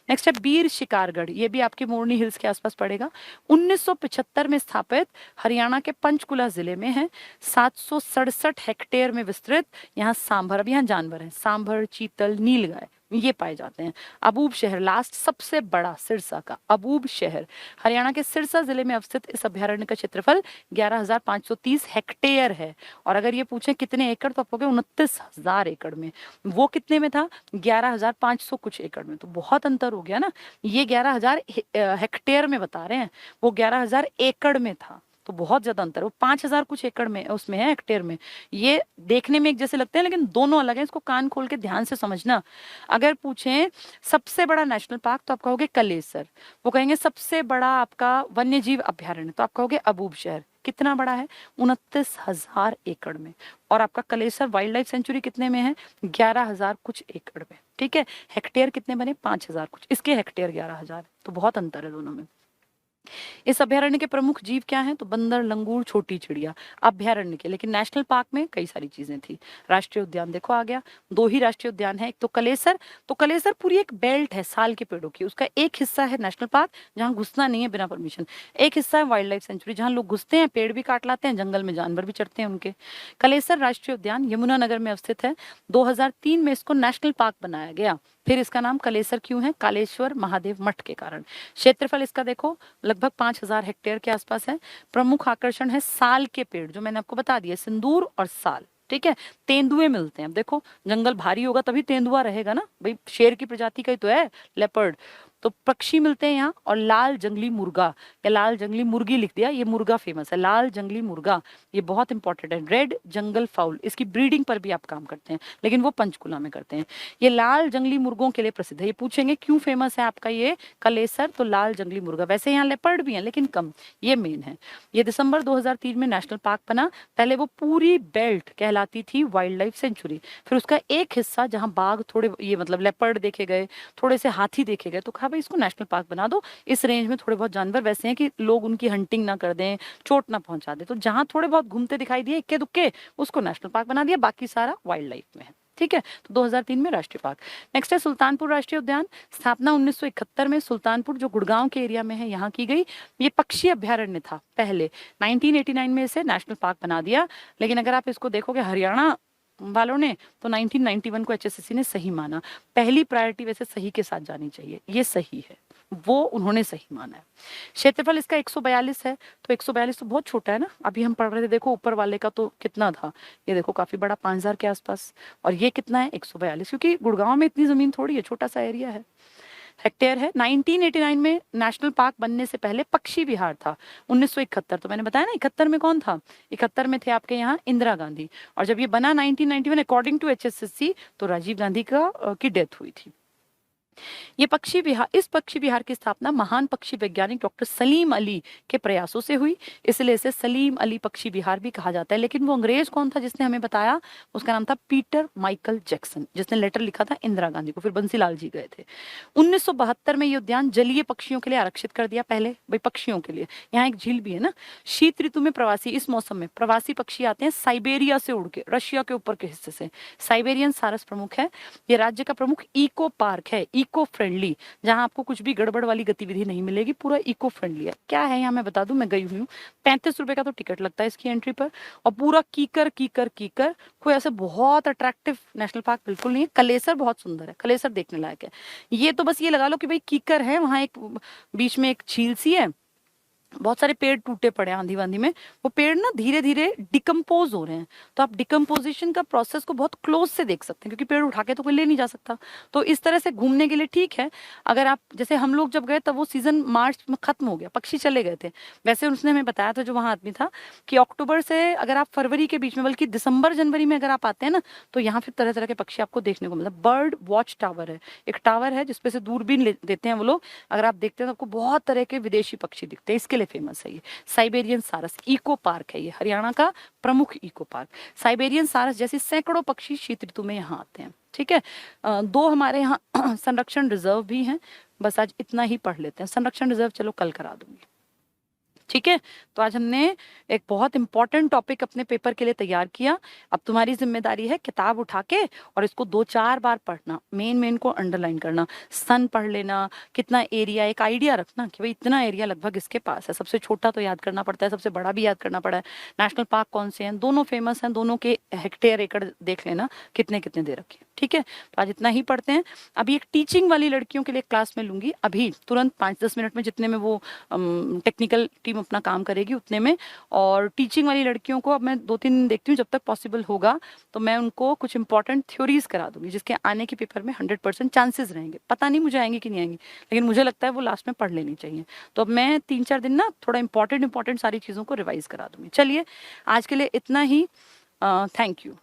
नेक्स्ट है बीर शिकारगढ़, ये भी आपके मोरनी हिल्स के आसपास पड़ेगा। 1975 में स्थापित, हरियाणा के पंचकुला जिले में है, 767 हेक्टेयर में विस्तृत। यहाँ सांभर, अब यहाँ जानवर है, सांभर, चीतल, नीलगाय ये पाए जाते हैं। अबूब शहर लास्ट सबसे बड़ा, सिरसा का अबूब शहर, हरियाणा के सिरसा जिले में अवस्थित इस अभ्यारण्य का क्षेत्रफल 11,530 हेक्टेयर है। और अगर ये पूछे कितने एकड़ तो आप कहोगे 29,000 एकड़ में। वो कितने में था, 11,500 कुछ एकड़ में। तो बहुत अंतर हो गया ना, ये 11,000 हेक्टेयर में बता रहे हैं, वो 11,000 एकड़ में था, तो बहुत ज्यादा अंतर। वो 5,000 कुछ एकड़ में उसमें है, हेक्टेयर में। ये देखने में एक जैसे लगते हैं लेकिन दोनों अलग हैं, इसको कान खोल के ध्यान से समझना। अगर पूछें सबसे बड़ा नेशनल पार्क तो आप कहोगे कलेसर, वो कहेंगे सबसे बड़ा आपका वन्य जीव अभ्यारण्य तो आप कहोगे अबूब शहर। कितना बड़ा है, 29,000 एकड़ में। और आपका कलेसर वाइल्ड लाइफ सेंचुरी कितने में है, 11,000 कुछ एकड़ में, ठीक है। हेक्टेयर कितने बने, 5,000 कुछ, इसके हेक्टेयर 11,000, तो बहुत अंतर है दोनों में। इस अभ्यारण्य के प्रमुख जीव क्या हैं, तो बंदर, लंगूर, छोटी चिड़िया अभ्यारण्य के। लेकिन नेशनल पार्क में कई सारी चीजें थी। राष्ट्रीय उद्यान देखो आ गया, 2 ही राष्ट्रीय उद्यान है, एक तो कलेसर। तो कलेसर पूरी एक बेल्ट है साल के पेड़ों की, उसका एक हिस्सा है नेशनल पार्क जहाँ घुसना नहीं है बिना परमिशन, एक हिस्सा है वाइल्ड लाइफ सेंचुरी जहाँ लोग घुसते हैं, पेड़ भी काट लाते हैं, जंगल में जानवर भी चढ़ते हैं उनके। कलेसर राष्ट्रीय उद्यान यमुनानगर में अवस्थित है। 2003 में इसको नेशनल पार्क बनाया गया। फिर इसका नाम कलेसर क्यों है, कालेश्वर महादेव मठ के कारण। क्षेत्रफल इसका देखो लगभग 5,000 हेक्टेयर के आसपास है। प्रमुख आकर्षण है साल के पेड़, जो मैंने आपको बता दिया, सिंदूर और साल, ठीक है। तेंदुए मिलते हैं, अब देखो जंगल भारी होगा तभी तेंदुआ रहेगा ना भाई, शेर की प्रजाति का ही तो है लेपर्ड। तो पक्षी मिलते हैं यहाँ, और लाल जंगली मुर्गा या लाल जंगली मुर्गी लिख दिया, ये मुर्गा फेमस है, लाल जंगली मुर्गा, ये बहुत इंपॉर्टेंट है। रेड जंगल फाउल, इसकी ब्रीडिंग पर भी आप काम करते हैं, लेकिन वो पंचकुला में करते हैं। ये लाल जंगली मुर्गों के लिए प्रसिद्ध है। ये पूछेंगे क्यों फेमस है आपका ये कलेसर, तो लाल जंगली मुर्गा। वैसे यहाँ लेपर्ड भी है लेकिन कम, ये मेन है। ये दिसंबर 2003 में नेशनल पार्क बना। पहले वो पूरी बेल्ट कहलाती थी वाइल्ड लाइफ सेंचुरी, फिर उसका एक हिस्सा जहाँ बाघ थोड़े, ये मतलब लेपर्ड देखे गए, थोड़े से हाथी देखे गए, तो कहा भाई इसको नेशनल पार्क बना दो। इस रेंज में थोड़े बहुत जानवर वैसे हैं कि लोग उनकी हंटिंग ना कर दें, चोट ना पहुंचा दे, तो जहां थोड़े बहुत घूमते दिखाई दिए इक्के दुक्के, उसको नेशनल पार्क बना दिया, बाकी सारा वाइल्ड लाइफ में है, ठीक है। तो 2003 में राष्ट्रीय पार्क। नेक्स्ट है सुल्तानपुर राष्ट्रीय उद्यान। स्थापना 1971 में सुल्तानपुर, जो गुड़गांव के एरिया में है, यहाँ की गई। ये पक्षी अभ्यारण्य था पहले, 1989 में इसे नेशनल पार्क बना दिया। लेकिन अगर आप इसको देखोगे हरियाणा वालों ने, तो 1991 को एचएसएससी ने सही माना। पहली प्रायोरिटी वैसे सही के साथ जानी चाहिए, ये सही है, वो उन्होंने सही माना है। क्षेत्रफल इसका 142 है, तो 142 तो बहुत छोटा है ना। अभी हम पढ़ रहे थे, देखो ऊपर वाले का तो कितना था, ये देखो काफी बड़ा, 5,000 के आसपास, और ये कितना है 142, क्योंकि गुड़गांव में इतनी जमीन थोड़ी है, छोटा सा एरिया है, हेक्टेयर है। 1989 में नेशनल पार्क बनने से पहले पक्षी विहार था। 1971, तो मैंने बताया ना 71 में कौन था, 71 में थे आपके यहाँ इंदिरा गांधी। और जब ये बना 1991 अकॉर्डिंग टू एचएसएससी, तो राजीव गांधी की डेथ हुई थी। ये पक्षी विहार, इस पक्षी विहार की स्थापना महान पक्षी वैज्ञानिक डॉक्टर सलीम अली के प्रयासों से हुई, इसलिए इसे सलीम अली पक्षी विहार भी कहा जाता है। लेकिन वो अंग्रेज कौन था जिसने हमें बताया, उसका नाम था पीटर माइकल जैक्सन, जिसने लेटर लिखा था इंदिरा गांधी को, फिर बंसीलाल जी गए थे। 1972 में ये उद्यान जलीय पक्षियों के लिए आरक्षित कर दिया, पहले भाई पक्षियों के लिए। यहाँ एक झील भी है ना। शीत ऋतु में प्रवासी, इस मौसम में प्रवासी पक्षी आते हैं साइबेरिया से उड़ के, रशिया के ऊपर के हिस्से से। साइबेरियन सारस प्रमुख है। ये राज्य का प्रमुख इको पार्क है। इको फ्रेंडली, जहां आपको कुछ भी गड़बड़ वाली गतिविधि नहीं मिलेगी, पूरा इको फ्रेंडली है। क्या है यहाँ मैं बता दूं, मैं गई हुई हूँ, 35 रुपए का तो टिकट लगता है इसकी एंट्री पर, और पूरा कीकर कीकर कीकर, कोई ऐसे बहुत अट्रैक्टिव नेशनल पार्क बिल्कुल नहीं है। कलेसर बहुत सुंदर है, कलेसर देखने लायक है। ये तो बस ये लगा लो कि भाई कीकर है, वहां एक बीच में एक झील सी है, बहुत सारे पेड़ टूटे पड़े हैं आंधी वांधी में, वो पेड़ ना धीरे धीरे डिकम्पोज हो रहे हैं, तो आप डिकम्पोजिशन का प्रोसेस को बहुत क्लोज से देख सकते हैं, क्योंकि पेड़ उठा के तो कोई ले नहीं जा सकता। तो इस तरह से घूमने के लिए ठीक है। अगर आप, जैसे हम लोग जब गए तब वो सीजन मार्च में खत्म हो गया, पक्षी चले गए थे। वैसे उसने हमें बताया था जो वहाँ आदमी था कि अक्टूबर से अगर आप फरवरी के बीच में, बल्कि दिसंबर जनवरी में अगर आप आते हैं ना, तो यहाँ फिर तरह तरह के पक्षी आपको देखने को मिलता है। बर्ड वॉच टावर है, एक टावर है जिसपे से दूरबीन देते हैं वो लोग, अगर आप देखते हैं तो आपको बहुत तरह के विदेशी पक्षी दिखते हैं, इसके लिए फेमस है ये। साइबेरियन सारस इको पार्क है ये, हरियाणा का प्रमुख इको पार्क। साइबेरियन सारस जैसे सैकड़ों पक्षी शीत ऋतु में यहाँ आते हैं। ठीक है, दो हमारे यहाँ संरक्षण रिजर्व भी हैं। बस आज इतना ही पढ़ लेते हैं, संरक्षण रिजर्व चलो कल करा दूंगी। ठीक है, तो आज हमने एक बहुत इंपॉर्टेंट टॉपिक अपने पेपर के लिए तैयार किया। अब तुम्हारी जिम्मेदारी है किताब उठा के और इसको 2-4 बार पढ़ना, मेन मेन को अंडरलाइन करना, सन पढ़ लेना, कितना एरिया, एक आइडिया रखना कि भाई इतना एरिया लगभग इसके पास है। सबसे छोटा तो याद करना पड़ता है, सबसे बड़ा भी याद करना पड़ा है। नेशनल पार्क कौन से हैं, दोनों फेमस हैं, दोनों के हेक्टेयर एकड़ देख लेना कितने कितने दे रखे। ठीक है, तो आज इतना ही पढ़ते हैं। अभी एक टीचिंग वाली लड़कियों के लिए क्लास में लूंगी, अभी तुरंत 5-10 मिनट में, जितने में वो टेक्निकल टीम अपना काम करेगी उतने में। और टीचिंग वाली लड़कियों को अब मैं 2-3 देखती हूँ, जब तक पॉसिबल होगा तो मैं उनको कुछ इंपॉर्टेंट थ्योरीज करा दूंगी, जिसके आने के पेपर में 100% चांसेस रहेंगे। पता नहीं मुझे आएंगे कि नहीं आएंगी, लेकिन मुझे लगता है वो लास्ट में पढ़ लेनी चाहिए। तो अब मैं 3-4 दिन ना थोड़ा इंपॉर्टेंट सारी चीज़ों को रिवाइज करा दूंगी। चलिए आज के लिए इतना ही, थैंक यू।